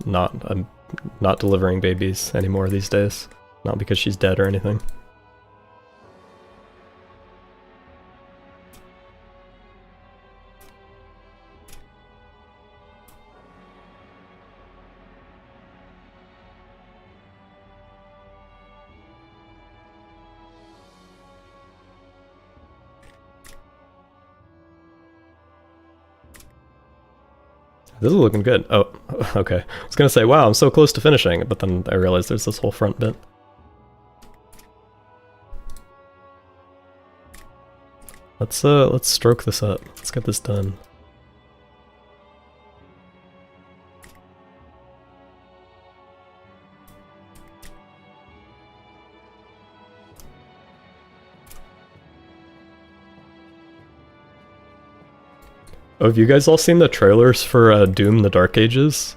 not delivering babies anymore these days. Not because she's dead or anything. This is looking good. Oh, okay. I was gonna say, wow, I'm so close to finishing, but then I realized there's this whole front bit. Let's stroke this up. Let's get this done. Oh, have you guys all seen the trailers for Doom: The Dark Ages?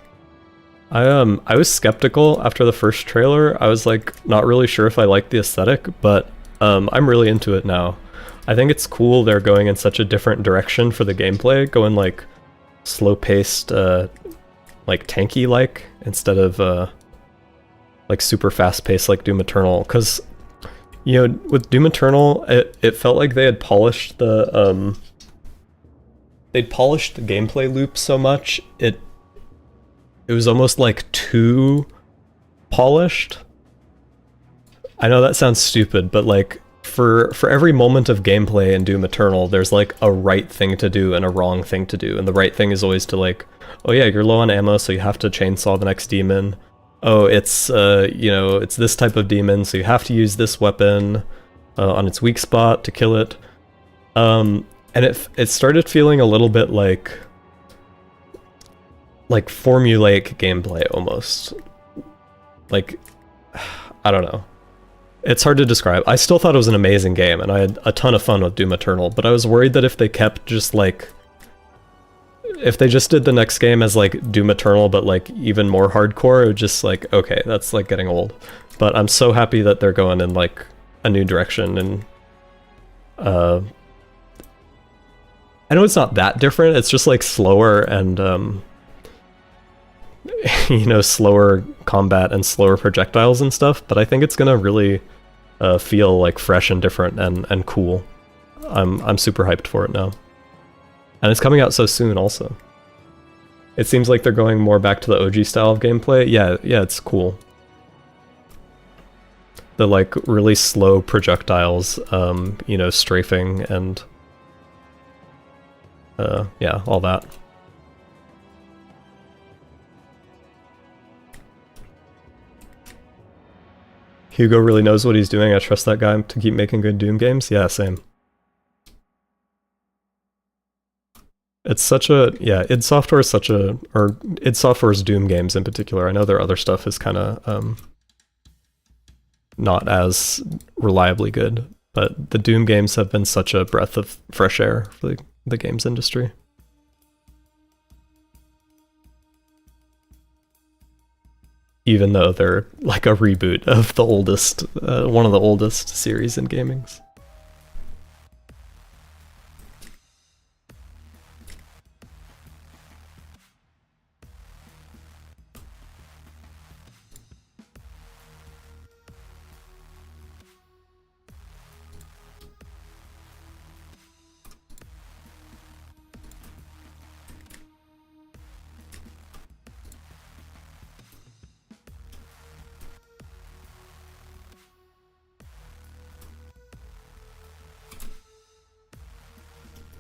I was skeptical after the first trailer. I was like not really sure if I liked the aesthetic, but I'm really into it now. I think it's cool they're going in such a different direction for the gameplay, going like slow-paced, like tanky-like, instead of like super fast-paced like Doom Eternal. Because, you know, with Doom Eternal, it felt like they had polished the they'd polished the gameplay loop so much it was almost like too polished. I know that sounds stupid, but like for every moment of gameplay in Doom Eternal, there's like a right thing to do and a wrong thing to do, and the right thing is always to like, oh yeah, you're low on ammo, so you have to chainsaw the next demon. Oh, it's you know, it's this type of demon, so you have to use this weapon on its weak spot to kill it. And it started feeling a little bit like formulaic gameplay almost. Like, I don't know. It's hard to describe. I still thought it was an amazing game, and I had a ton of fun with Doom Eternal, but I was worried that if they kept just like... if they just did the next game as like Doom Eternal, but like even more hardcore, it would just like, okay, that's like getting old. But I'm so happy that they're going in like a new direction, and I know it's not that different, it's just like slower and you know, slower combat and slower projectiles and stuff, but I think it's gonna really feel like fresh and different and cool. I'm super hyped for it now. And it's coming out so soon also. It seems like they're going more back to the OG style of gameplay. Yeah, it's cool. The like really slow projectiles, you know, strafing and yeah, all that. Hugo really knows what he's doing. I trust that guy to keep making good Doom games. Yeah, same. It's such a, yeah, id Software is such a, or id Software's Doom games in particular. I know their other stuff is kind of not as reliably good, but the Doom games have been such a breath of fresh air for the games industry. Even though they're like a reboot of the oldest, one of the oldest series in gamings.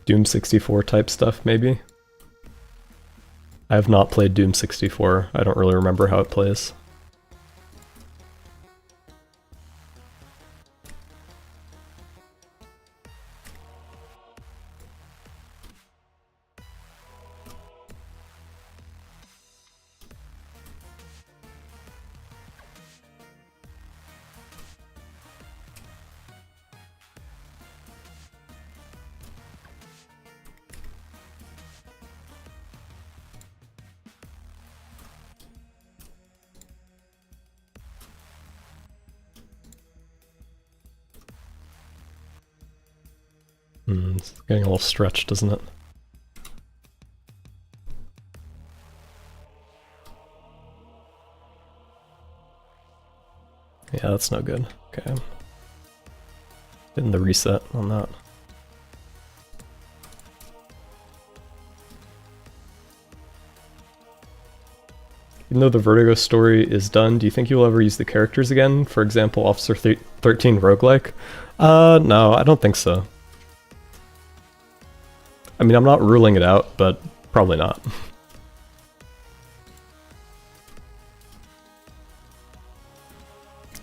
Doom 64 type stuff, maybe? I have not played Doom 64. I don't really remember how it plays. It's getting a little stretched, isn't it? Yeah, that's no good. Okay. Getting the reset on that. Even though the Vertigo story is done, do you think you'll ever use the characters again? For example, Officer 13 roguelike? No, I don't think so. I mean, I'm not ruling it out, but probably not.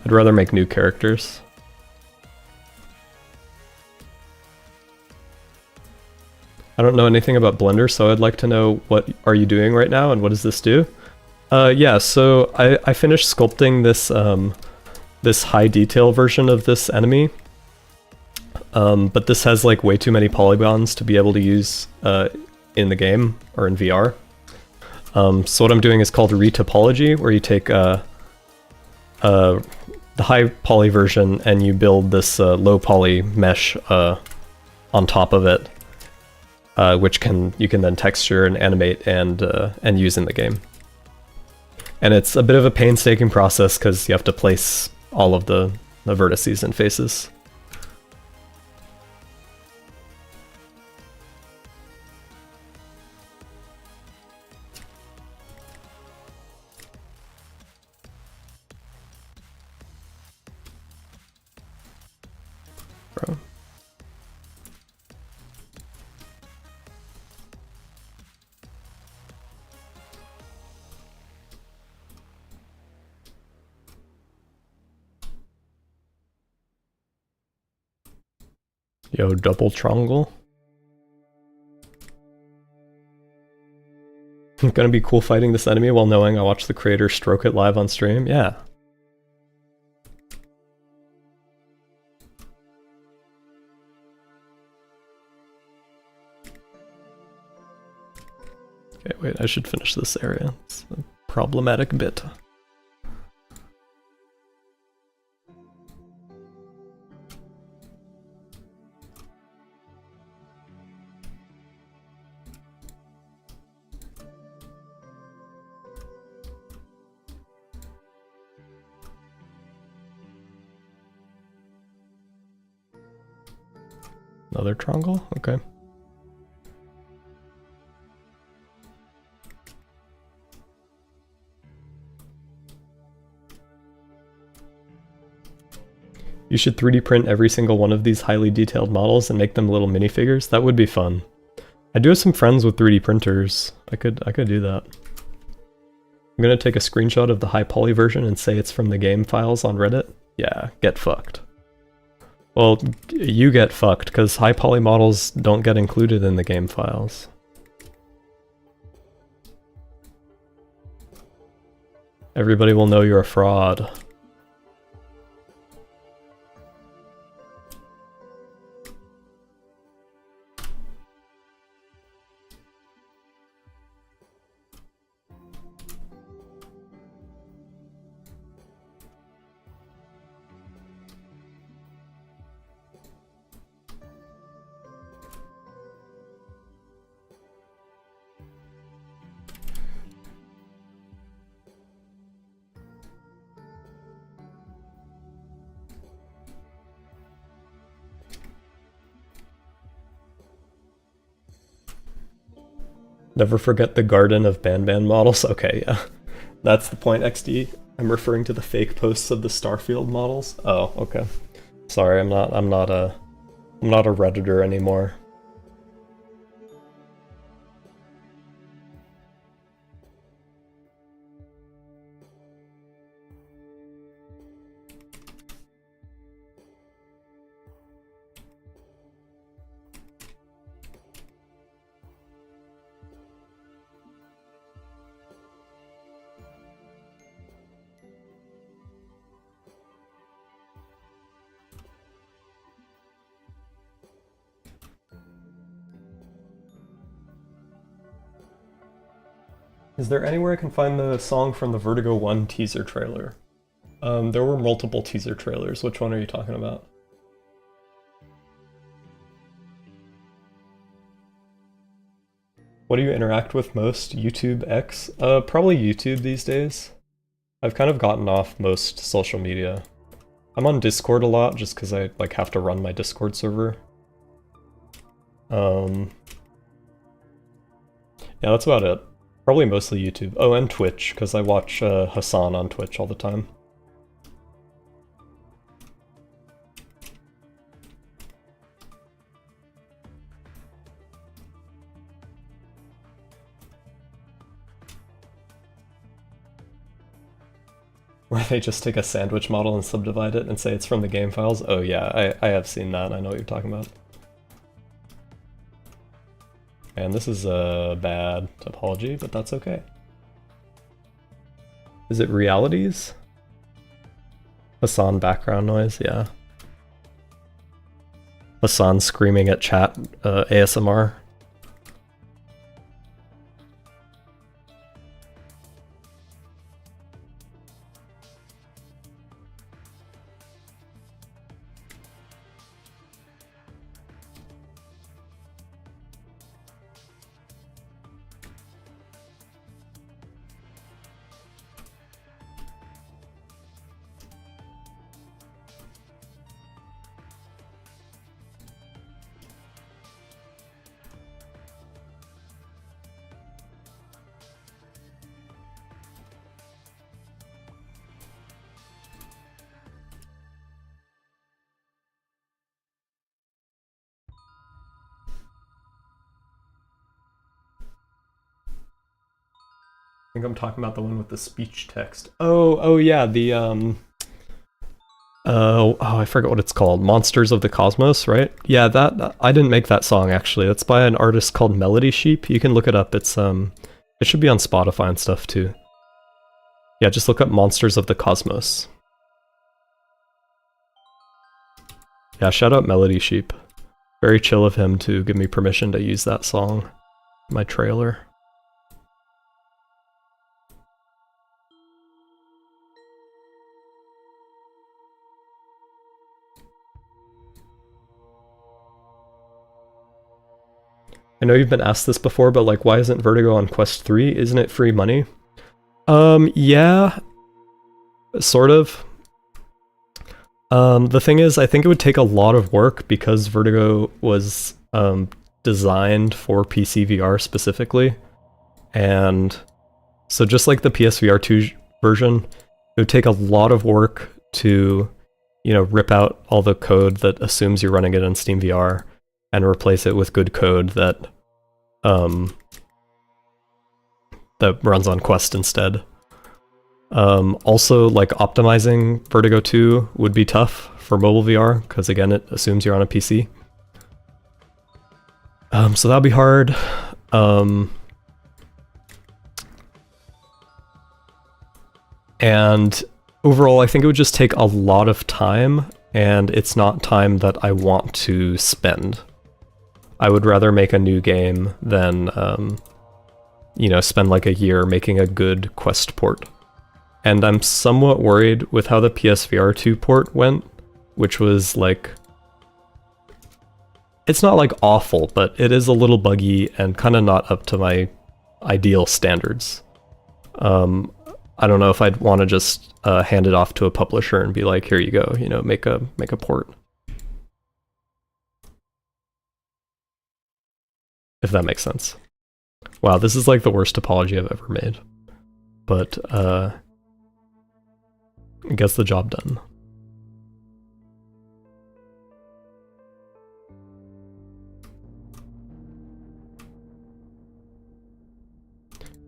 I'd rather make new characters. I don't know anything about Blender, so I'd like to know what are you doing right now and what does this do? Yeah, so I finished sculpting this this high detail version of this enemy. But this has like way too many polygons to be able to use in the game or in VR. So what I'm doing is called Retopology, where you take the high poly version and you build this low poly mesh on top of it, which you can then texture and animate and use in the game. And it's a bit of a painstaking process because you have to place all of the vertices and faces. Bro. Yo, double triangle. Gonna be cool fighting this enemy while knowing I watched the creator stroke it live on stream? Yeah. Okay, wait, I should finish this area. It's a problematic bit. Another triangle? Okay. You should 3D print every single one of these highly detailed models and make them little minifigures. That would be fun. I do have some friends with 3D printers. I could do that. I'm gonna take a screenshot of the high poly version and say it's from the game files on Reddit. Yeah, get fucked. Well, you get fucked, because high poly models don't get included in the game files. Everybody will know you're a fraud. Never forget the garden of Banban models. Okay, yeah. That's the point, XD. I'm referring to the fake posts of the Starfield models. Oh, okay. Sorry, I'm not a Redditor anymore. Is there anywhere I can find the song from the Vertigo 1 teaser trailer? There were multiple teaser trailers. Which one are you talking about? What do you interact with most? YouTube, X? Probably YouTube these days. I've kind of gotten off most social media. I'm on Discord a lot just because I have to run my Discord server. Yeah, that's about it. Probably mostly YouTube. Oh, and Twitch, because I watch Hassan on Twitch all the time. Where they just take a sandwich model and subdivide it and say it's from the game files? Oh yeah, I have seen that. I know what you're talking about. And this is a bad topology, but that's okay. Is it realities? Hassan background noise, yeah. Hassan screaming at chat, ASMR. think I'm talking about the one with the speech text. Oh yeah, the I forget what it's called. Monsters of the Cosmos, right? Yeah, that I didn't make that song actually. It's by an artist called Melody Sheep. You can look it up. It's it should be on Spotify and stuff too. Yeah, just look up Monsters of the Cosmos. Yeah, shout out Melody Sheep. Very chill of him to give me permission to use that song in my trailer. I know you've been asked this before, but like, why isn't Vertigo on Quest 3? Isn't it free money? Yeah, sort of. The thing is, I think it would take a lot of work because Vertigo was designed for PC VR specifically. And so just like the PSVR 2 version, it would take a lot of work to, you know, rip out all the code that assumes you're running it in Steam VR and replace it with good code that that runs on Quest instead. Also, like, optimizing Vertigo 2 would be tough for mobile VR, because again, it assumes you're on a PC. So that'd be hard. And overall, I think it would just take a lot of time, and it's not time that I want to spend. I would rather make a new game than, you know, spend like a year making a good Quest port. And I'm somewhat worried with how the PSVR 2 port went, which was like... It's not like awful, but it is a little buggy and kind of not up to my ideal standards. I don't know if I'd want to just hand it off to a publisher and be like, here you go, you know, make a port. If that makes sense. Wow, this is like the worst topology I've ever made. But it gets the job done.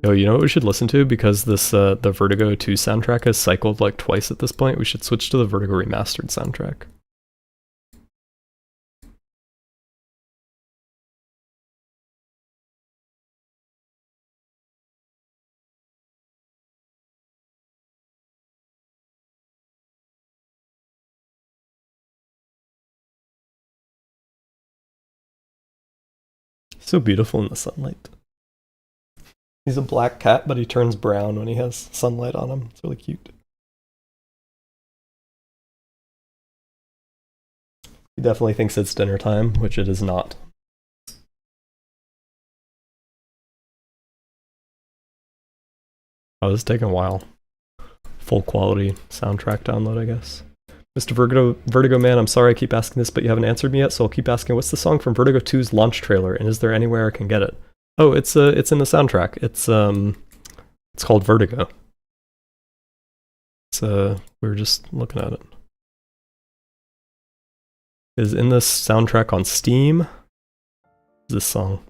Yo, you know what we should listen to? Because this the Vertigo 2 soundtrack has cycled like twice at this point. We should switch to the Vertigo Remastered soundtrack. So beautiful in the sunlight. He's a black cat, but he turns brown when he has sunlight on him. It's really cute. He definitely thinks it's dinner time, which it is not. Oh, this is taking a while. Full quality soundtrack download, I guess. Mr. Vertigo Man, I'm sorry I keep asking this, but you haven't answered me yet, so I'll keep asking. What's the song from Vertigo 2's launch trailer, and is there anywhere I can get it? Oh, it's in the soundtrack. It's called Vertigo. It's we were just looking at it. Is in the soundtrack on Steam. This song.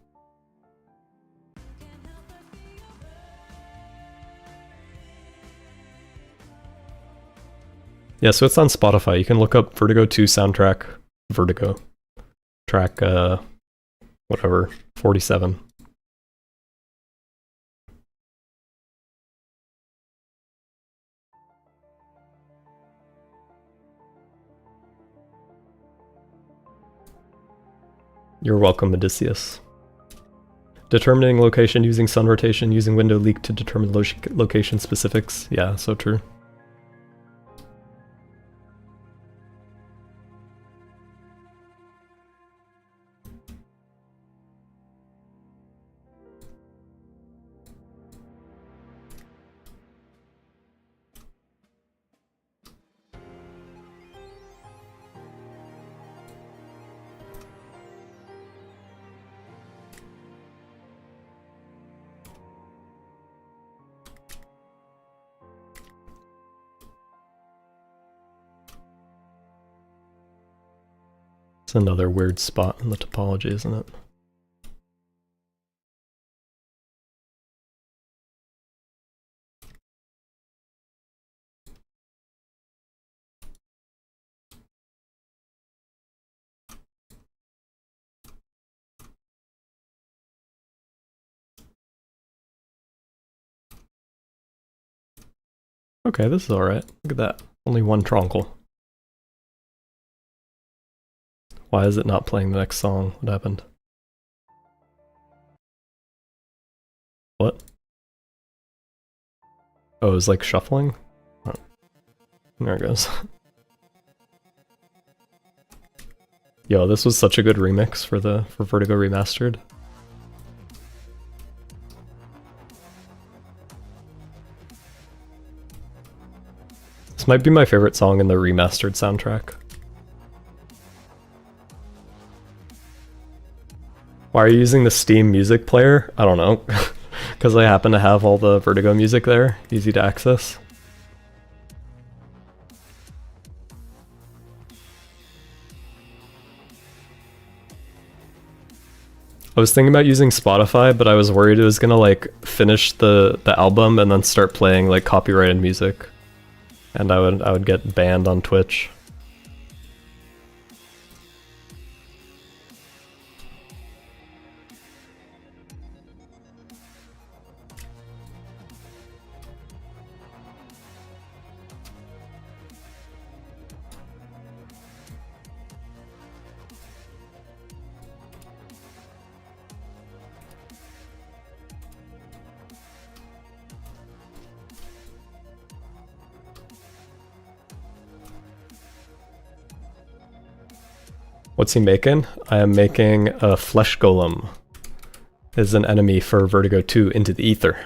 Yeah, so it's on Spotify. You can look up Vertigo 2 soundtrack, Vertigo. Track, whatever, 47. You're welcome, Odysseus. Determining location using sun rotation, using window leak to determine location specifics. Yeah, so true. It's another weird spot in the topology, isn't it? Okay, this is alright. Look at that. Only one tronkle. Why is it not playing the next song? What happened? What? Oh, it was like shuffling? Oh. There it goes. Yo, this was such a good remix for Vertigo Remastered. This might be my favorite song in the remastered soundtrack. Why are you using the Steam music player? I don't know. Because I happen to have all the Vertigo music there. Easy to access. I was thinking about using Spotify, but I was worried it was gonna like finish the album and then start playing like copyrighted music. And I would get banned on Twitch. What's he making? I am making a Flesh Golem. Is an enemy for Vertigo 2 Into the Ether.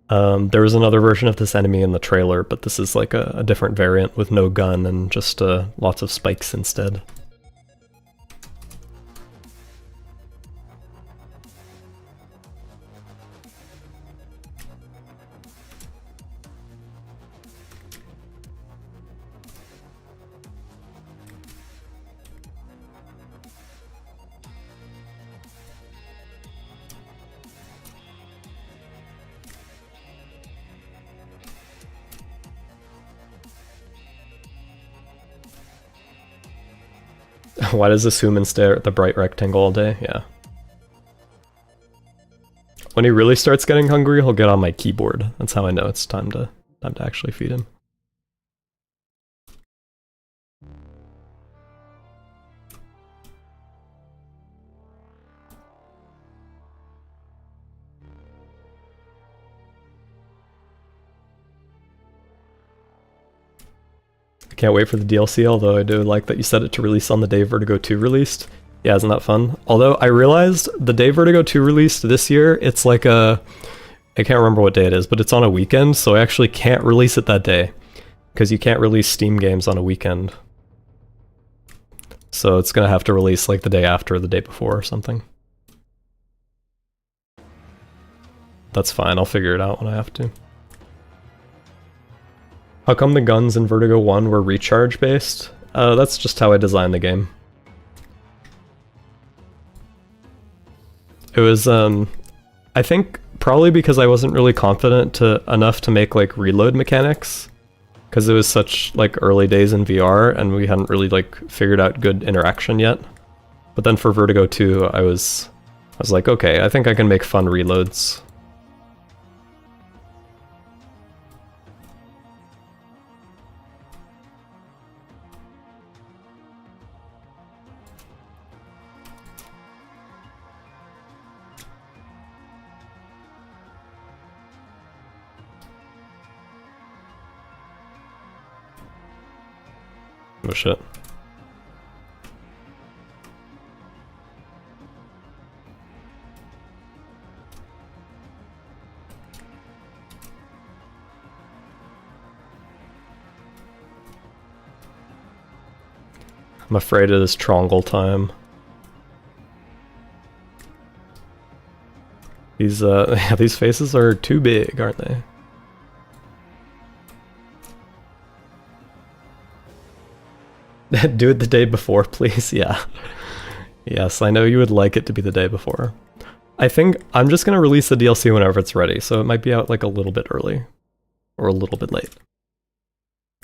There was another version of this enemy in the trailer, but this is like a different variant with no gun and just lots of spikes instead. Why does this human stare at the bright rectangle all day? Yeah. When he really starts getting hungry, he'll get on my keyboard. That's how I know it's time to actually feed him. Can't wait for the DLC, although I do like that you set it to release on the day Vertigo 2 released. Yeah, isn't that fun? Although I realized the day Vertigo 2 released this year, it's like I can't remember what day it is, but it's on a weekend, so I actually can't release it that day. Because you can't release Steam games on a weekend. So it's gonna have to release like the day after or the day before or something. That's fine, I'll figure it out when I have to. How come the guns in Vertigo 1 were recharge based? That's just how I designed the game. It was, I think probably because I wasn't really confident enough to make like reload mechanics. Because it was such like early days in VR and we hadn't really like figured out good interaction yet. But then for Vertigo 2, I was like, okay, I think I can make fun reloads. Oh shit. I'm afraid it is Trongle time. These yeah, these faces are too big, aren't they? Do it the day before, please. Yeah. Yes, I know you would like it to be the day before. I think I'm just gonna release the DLC whenever it's ready, so it might be out like a little bit early. Or a little bit late.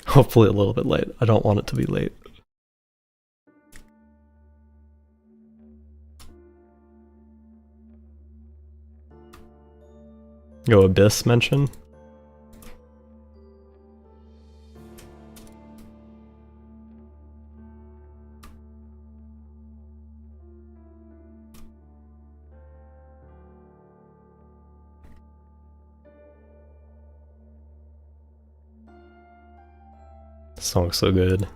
Hopefully a little bit late. I don't want it to be late. Yo, Abyss mention. Song's so good.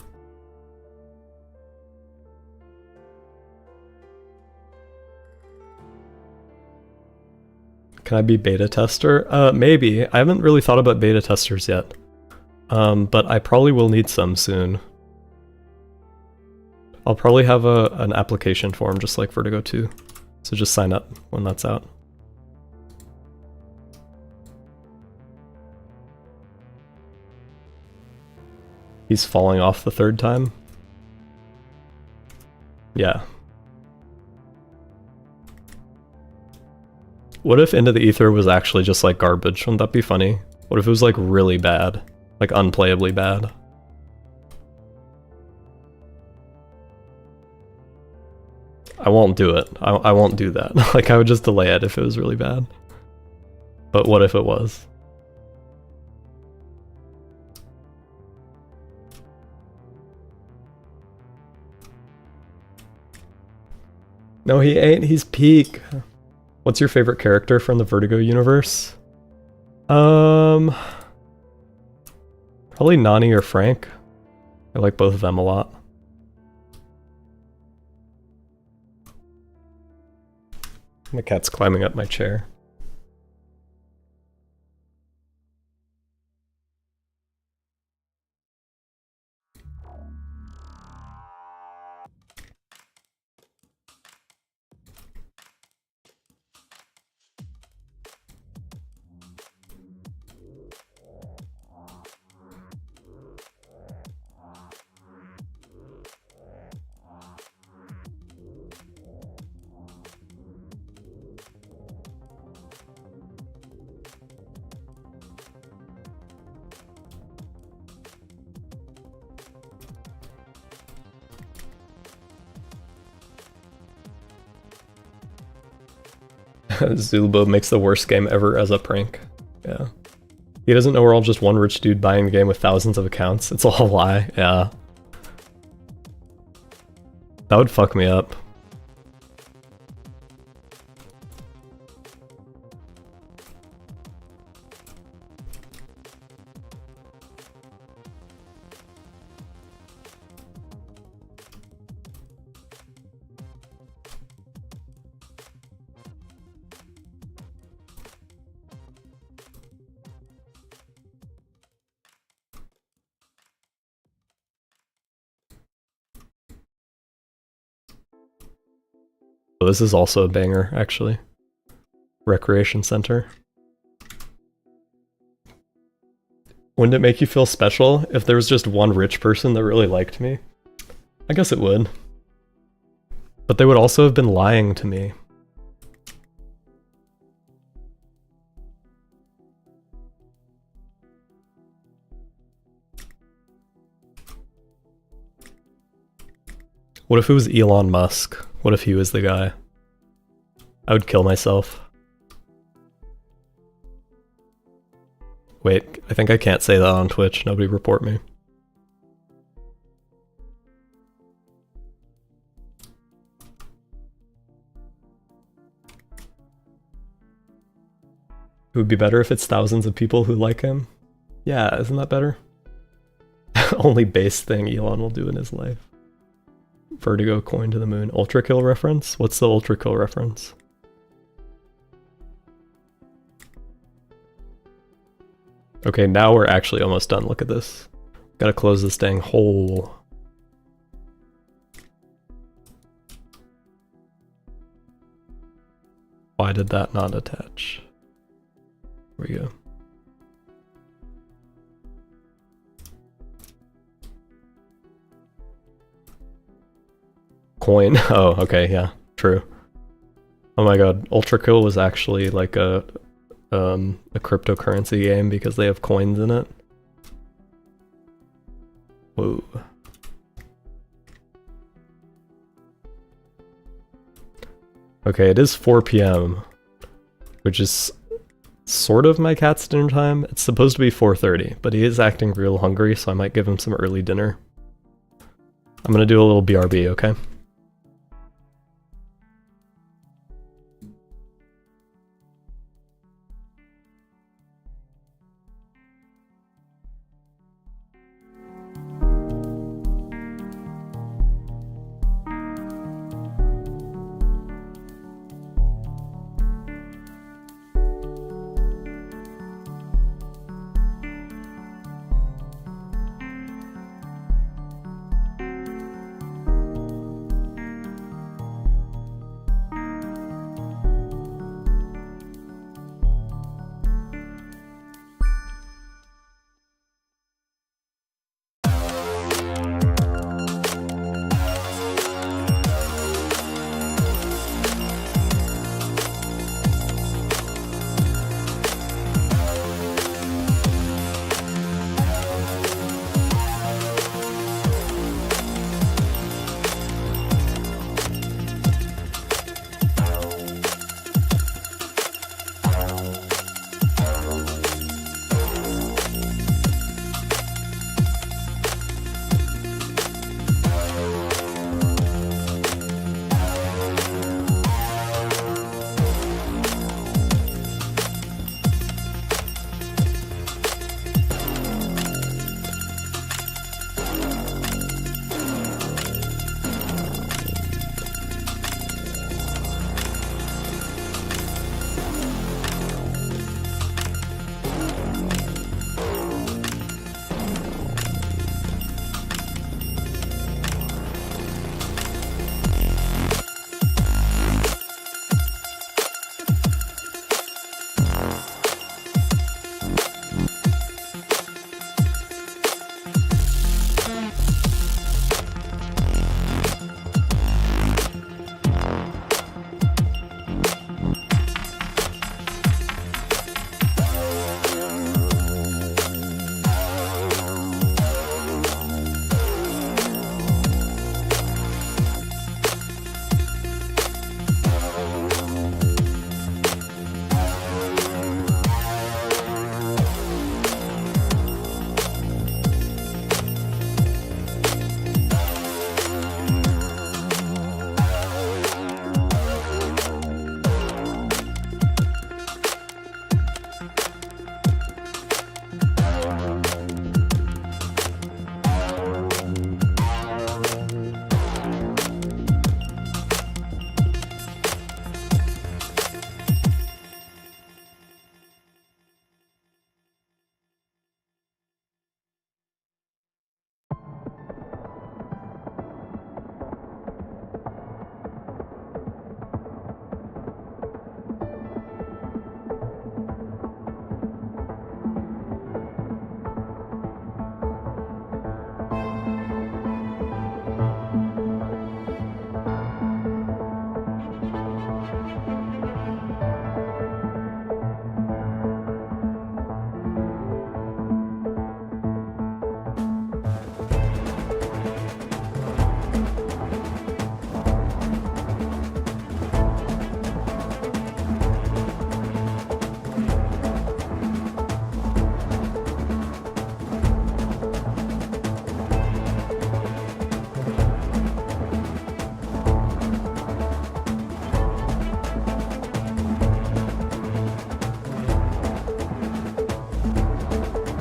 Can I be beta tester? Maybe. I haven't really thought about beta testers yet. But I probably will need some soon. I'll probably have an application form just like Vertigo 2. So just sign up when that's out. He's falling off the third time. Yeah. What if Into the Ether was actually just like garbage? Wouldn't that be funny? What if it was like really bad? Like unplayably bad? I won't do it. I won't do that. Like I would just delay it if it was really bad. But what if it was? No, he ain't. He's peak. What's your favorite character from the Vertigo universe? Probably Nani or Frank. I like both of them a lot. My cat's climbing up my chair. Zulubo makes the worst game ever as a prank. Yeah. He doesn't know we're all just one rich dude buying the game with thousands of accounts. It's all a lie. Yeah. That would fuck me up. Oh, this is also a banger, actually. Recreation Center. Wouldn't it make you feel special if there was just one rich person that really liked me? I guess it would. But they would also have been lying to me. What if it was Elon Musk? What if he was the guy? I would kill myself. Wait, I think I can't say that on Twitch. Nobody report me. It would be better if it's thousands of people who like him. Yeah, isn't that better? Only base thing Elon will do in his life. Vertigo coin to the moon. Ultra kill reference? What's the ultra kill reference? Okay, now we're actually almost done. Look at this. Gotta close this dang hole. Why did that not attach? Here we go. Coin. Oh, okay, yeah, true. Oh my god, Ultra Kill was actually like a cryptocurrency game because they have coins in it. Whoa. Okay, it is 4 p.m., which is sort of my cat's dinner time. It's supposed to be 4:30, but he is acting real hungry, so I might give him some early dinner. I'm gonna do a little BRB, okay?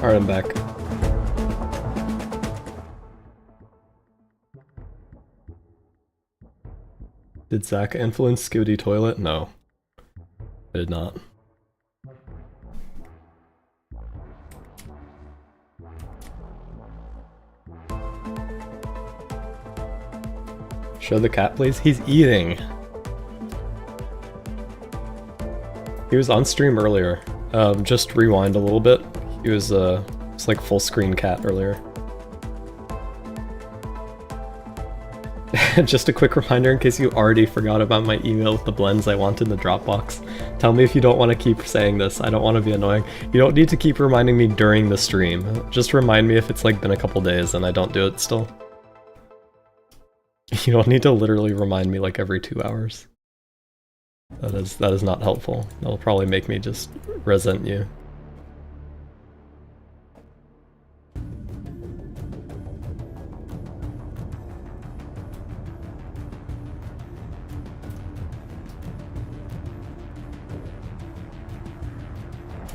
Alright, I'm back. Did Zach influence Skibidi Toilet? No. I did not. Show the cat, please. He's eating. He was on stream earlier. Just rewind a little bit. He was, it's like full screen cat earlier. Just a quick reminder in case you already forgot about my email with the blends I want in the Dropbox. Tell me if you don't want to keep saying this. I don't want to be annoying. You don't need to keep reminding me during the stream. Just remind me if it's like been a couple days and I don't do it still. You don't need to literally remind me like every 2 hours. That is not helpful. That'll probably make me just resent you.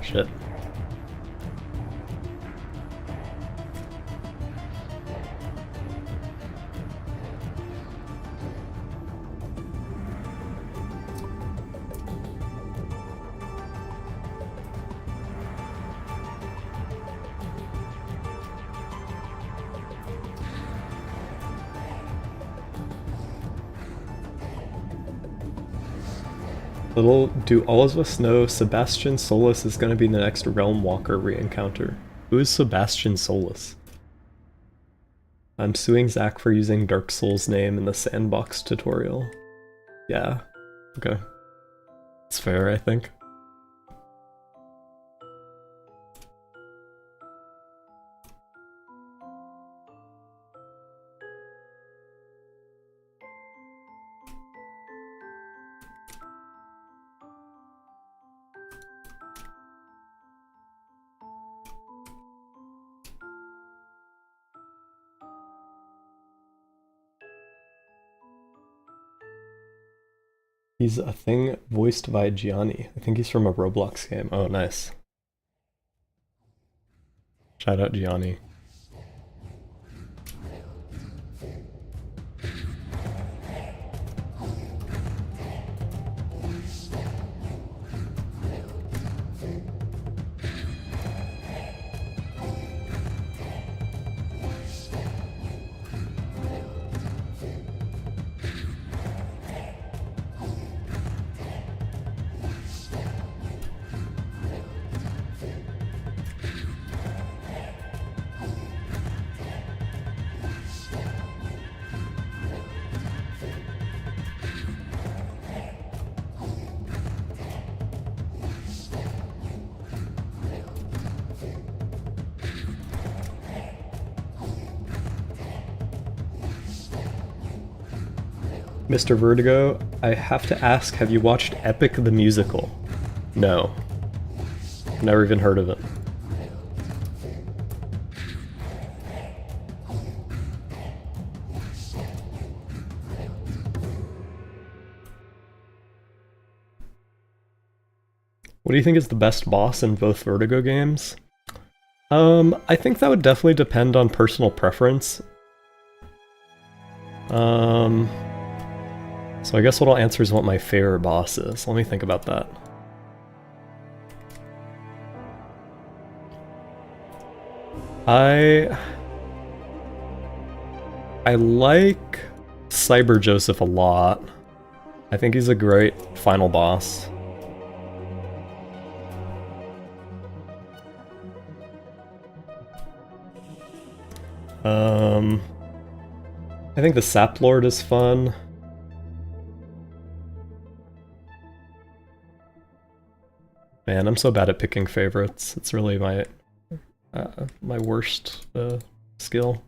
Shit. Little do all of us know Sebastian Solus is going to be the next Realm Walker re-encounter. Who is Sebastian Solus? I'm suing Zach for using Dark Souls' name in the sandbox tutorial. Yeah, okay. It's fair, I think. He's a thing voiced by Gianni. I think he's from a Roblox game. Oh, nice. Shout out Gianni. Mr. Vertigo, I have to ask, have you watched Epic the Musical? No. Never even heard of it. What do you think is the best boss in both Vertigo games? I think that would definitely depend on personal preference. So I guess what I'll answer is what my favorite boss is. Let me think about that. I like Cyber Joseph a lot. I think he's a great final boss. I think the Sap Lord is fun. Man, I'm so bad at picking favorites. It's really my my worst skill.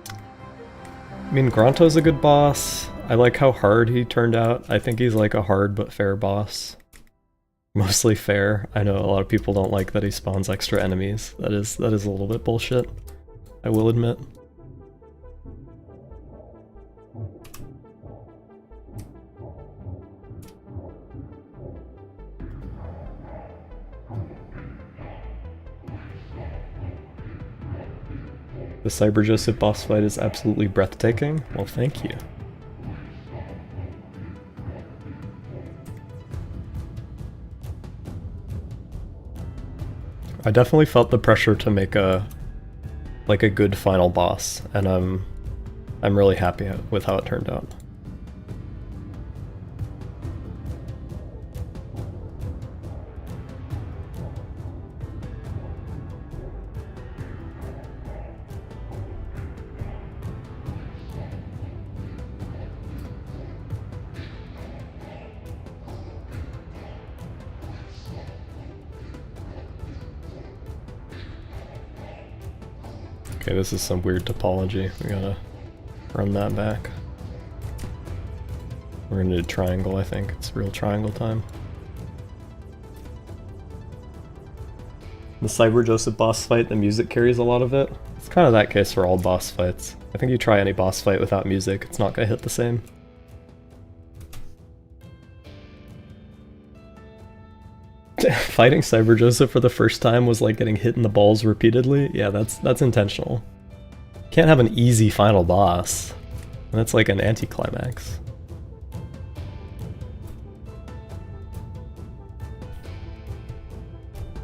I mean, Gronto's a good boss. I like how hard he turned out. I think he's like a hard but fair boss. Mostly fair. I know a lot of people don't like that he spawns extra enemies. That is a little bit bullshit, I will admit. The Cyber Joseph boss fight is absolutely breathtaking. Well, thank you. I definitely felt the pressure to make a good final boss, and I'm really happy with how it turned out. Okay, this is some weird topology. We gotta run that back. We're gonna do triangle, I think. It's real triangle time. The Cyber Joseph boss fight, the music carries a lot of it. It's kind of that case for all boss fights. I think you try any boss fight without music, it's not gonna hit the same. Fighting Cyber Joseph for the first time was like getting hit in the balls repeatedly. Yeah, that's intentional. Can't have an easy final boss. That's like an anticlimax.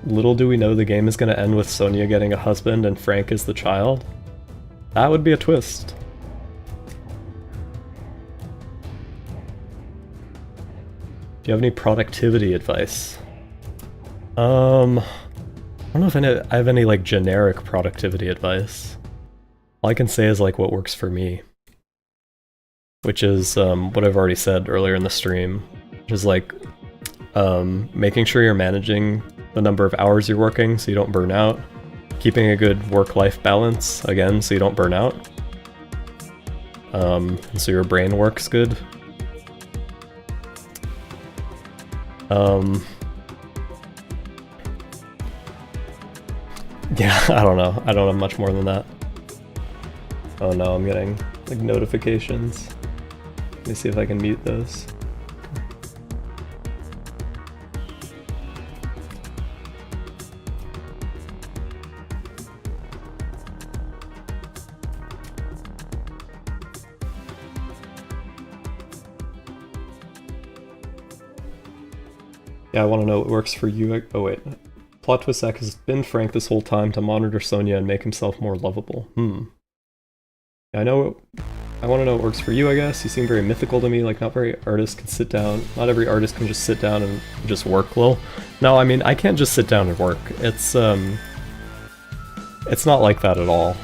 Little do we know the game is going to end with Sonia getting a husband and Frank is the child. That would be a twist. Do you have any productivity advice? I don't know if I have any like generic productivity advice. All I can say is like what works for me. Which is what I've already said earlier in the stream. Which is like making sure you're managing the number of hours you're working so you don't burn out. Keeping a good work-life balance, again, so you don't burn out. So your brain works good. Yeah, I don't know. I don't have much more than that. Oh no, I'm getting like notifications. Let me see if I can mute those. Yeah, I want to know what works for you. Oh wait. Plot twist Zach has been Frank this whole time to monitor Sonia and make himself more lovable. Yeah, I know. I want to know what works for you, I guess. You seem very mythical to me, like not every artist can sit down. Not every artist can just sit down and just work, lol. No, I mean, I can't just sit down and work. It's not like that at all.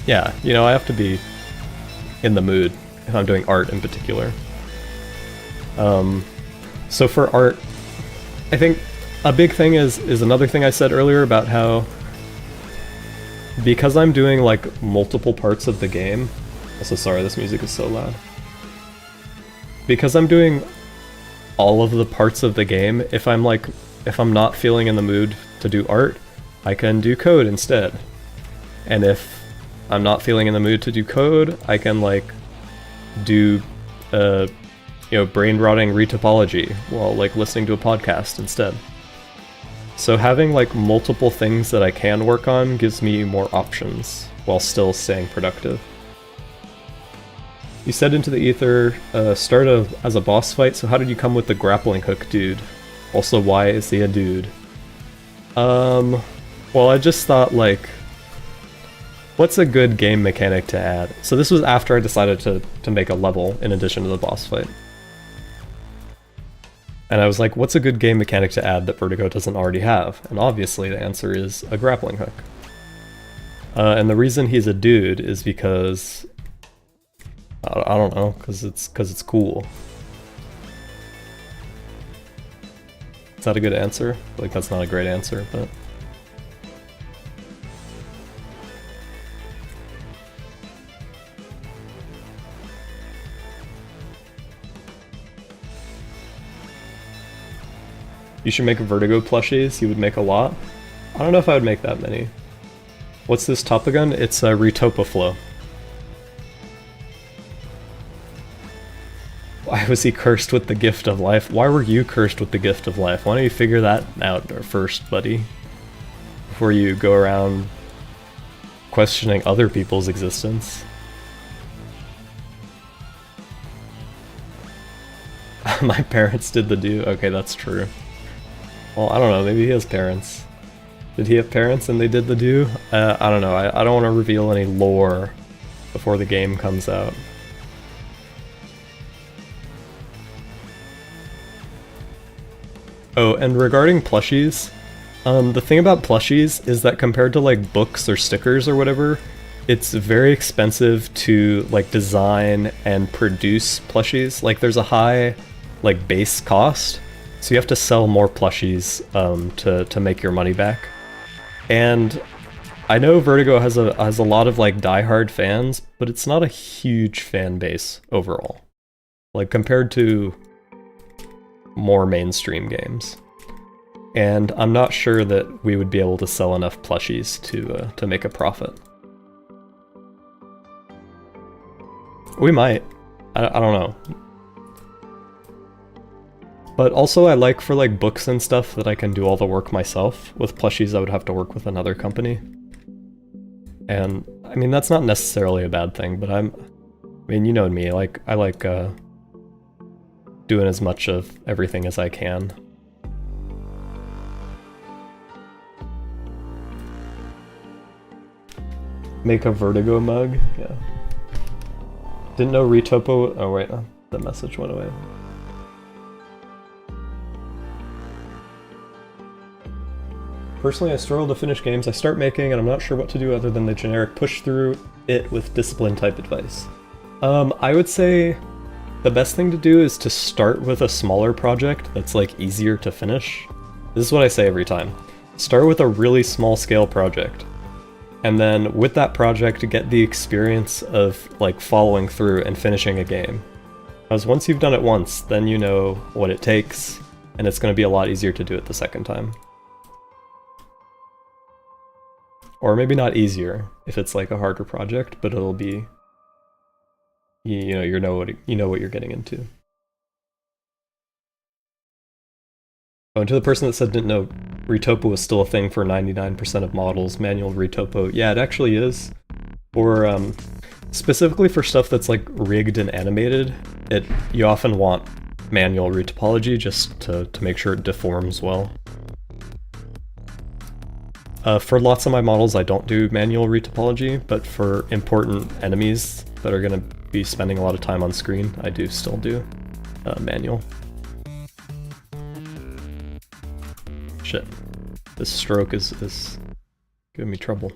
Yeah, you know, I have to be in the mood if I'm doing art in particular. So for art, I think a big thing is another thing I said earlier about how because I'm doing like multiple parts of the game. Also, sorry, this music is so loud. Because I'm doing all of the parts of the game, if I'm not feeling in the mood to do art, I can do code instead. And if I'm not feeling in the mood to do code, I can like do brain rotting retopology while like listening to a podcast instead. So having like multiple things that I can work on gives me more options while still staying productive. You said Into the Ether started as a boss fight, so how did you come with the grappling hook dude? Also, why is he a dude? Well, I just thought like, what's a good game mechanic to add? So this was after I decided to make a level in addition to the boss fight. And I was like, what's a good game mechanic to add that Vertigo doesn't already have? And obviously the answer is a grappling hook. And the reason he's a dude is because, I don't know, because it's cool. Is that a good answer? Like that's not a great answer, but... You should make Vertigo plushies, you would make a lot. I don't know if I would make that many. What's this topogun? It's a Retopoflow. Why was he cursed with the gift of life? Why were you cursed with the gift of life? Why don't you figure that out first, buddy? Before you go around questioning other people's existence. My parents did the do. Okay, that's true. Well, I don't know, maybe he has parents. Did he have parents and they did the do? I don't know, I don't want to reveal any lore before the game comes out. Oh, and regarding plushies, the thing about plushies is that compared to like books or stickers or whatever, it's very expensive to like design and produce plushies. Like there's a high like base cost, so you have to sell more plushies to make your money back. And I know Vertigo has a lot of like diehard fans, but it's not a huge fan base overall. Like compared to more mainstream games. And I'm not sure that we would be able to sell enough plushies to make a profit. We might. I don't know. But also I like for like books and stuff that I can do all the work myself. With plushies I would have to work with another company. And I mean that's not necessarily a bad thing, but I mean you know me, like I like doing as much of everything as I can. Make a Vertigo mug? Yeah. Didn't know Retopo... Oh wait, the message went away. Personally, I struggle to finish games I start making and I'm not sure what to do other than the generic push through it with discipline type advice. I would say the best thing to do is to start with a smaller project that's like easier to finish. This is what I say every time. Start with a really small scale project. And then with that project, get the experience of like following through and finishing a game. Because once you've done it once, then you know what it takes, and it's going to be a lot easier to do it the second time. Or maybe not easier if it's like a harder project, but it'll be, you know what you're getting into. Oh, and to the person that said didn't know Retopo was still a thing for 99% of models, manual Retopo. Yeah, it actually is. Or specifically for stuff that's like rigged and animated, you often want manual retopology just to make sure it deforms well. For lots of my models I don't do manual retopology, but for important enemies that are going to be spending a lot of time on screen, I do still do manual. Shit. This stroke is giving me trouble.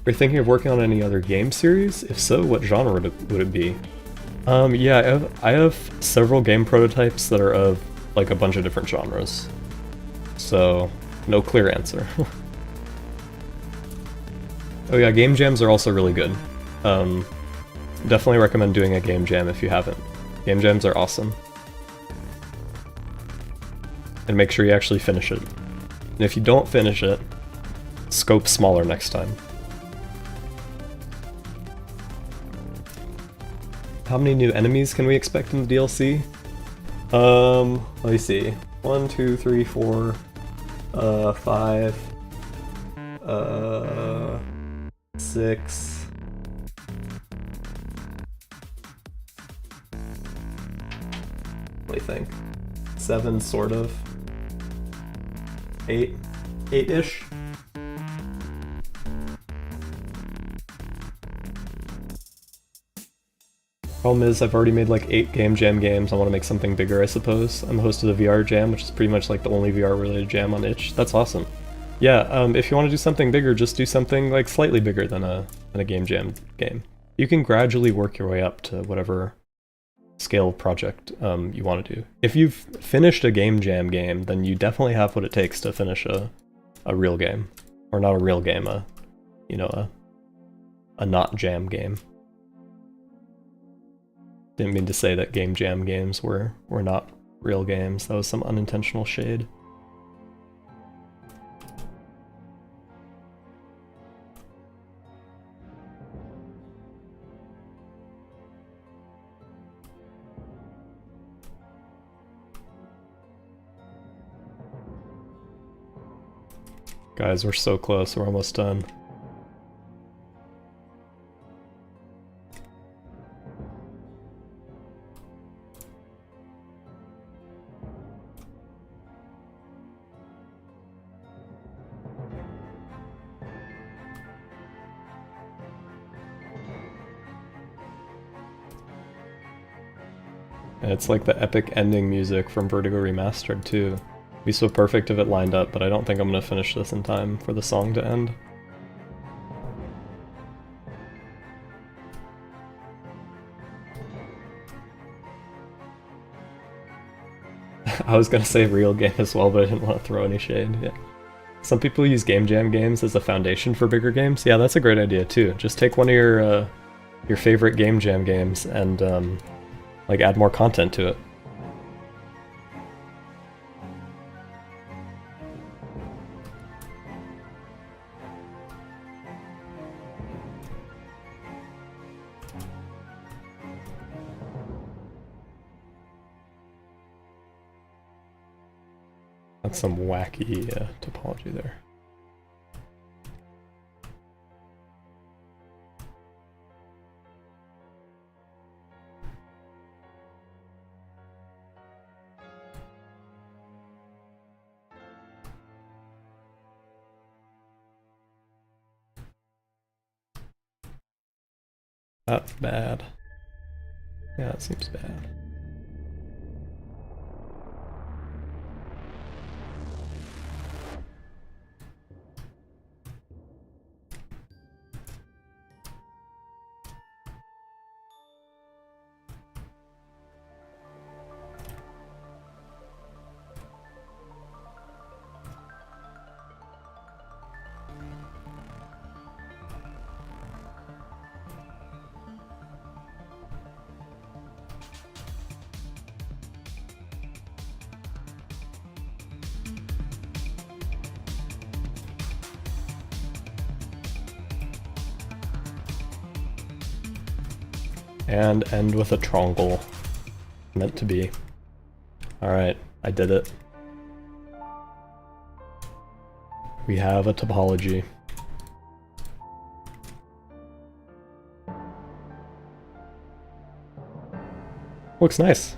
Are you thinking of working on any other game series? If so, what genre would it be? Yeah, I have several game prototypes that are of like a bunch of different genres. So, no clear answer. Oh yeah, game jams are also really good. Definitely recommend doing a game jam if you haven't. Game jams are awesome. And make sure you actually finish it. And if you don't finish it, scope smaller next time. How many new enemies can we expect in the DLC? Let me see. 1, 2, 3, 4, 5, 6. What do you think? 7, sort of. 8? 8-ish? Problem is, I've already made like 8 Game Jam games. I want to make something bigger, I suppose. I'm the host of the VR Jam, which is pretty much like the only VR-related jam on itch. That's awesome. Yeah, if you want to do something bigger, just do something like slightly bigger than a Game Jam game. You can gradually work your way up to whatever scale project you want to do. If you've finished a Game Jam game, then you definitely have what it takes to finish a real game. Or not a real game, a not jam game. Didn't mean to say that Game Jam games were not real games. That was some unintentional shade. Guys, we're so close, we're almost done. And it's like the epic ending music from Vertigo Remastered too. It'd be so perfect if it lined up, but I don't think I'm gonna finish this in time for the song to end. I was gonna say real game as well, but I didn't want to throw any shade. Yeah. Some people use game jam games as a foundation for bigger games. Yeah, that's a great idea too. Just take one of your favorite game jam games and like add more content to it. That's some wacky topology there. That's bad. Yeah, it seems bad. And end with a triangle. Meant to be. Alright, I did it. We have a topology. Looks nice.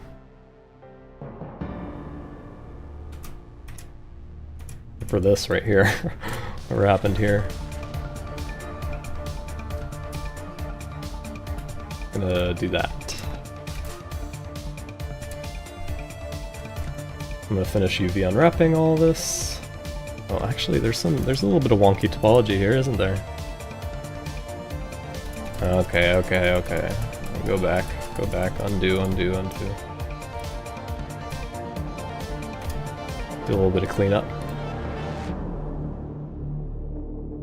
For this right here. What happened here? Gonna do that. I'm gonna finish UV unwrapping all this. Oh, actually, there's a little bit of wonky topology here, isn't there? Okay. Go back, undo. Do a little bit of cleanup.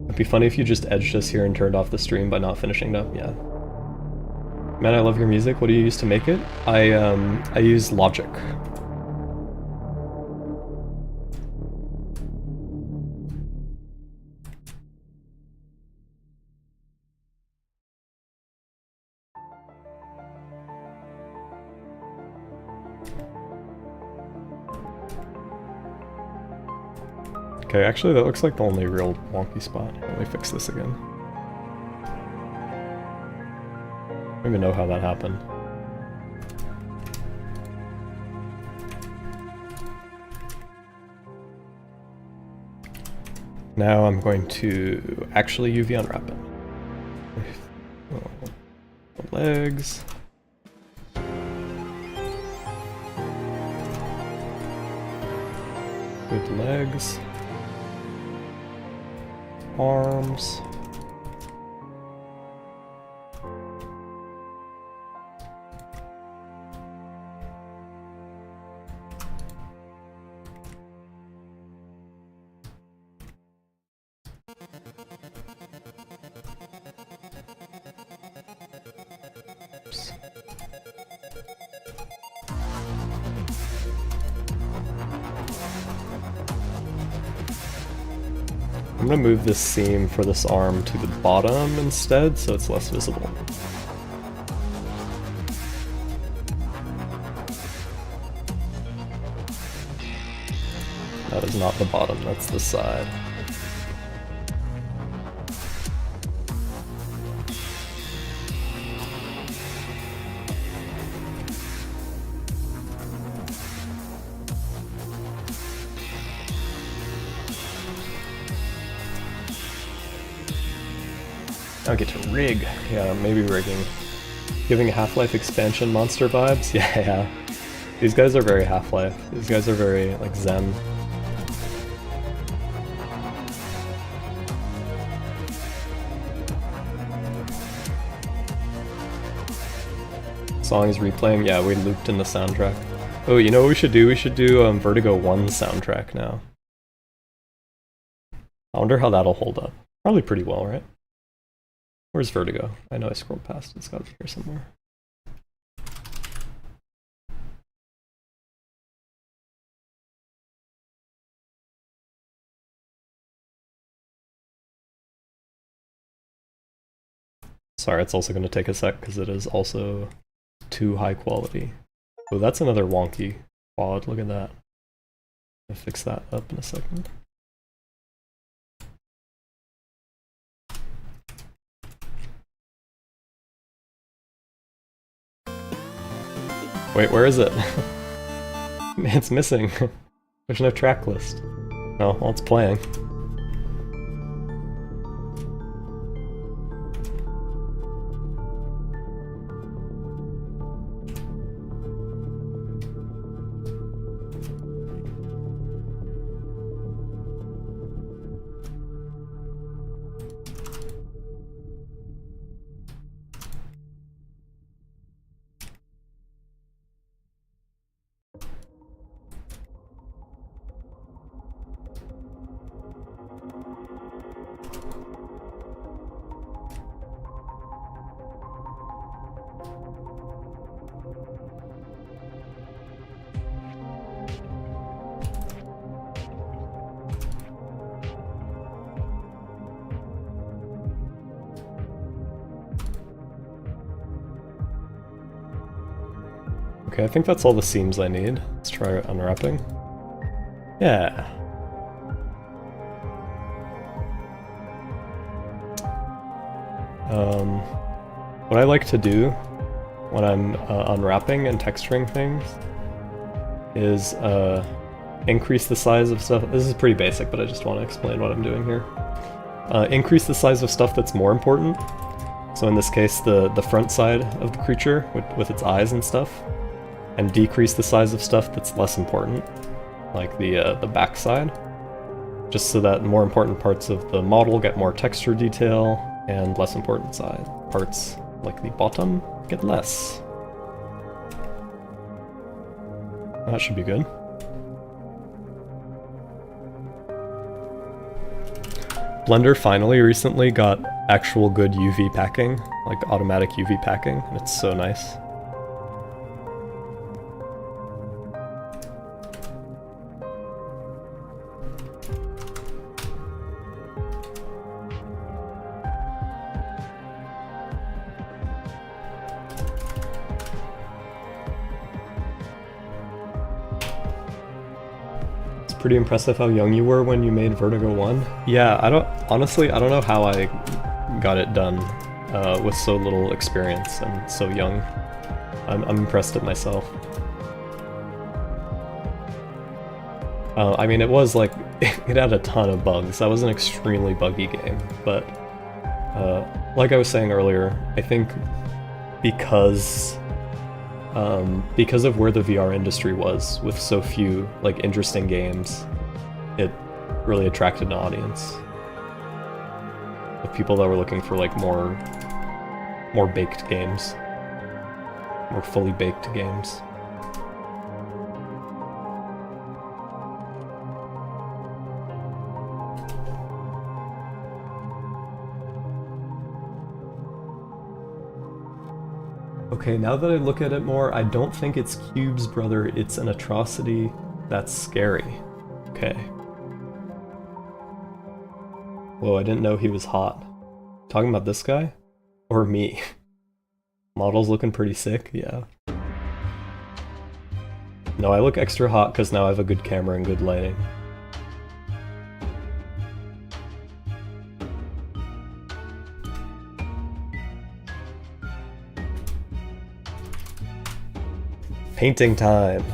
It'd be funny if you just edged us here and turned off the stream by not finishing it up. Yeah. Man, I love your music. What do you use to make it? I use Logic. Okay, actually that looks like the only real wonky spot. Let me fix this again. I don't even know how that happened. Now I'm going to actually UV unwrap it. The legs. Good legs. Arms. I'm gonna move this seam for this arm to the bottom instead, so it's less visible. That is not the bottom, that's the side. Now I get to rig. Yeah, maybe rigging. Giving Half-Life expansion monster vibes? Yeah. These guys are very Half-Life. These guys are very, like, zen. Song is replaying. Yeah, we looped in the soundtrack. Oh, you know what we should do? We should do Vertigo 1 soundtrack now. I wonder how that'll hold up. Probably pretty well, right? Where's Vertigo? I know I scrolled past it. It's gotta be here somewhere. Sorry, it's also going to take a sec because it is also too high quality. Oh, that's another wonky quad. Look at that. I'll fix that up in a second. Wait, where is it? It's missing. There's no track list. No, well, it's playing. Okay, I think that's all the seams I need. Let's try unwrapping. Yeah. What I like to do when I'm unwrapping and texturing things is increase the size of stuff. This is pretty basic, but I just want to explain what I'm doing here. Increase the size of stuff that's more important. So in this case, the front side of the creature with its eyes and stuff. And decrease the size of stuff that's less important, like the back side, just so that more important parts of the model get more texture detail, and less important parts, like the bottom, get less. That should be good. Blender finally recently got actual good UV packing, like automatic UV packing, and it's so nice. Pretty impressive how young you were when you made Vertigo 1. Yeah, honestly, I don't know how I got it done with so little experience and so young. I'm impressed at myself. I mean, it was like, it had a ton of bugs. That was an extremely buggy game, but like I was saying earlier, I think because of where the VR industry was with so few like interesting games, it really attracted an audience of people that were looking for like more baked games, more fully baked games. Okay, now that I look at it more, I don't think it's Cube's brother, it's an atrocity that's scary. Okay. Whoa, I didn't know he was hot. Talking about this guy? Or me? Model's looking pretty sick, yeah. No, I look extra hot because now I have a good camera and good lighting. Painting time.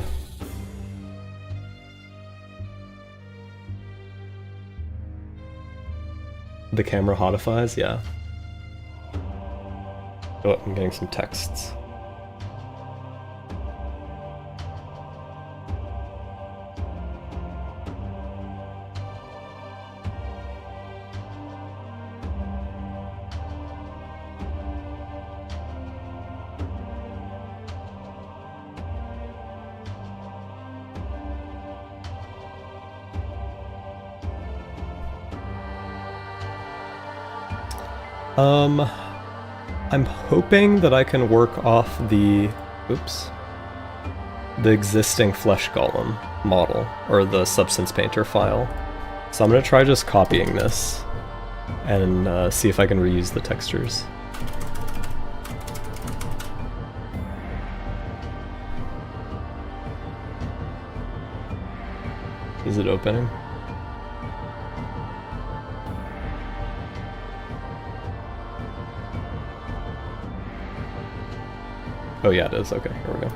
The camera hotifies, yeah. Oh, I'm getting some texts. I'm hoping that I can work off the existing Flesh Golem model, or the Substance Painter file. So I'm gonna try just copying this, and see if I can reuse the textures. Is it opening? Oh yeah, it is. Okay, here we go.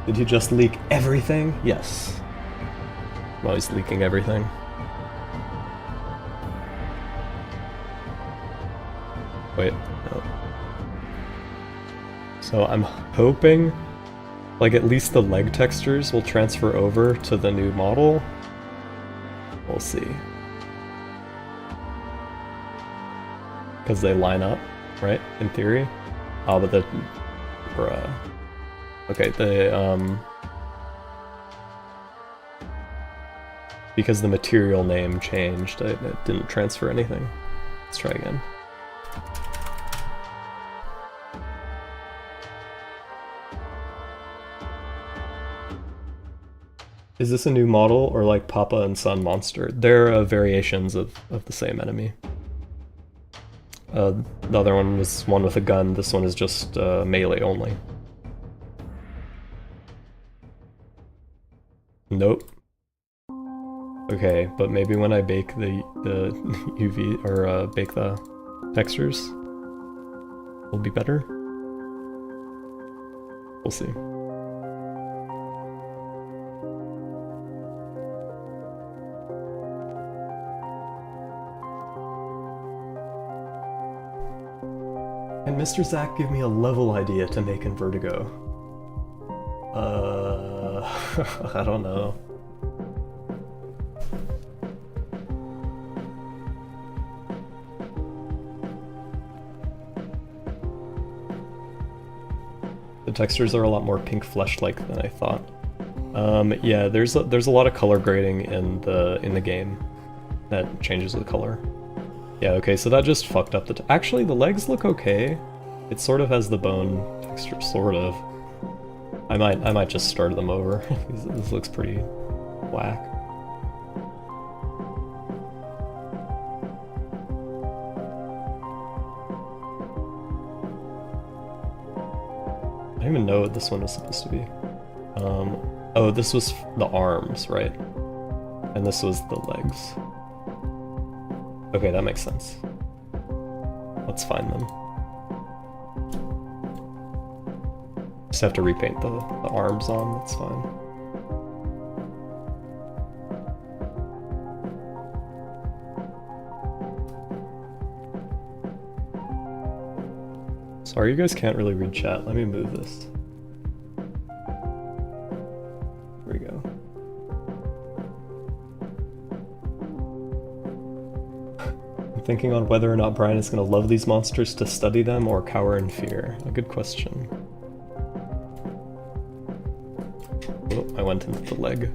Did you just leak everything? Yes. I'm always leaking everything. Wait, no. So I'm hoping, like, at least the leg textures will transfer over to the new model. We'll see. Because they line up, right? In theory. Oh, but the... bruh. Okay, because the material name changed, it didn't transfer anything. Let's try again. Is this a new model, or like Papa and Son Monster? They're variations of the same enemy. The other one was one with a gun, this one is just melee only. Nope. Okay, but maybe when I bake the UV, or bake the textures, it'll be better? We'll see. And Mr. Zach gave me a level idea to make in Vertigo. I don't know. The textures are a lot more pink flesh-like than I thought. Yeah, there's a lot of color grading in the game that changes the color. Yeah, okay, so that just fucked up the actually, the legs look okay. It sort of has the bone texture, sort of. I might just start them over. This looks pretty whack. I don't even know what this one was supposed to be. Oh, this was the arms, right? And this was the legs. Okay, that makes sense. Let's find them. Just have to repaint the arms on, that's fine. Sorry, you guys can't really read chat. Let me move this. There we go. I'm thinking on whether or not Brian is going to love these monsters to study them or cower in fear. A good question. Oh, I went into the leg.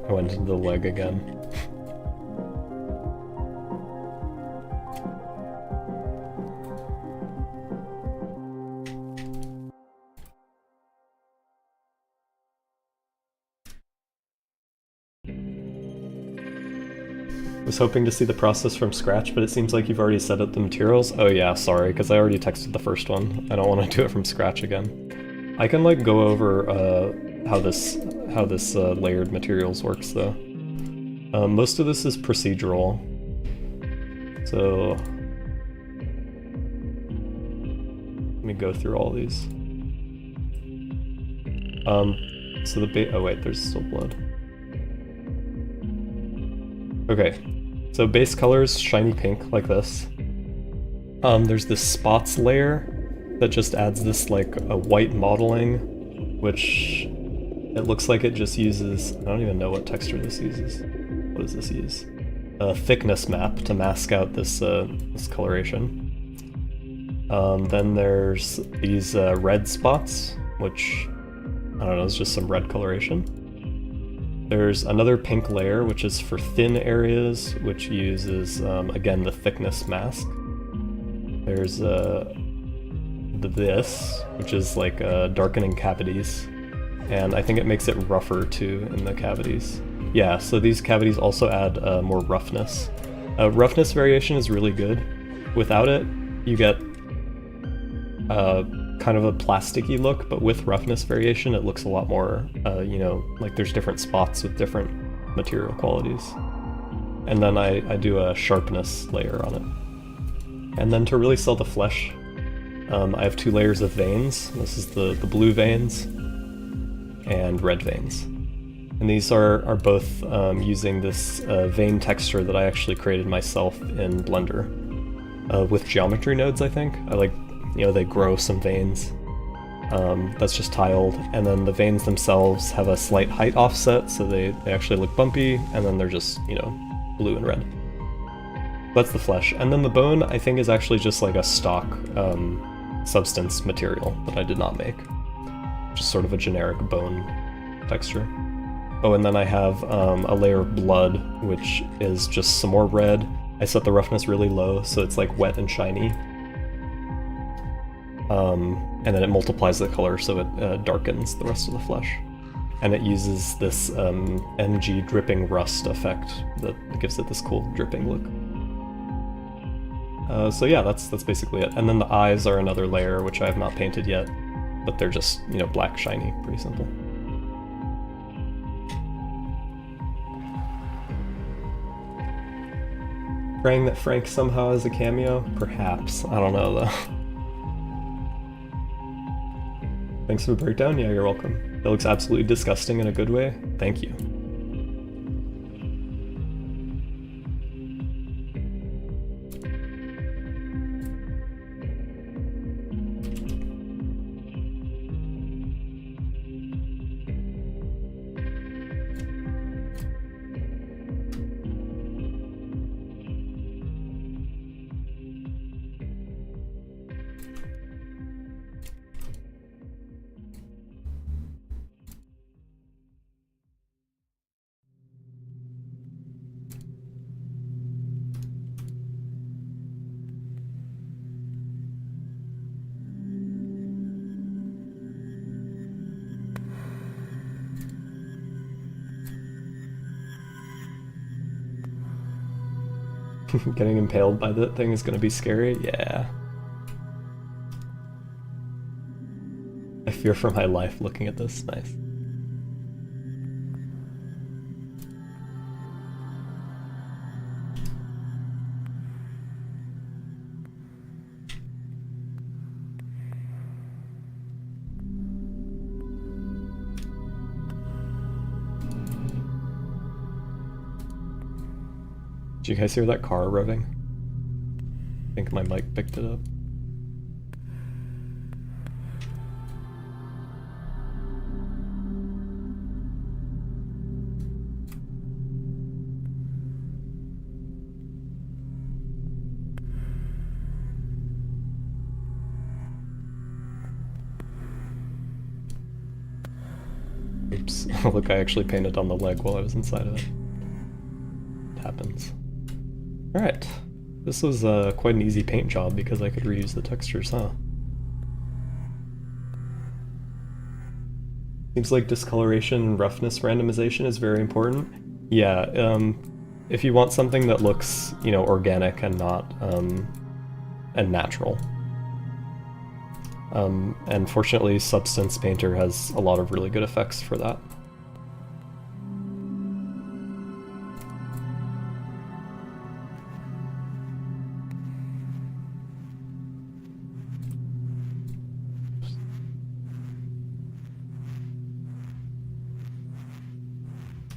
I went into the leg again. Was hoping to see the process from scratch, but it seems like you've already set up the materials. Oh yeah, sorry, because I already texted the first one. I don't want to do it from scratch again. I can like go over how this layered materials works though. Most of this is procedural, so let me go through all these. So the oh wait, there's still blood. Okay, so base colors, shiny pink, like this. There's this spots layer that just adds this like a white modeling, which it looks like it just uses, I don't even know what texture this uses. What does this use? A thickness map to mask out this, this coloration. Then there's these red spots, which, I don't know, it's just some red coloration. There's another pink layer, which is for thin areas, which uses, again, the thickness mask. There's this, which is like darkening cavities, and I think it makes it rougher too in the cavities. Yeah, so these cavities also add more roughness. Roughness variation is really good. Without it, you get kind of a plasticky look, but with roughness variation, it looks a lot more, you know, like there's different spots with different material qualities. And then I do a sharpness layer on it. And then to really sell the flesh, I have 2 layers of veins. This is the blue veins and red veins. And these are both using this vein texture that I actually created myself in Blender. With geometry nodes, I think. I like, you know, they grow some veins. That's just tiled, and then the veins themselves have a slight height offset, so they actually look bumpy, and then they're just, you know, blue and red. That's the flesh. And then the bone, I think, is actually just like a stock substance material that I did not make. Just sort of a generic bone texture. Oh, and then I have a layer of blood, which is just some more red. I set the roughness really low, so it's like wet and shiny. And then it multiplies the color, so it darkens the rest of the flesh. And it uses this MG dripping rust effect that gives it this cool dripping look. So yeah, that's basically it. And then the eyes are another layer, which I have not painted yet, but they're just, you know, black shiny, pretty simple. Praying that Frank somehow has a cameo? Perhaps. I don't know, though. Thanks for the breakdown. Yeah, you're welcome. That looks absolutely disgusting in a good way. Thank you. Getting impaled by that thing is gonna be scary? Yeah. I fear for my life looking at this. Nice. Did you guys hear that car revving? I think my mic picked it up. Oops. Look, I actually painted on the leg while I was inside of it. It happens. Alright, this was quite an easy paint job because I could reuse the textures, huh? Seems like discoloration and roughness randomization is very important. Yeah, if you want something that looks, you know, organic and not and natural. And fortunately, Substance Painter has a lot of really good effects for that.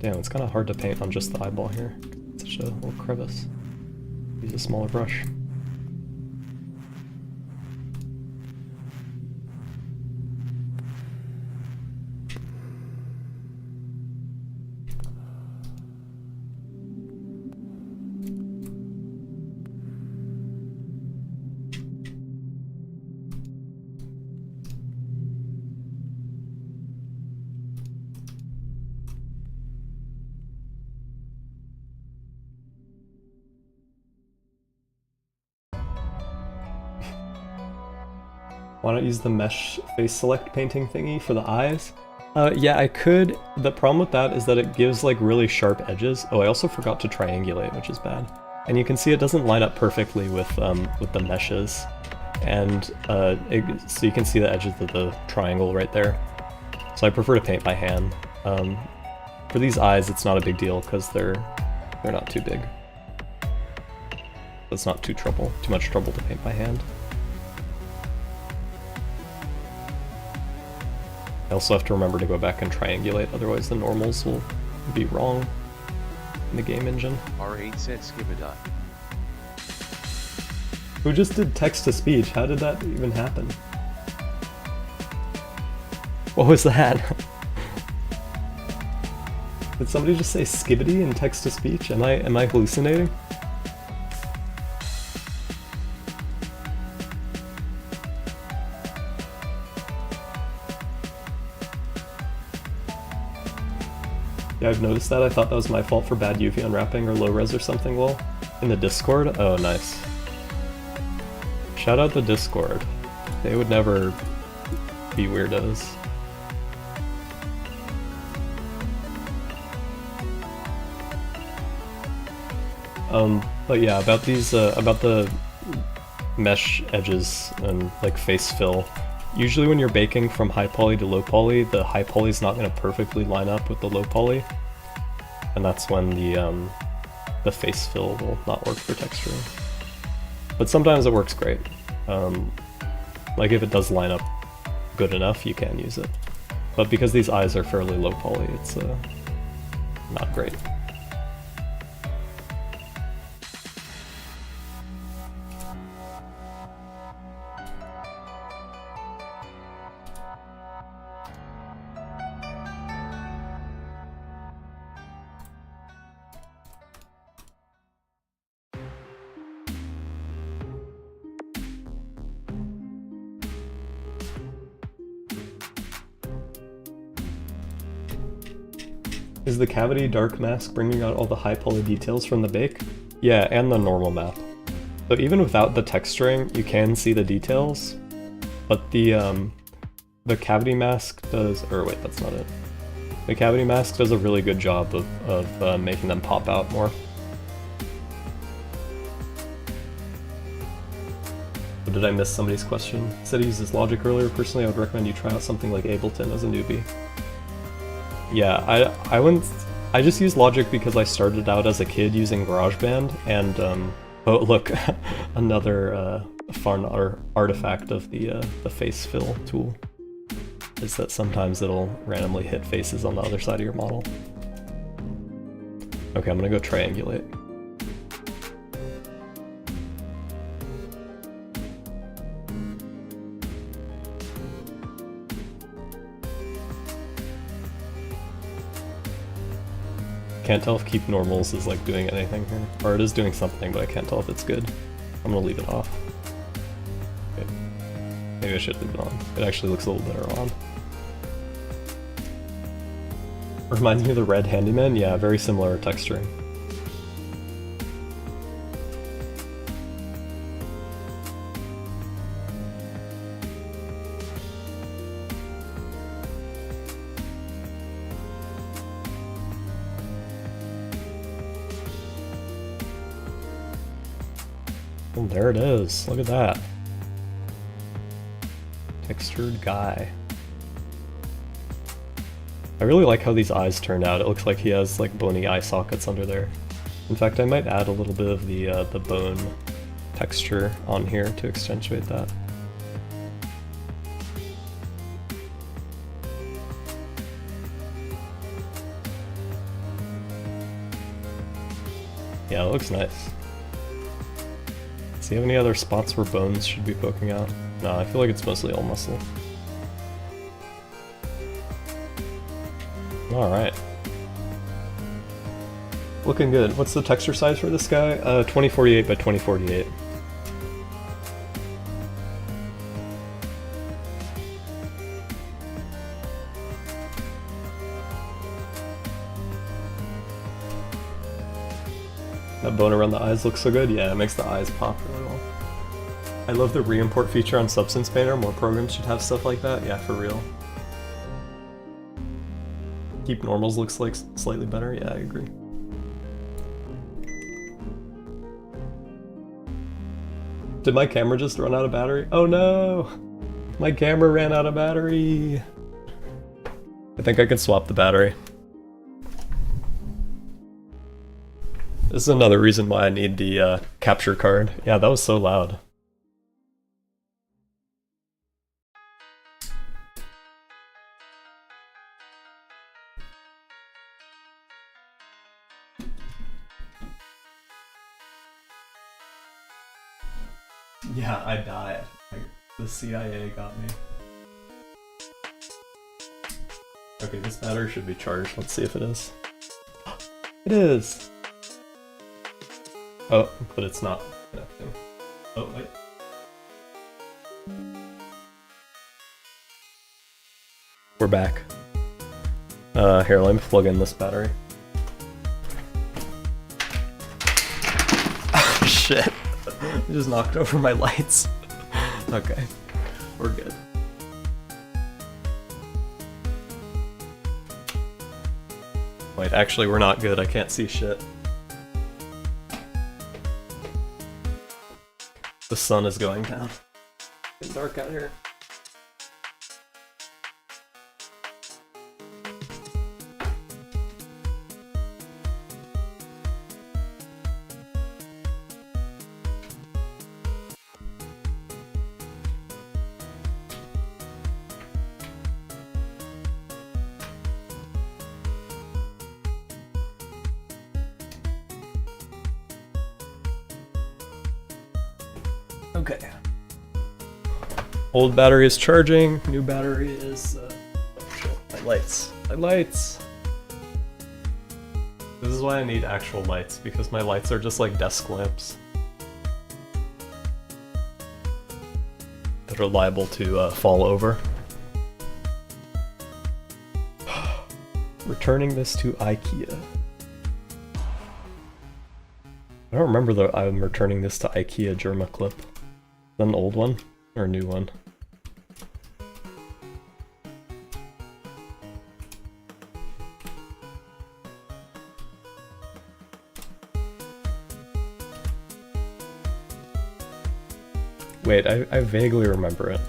Damn, it's kind of hard to paint on just the eyeball here. It's such a little crevice. Use a smaller brush. Why not use the mesh face select painting thingy for the eyes? Yeah, I could. The problem with that is that it gives like really sharp edges. Oh, I also forgot to triangulate, which is bad. And you can see it doesn't line up perfectly with the meshes. And so you can see the edges of the triangle right there. So I prefer to paint by hand. For these eyes, it's not a big deal because they're not too big. It's not too much trouble to paint by hand. I also have to remember to go back and triangulate, otherwise the normals will be wrong in the game engine. R8 said skibadot. Who just did text-to-speech? How did that even happen? What was that? Did somebody just say skibbity in text-to-speech? Am I hallucinating? Yeah, I've noticed that. I thought that was my fault for bad UV unwrapping or low res or something, lol. In the Discord? Oh, nice. Shout out the Discord. They would never be weirdos. But yeah, about these, about the mesh edges and like face fill. Usually when you're baking from high poly to low poly, the high poly is not going to perfectly line up with the low poly, and that's when the face fill will not work for texturing. But sometimes it works great. Like if it does line up good enough, you can use it. But because these eyes are fairly low poly, it's not great. Is the cavity dark mask bringing out all the high poly details from the bake? Yeah, and the normal map. So even without the texturing, you can see the details, but the cavity mask does, or wait, that's not it. The cavity mask does a really good job of making them pop out more. Or did I miss somebody's question? He said he uses Logic earlier. Personally, I would recommend you try out something like Ableton as a newbie. Yeah, I just use Logic because I started out as a kid using GarageBand, and oh look, another fun artifact of the face fill tool is that sometimes it'll randomly hit faces on the other side of your model. Okay, I'm gonna go triangulate. Can't tell if keep normals is like doing anything here. Or it is doing something, but I can't tell if it's good. I'm gonna leave it off. Okay. Maybe I should leave it on. It actually looks a little better on. Reminds me of the red handyman? Yeah, very similar texturing. Oh, there it is. Look at that. Textured guy. I really like how these eyes turned out. It looks like he has like bony eye sockets under there. In fact, I might add a little bit of the bone texture on here to accentuate that. Yeah, it looks nice. Does he have any other spots where bones should be poking out? No, I feel like it's mostly all muscle. Alright. Looking good. What's the texture size for this guy? 2048 by 2048. That bone around the eyes looks so good. Yeah, it makes the eyes pop really well. I love the re-import feature on Substance Painter. More programs should have stuff like that. Yeah, for real. Keep normals looks like slightly better. Yeah, I agree. Did my camera just run out of battery? Oh no! My camera ran out of battery! I think I can swap the battery. This is another reason why I need the capture card. Yeah, that was so loud. Yeah, I died. The CIA got me. Okay, this battery should be charged. Let's see if it is. It is! Oh, but it's not connecting. Oh, wait. We're back. Here, let me plug in this battery. Oh, shit. I just knocked over my lights. Okay, we're good. Wait, actually we're not good, I can't see shit. The sun is going down. It's dark out here. Okay. Old battery is charging, new battery is... oh shit, my lights. My lights! This is why I need actual lights, because my lights are just like desk lamps. That are liable to fall over. Returning this to IKEA. I don't remember that I'm returning this to IKEA Germa clip. Is that an old one? Or a new one? Wait, I vaguely remember it.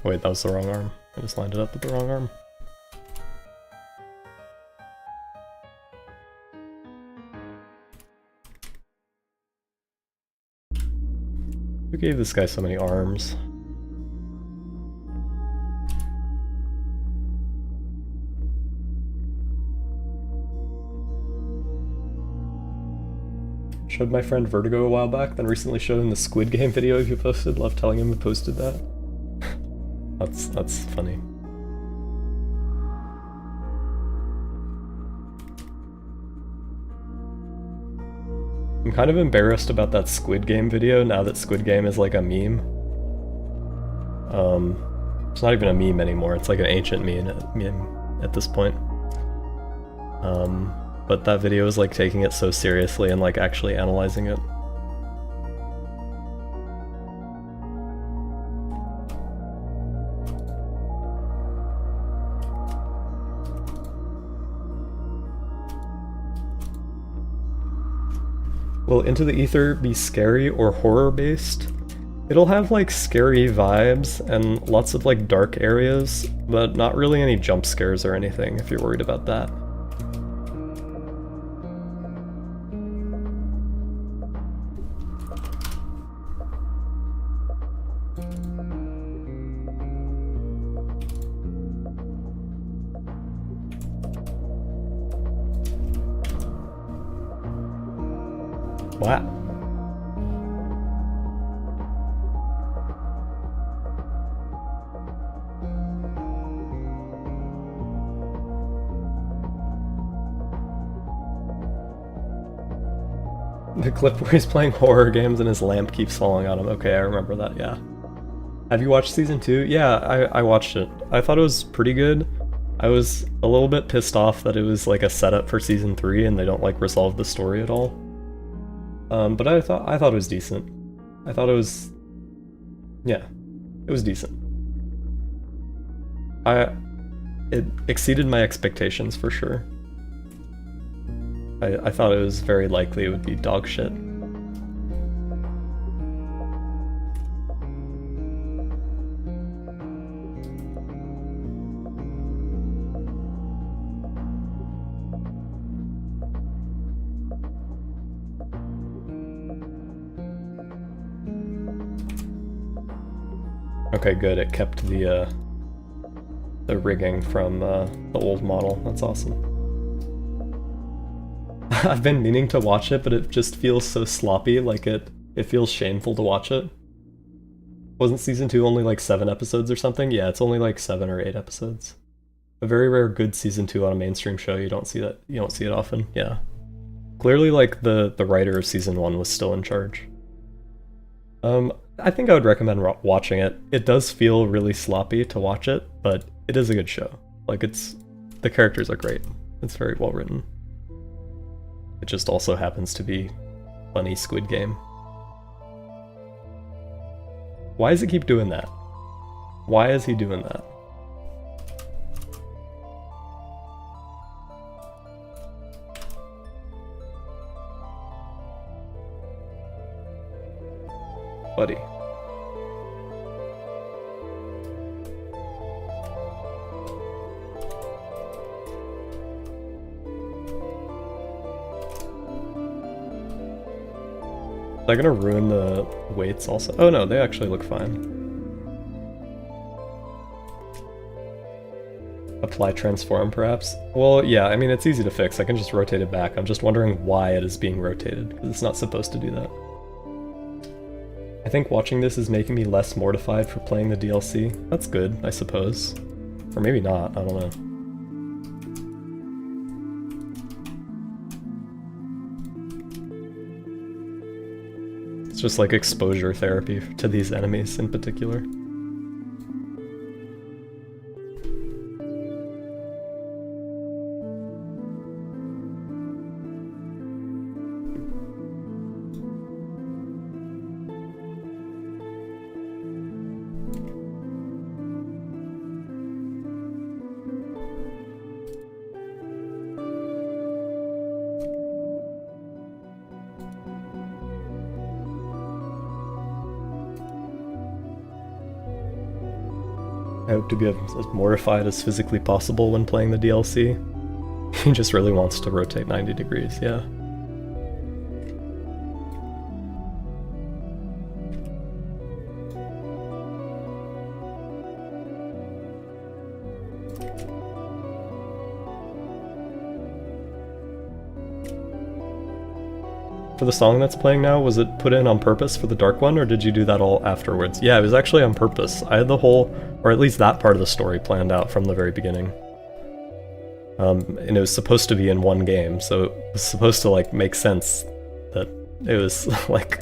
Wait, that was the wrong arm. I just lined it up with the wrong arm. Who gave this guy so many arms? Showed my friend Vertigo a while back, then recently showed him the Squid Game video you posted. Love telling him who posted that. That's funny. I'm kind of embarrassed about that Squid Game video now that Squid Game is like a meme. It's not even a meme anymore, it's like an ancient meme at this point. But that video is like taking it so seriously and like actually analyzing it. Will Into the Ether be scary or horror-based? It'll have like scary vibes and lots of like dark areas, but not really any jump scares or anything if you're worried about that. Wow. The clip where he's playing horror games and his lamp keeps falling on him. Okay, I remember that, yeah. Have you watched season 2? Yeah, I watched it. I thought it was pretty good. I was a little bit pissed off that it was like a setup for season 3 and they don't like resolve the story at all. But I thought it was decent. I thought it was, yeah, it was decent. It exceeded my expectations for sure. I thought it was very likely it would be dog shit. Okay, good. It kept the rigging from the old model. That's awesome. I've been meaning to watch it, but it just feels so sloppy. Like it feels shameful to watch it. Wasn't season 2 only like 7 episodes or something? Yeah, it's only like 7 or 8 episodes. A very rare good season 2 on a mainstream show. You don't see that. You don't see it often. Yeah. Clearly, like the writer of season 1 was still in charge. I think I would recommend watching it. It does feel really sloppy to watch it, but it is a good show. Like the characters are great. It's very well written. It just also happens to be funny Squid Game. Why does it keep doing that? Why is he doing that? Buddy. Is that gonna ruin the weights also? Oh no, they actually look fine. Apply transform perhaps? Well, yeah, I mean it's easy to fix. I can just rotate it back. I'm just wondering why it is being rotated, because it's not supposed to do that. I think watching this is making me less mortified for playing the DLC. That's good, I suppose. Or maybe not, I don't know. It's just like exposure therapy to these enemies in particular. I hope to be as mortified as physically possible when playing the DLC. He just really wants to rotate 90 degrees, yeah. For the song that's playing now, was it put in on purpose for the dark one, or did you do that all afterwards? Yeah, it was actually on purpose. I had the whole, or at least that part of the story planned out from the very beginning. And it was supposed to be in one game, so it was supposed to like make sense that It was like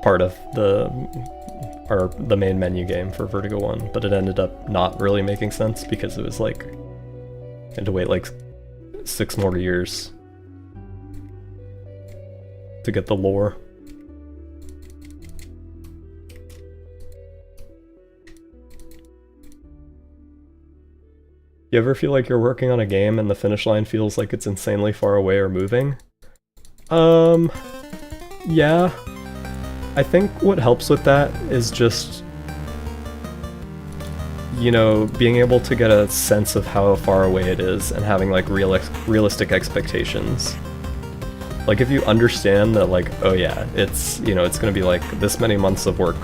part of the main menu game for Vertigo 1, but it ended up not really making sense because it was like I had to wait like 6 more years to get the lore. You ever feel like you're working on a game and the finish line feels like it's insanely far away or moving? Yeah. I think what helps with that is just, you know, being able to get a sense of how far away it is and having like realistic expectations. Like if you understand that like, oh yeah, it's, you know, it's gonna be like this many months of work,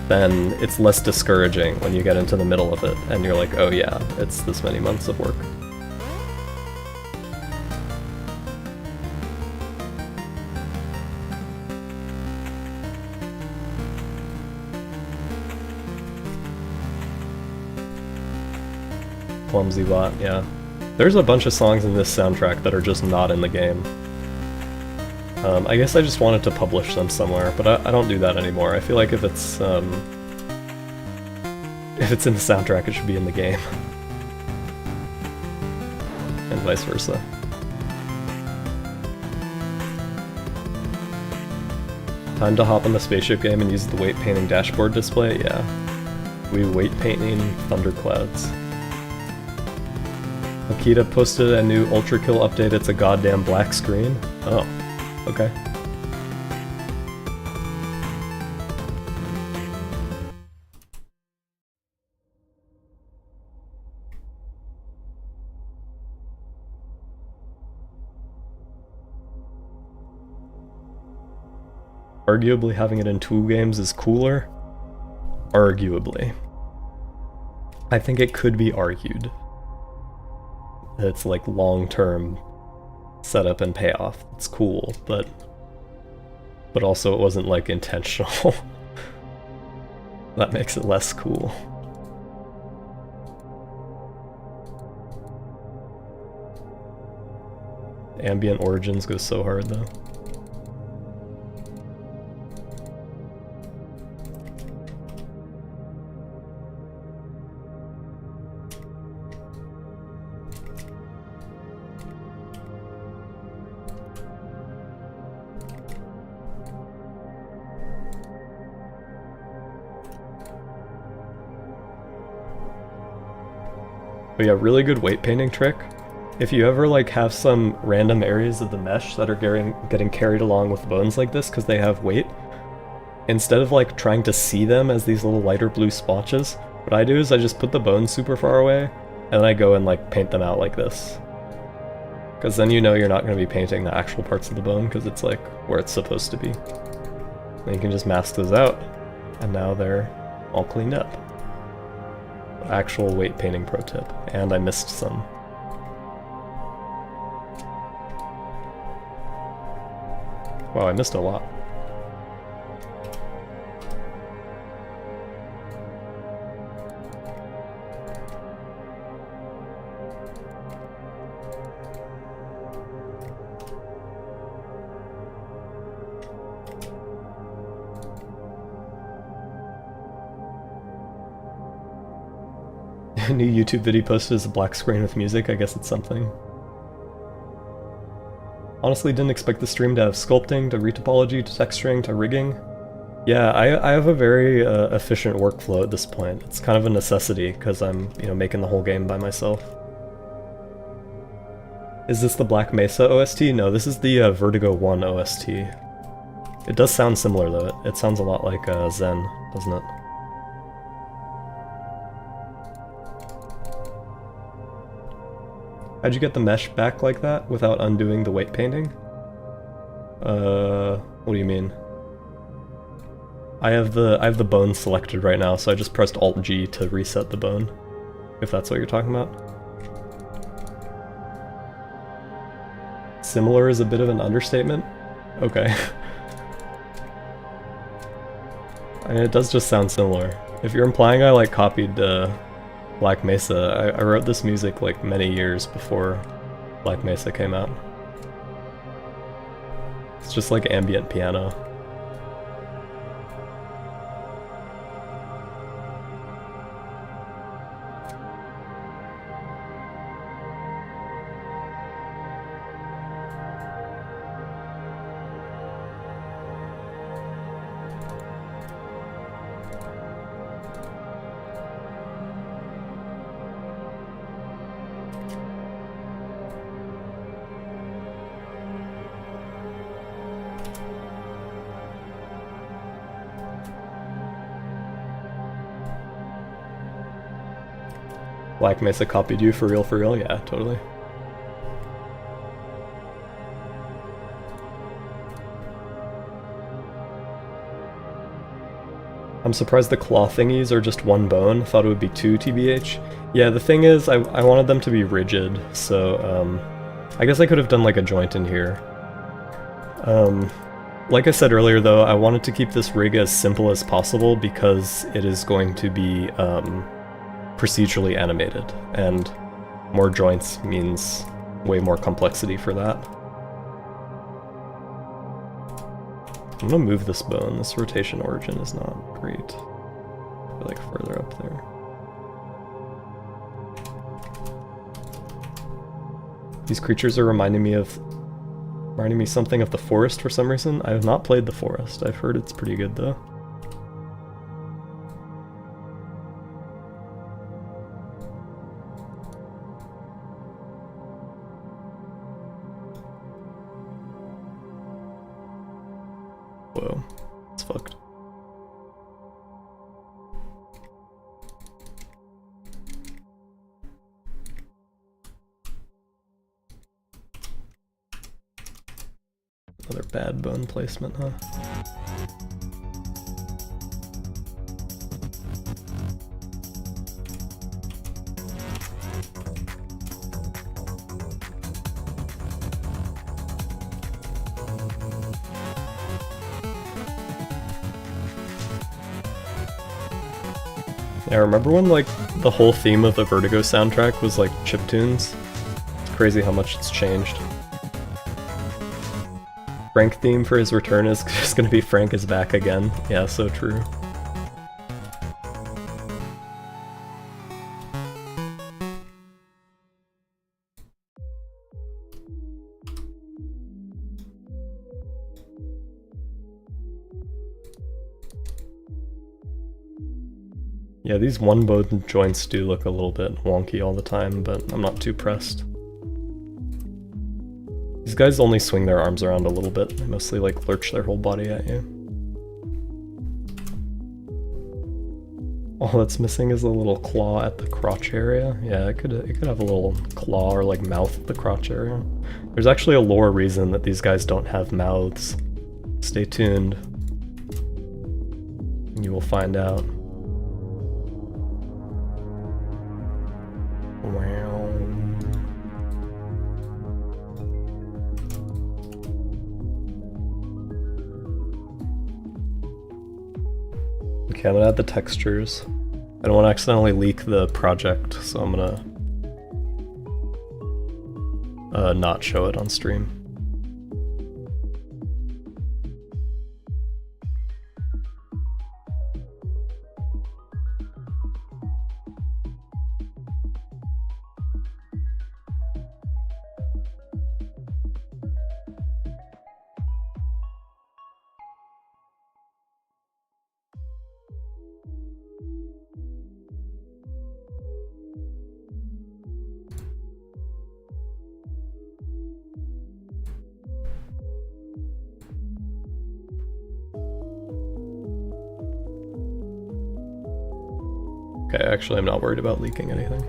then it's less discouraging when you get into the middle of it and you're like, oh yeah, it's this many months of work. Clumsy bot, yeah. There's a bunch of songs in this soundtrack that are just not in the game. I guess I just wanted to publish them somewhere, but I don't do that anymore. I feel like if it's in the soundtrack, it should be in the game. And vice versa. Time to hop on the spaceship game and use the weight painting dashboard display? Yeah. We weight painting thunderclouds. Akita posted a new Ultra Kill update. It's a goddamn black screen. Oh. Okay. Arguably having it in 2 games is cooler? Arguably. I think it could be argued. It's like long-term setup and payoff. It's cool, but also it wasn't like intentional. That makes it less cool. Ambient Origins goes so hard though. But yeah, really good weight painting trick. If you ever like have some random areas of the mesh that are getting carried along with bones like this because they have weight, instead of like trying to see them as these little lighter blue splotches, what I do is I just put the bones super far away and then I go and like paint them out like this. Because then you know you're not going to be painting the actual parts of the bone because it's like where it's supposed to be. Then you can just mask those out and now they're all cleaned up. Actual weight painting pro tip, and I missed some. Wow, I missed a lot. A new YouTube video posted as a black screen with music. I guess it's something. Honestly, didn't expect the stream to have sculpting, to retopology, to texturing, to rigging. Yeah, I have a very efficient workflow at this point. It's kind of a necessity because I'm, you know, making the whole game by myself. Is this the Black Mesa OST? No, this is the Vertigo 1 OST. It does sound similar though. It sounds a lot like Zen, doesn't it? How'd you get the mesh back like that without undoing the weight painting? What do you mean? I have the bone selected right now, so I just pressed Alt-G to reset the bone, if that's what you're talking about. Similar is a bit of an understatement? Okay. I mean, it does just sound similar. If you're implying I like copied Black Mesa, I wrote this music like many years before Black Mesa came out. just like ambient piano. Black Mesa copied you for real? Yeah, totally. I'm surprised the claw thingies are just one bone. Thought it would be 2 TBH. Yeah, the thing is, I wanted them to be rigid, so I guess I could have done like a joint in here. Like I said earlier though, I wanted to keep this rig as simple as possible because it is going to be procedurally animated, and more joints means way more complexity for that. I'm gonna move this bone. This rotation origin is not great. Like further up there. These creatures are reminding me something of the forest for some reason. I have not played the forest. I've heard it's pretty good though. Whoa, it's fucked. Another bad bone placement, huh? Yeah, remember when like the whole theme of the Vertigo soundtrack was like chiptunes? It's crazy how much it's changed. Frank theme for his return is just gonna be Frank is back again. Yeah, so true. Yeah, these one bone joints do look a little bit wonky all the time, but I'm not too pressed. These guys only swing their arms around a little bit. They mostly like lurch their whole body at you. All that's missing is a little claw at the crotch area. Yeah, it could have a little claw or like mouth at the crotch area. There's actually a lore reason that these guys don't have mouths. Stay tuned. You will find out. Okay, I'm gonna add the textures. I don't want to accidentally leak the project, so I'm gonna not show it on stream. Okay, actually I'm not worried about leaking anything.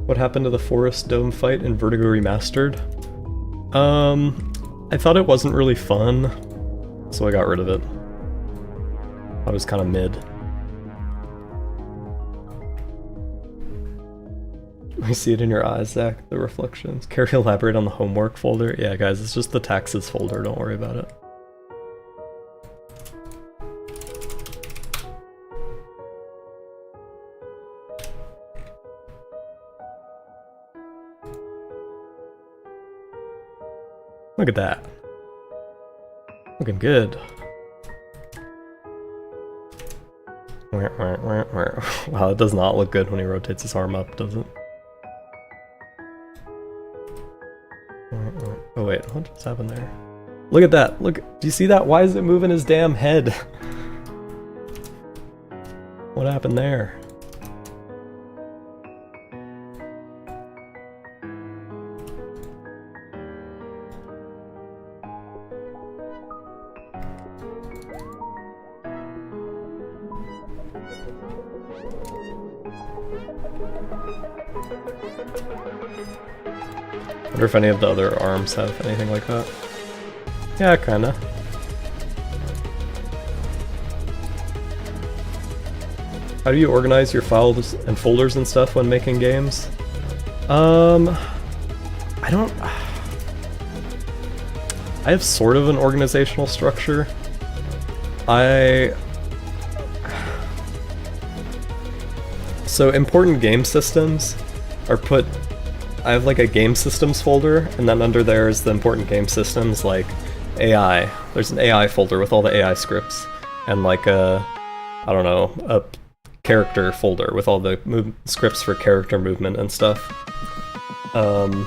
What happened to the Forest Dome fight in Vertigo Remastered? I thought it wasn't really fun, so I got rid of it. I was kind of mid. I see it in your eyes, Zach, the reflections. Care to elaborate on the homework folder? Yeah, guys, it's just the taxes folder, don't worry about it. Look at that. Looking good. Wow, it does not look good when he rotates his arm up, does it? Oh wait, what just happened there? Look at that! Look, do you see that? Why is it moving his damn head? What happened there? I wonder if any of the other arms have anything like that. Yeah, kinda. How do you organize your files and folders and stuff when making games? I have sort of an organizational structure. So important game systems are put... I have like a game systems folder, and then under there is the important game systems like AI. There's an AI folder with all the AI scripts, and like a character folder with all the scripts for character movement and stuff. And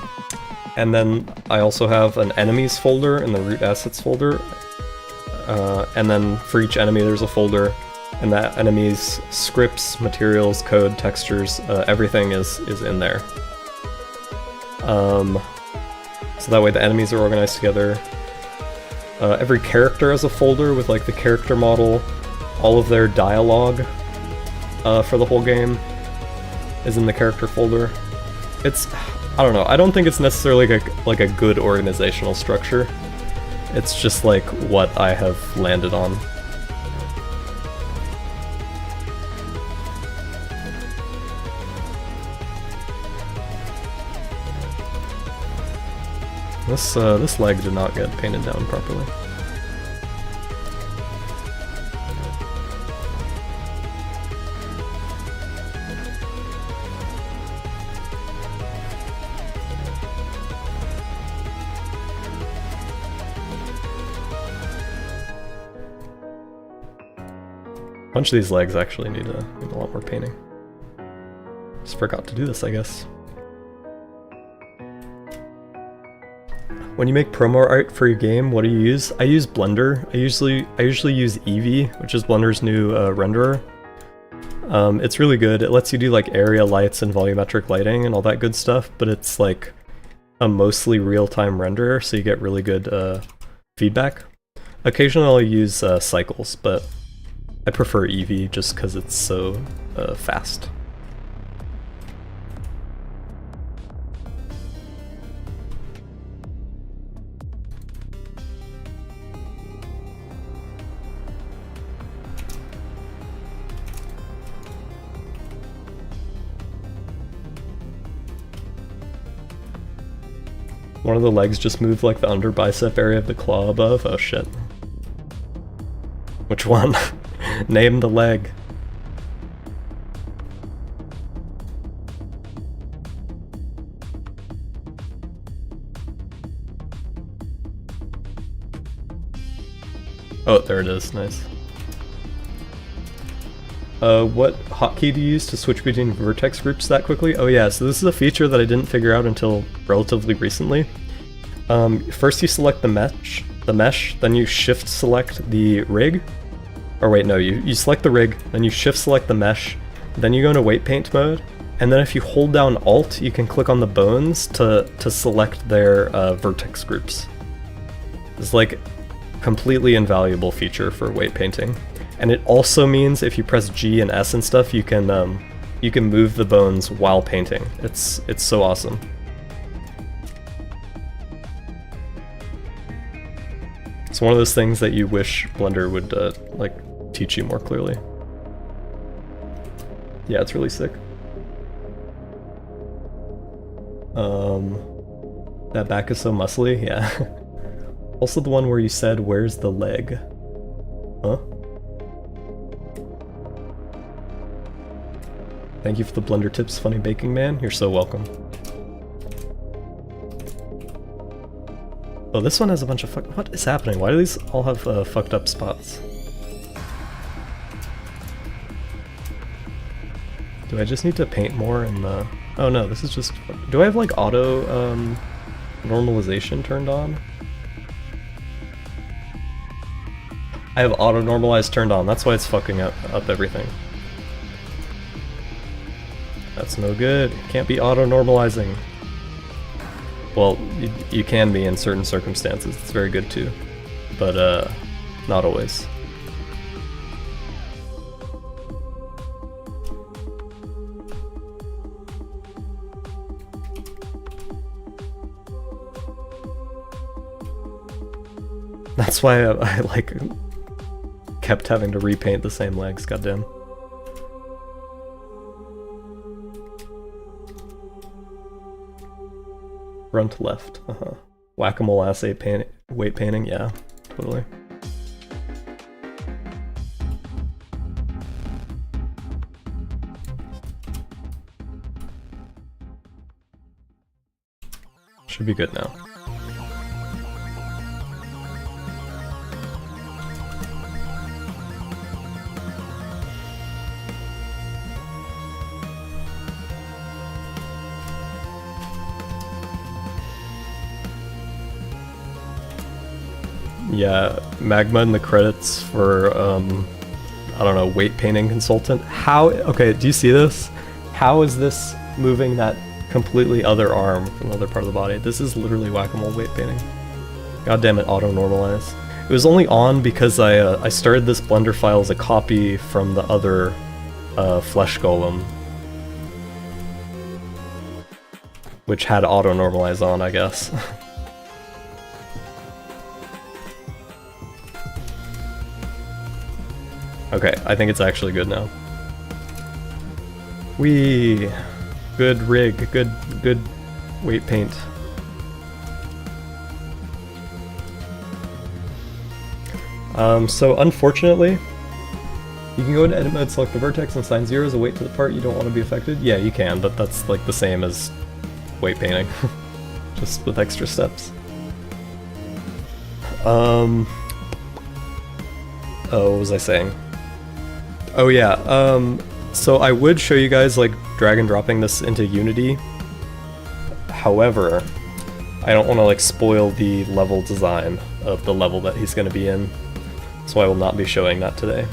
then I also have an enemies folder in the root assets folder, and then for each enemy there's a folder, and that enemy's scripts, materials, code, textures, everything is in there. So that way the enemies are organized together. Every character has a folder with like the character model, all of their dialogue for the whole game is in the character folder. It's, I don't know, I don't think it's necessarily like a good organizational structure. It's just like what I have landed on. This leg did not get painted down properly. A bunch of these legs actually need a lot more painting. Just forgot to do this, I guess. When you make promo art for your game, what do you use? I use Blender. I usually use Eevee, which is Blender's new renderer. It's really good. It lets you do like area lights and volumetric lighting and all that good stuff, but it's like a mostly real-time renderer, so you get really good feedback. Occasionally I'll use cycles, but I prefer Eevee just because it's so fast. One of the legs just moved like the under bicep area of the claw above. Oh shit. Which one? Name the leg. Oh, there it is. Nice. What hotkey do you use to switch between vertex groups that quickly? Oh yeah, so this is a feature that I didn't figure out until relatively recently. First you select the mesh, then you shift select the rig. Or wait, no, you select the rig, then you shift select the mesh, then you go into weight paint mode, and then if you hold down Alt, you can click on the bones to select their vertex groups. It's like completely invaluable feature for weight painting. And it also means if you press G and S and stuff, you can move the bones while painting. It's so awesome. It's one of those things that you wish Blender would like teach you more clearly. Yeah, it's really sick. That back is so muscly, yeah. Also the one where you said, "Where's the leg?" Huh? Thank you for the Blender tips, Funny Baking Man. You're so welcome. Oh, this one has a bunch of what is happening? Why do these all have fucked up spots? Do I just need to paint more in the... Oh no, this is just... Do I have like auto normalization turned on? I have auto normalize turned on, that's why it's fucking up everything. That's no good. Can't be auto normalizing. Well, you can be in certain circumstances, it's very good too. But not always. That's why I like kept having to repaint the same legs, goddamn. Run to left, Whack-a-mole ass weight painting, yeah, totally. Should be good now. Yeah, Magma in the credits for, I don't know, weight painting consultant. How, okay, do you see this? How is this moving that completely other arm from the other part of the body? This is literally whack-a-mole weight painting. God damn it, auto normalize. It was only on because I started this Blender file as a copy from the other Flesh Golem, which had auto normalize on, I guess. Okay, I think it's actually good now. Whee! Good rig, good weight paint. So unfortunately, you can go into edit mode, select the vertex, and assign 0 as a weight to the part you don't want to be affected. Yeah, you can, but that's like the same as weight painting, just with extra steps. Oh, what was I saying? Oh yeah, so I would show you guys like drag and dropping this into Unity. However, I don't want to like spoil the level design of the level that he's going to be in, so I will not be showing that today.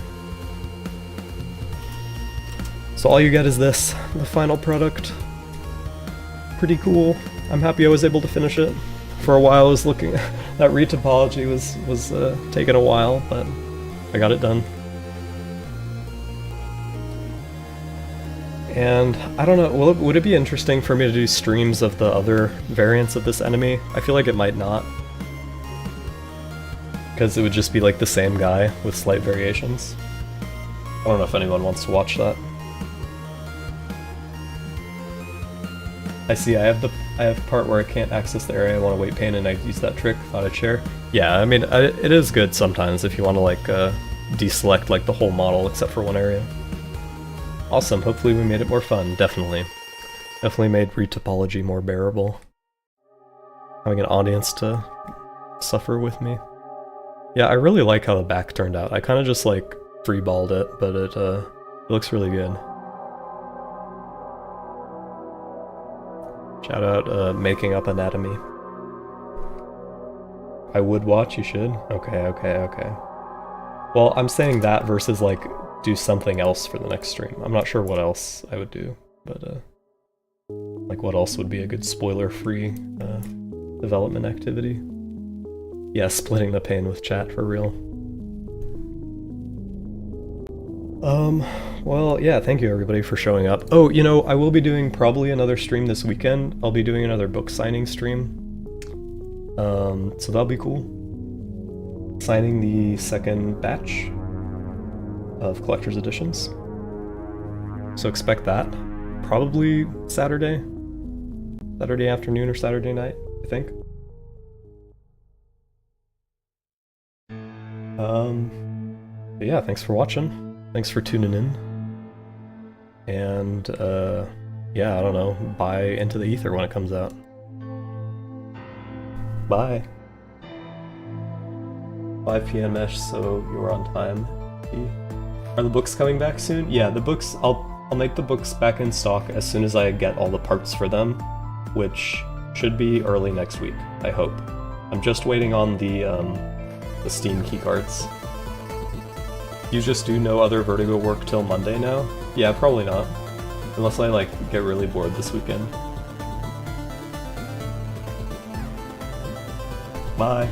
So all you get is this, the final product. Pretty cool. I'm happy I was able to finish it. For a while I was looking, that retopology was taking a while, but I got it done. And I don't know, would it be interesting for me to do streams of the other variants of this enemy? I feel like it might not. Because it would just be like the same guy with slight variations. I don't know if anyone wants to watch that. I see, I have a part where I can't access the area I want to weight paint and I use that trick, thought I'd share. Yeah, I mean, it is good sometimes if you want to like deselect like the whole model except for one area. Awesome, hopefully we made it more fun, definitely. Definitely made Retopology more bearable. Having an audience to suffer with me. Yeah, I really like how the back turned out. I kind of just like freeballed it, but it looks really good. Shout out Making Up Anatomy. I would watch, you should? Okay. Well, I'm saying that versus like do something else for the next stream. I'm not sure what else I would do, but like what else would be a good spoiler-free development activity? Yeah, splitting the pain with chat for real. Well, yeah, thank you everybody for showing up. Oh, you know, I will be doing probably another stream this weekend. I'll be doing another book signing stream. So that'll be cool. Signing the second batch of collector's editions. So expect that. Probably Saturday. Saturday afternoon or Saturday night, I think. But yeah, thanks for watching. Thanks for tuning in. And yeah, I don't know, buy Into the Ether when it comes out. Bye. 5 p.m.ish, so you're on time. Are the books coming back soon? Yeah, the books, I'll make the books back in stock as soon as I get all the parts for them, which should be early next week, I hope. I'm just waiting on the Steam keycards. You just do no other Vertigo work till Monday now? Yeah, probably not. Unless I, like, get really bored this weekend. Bye.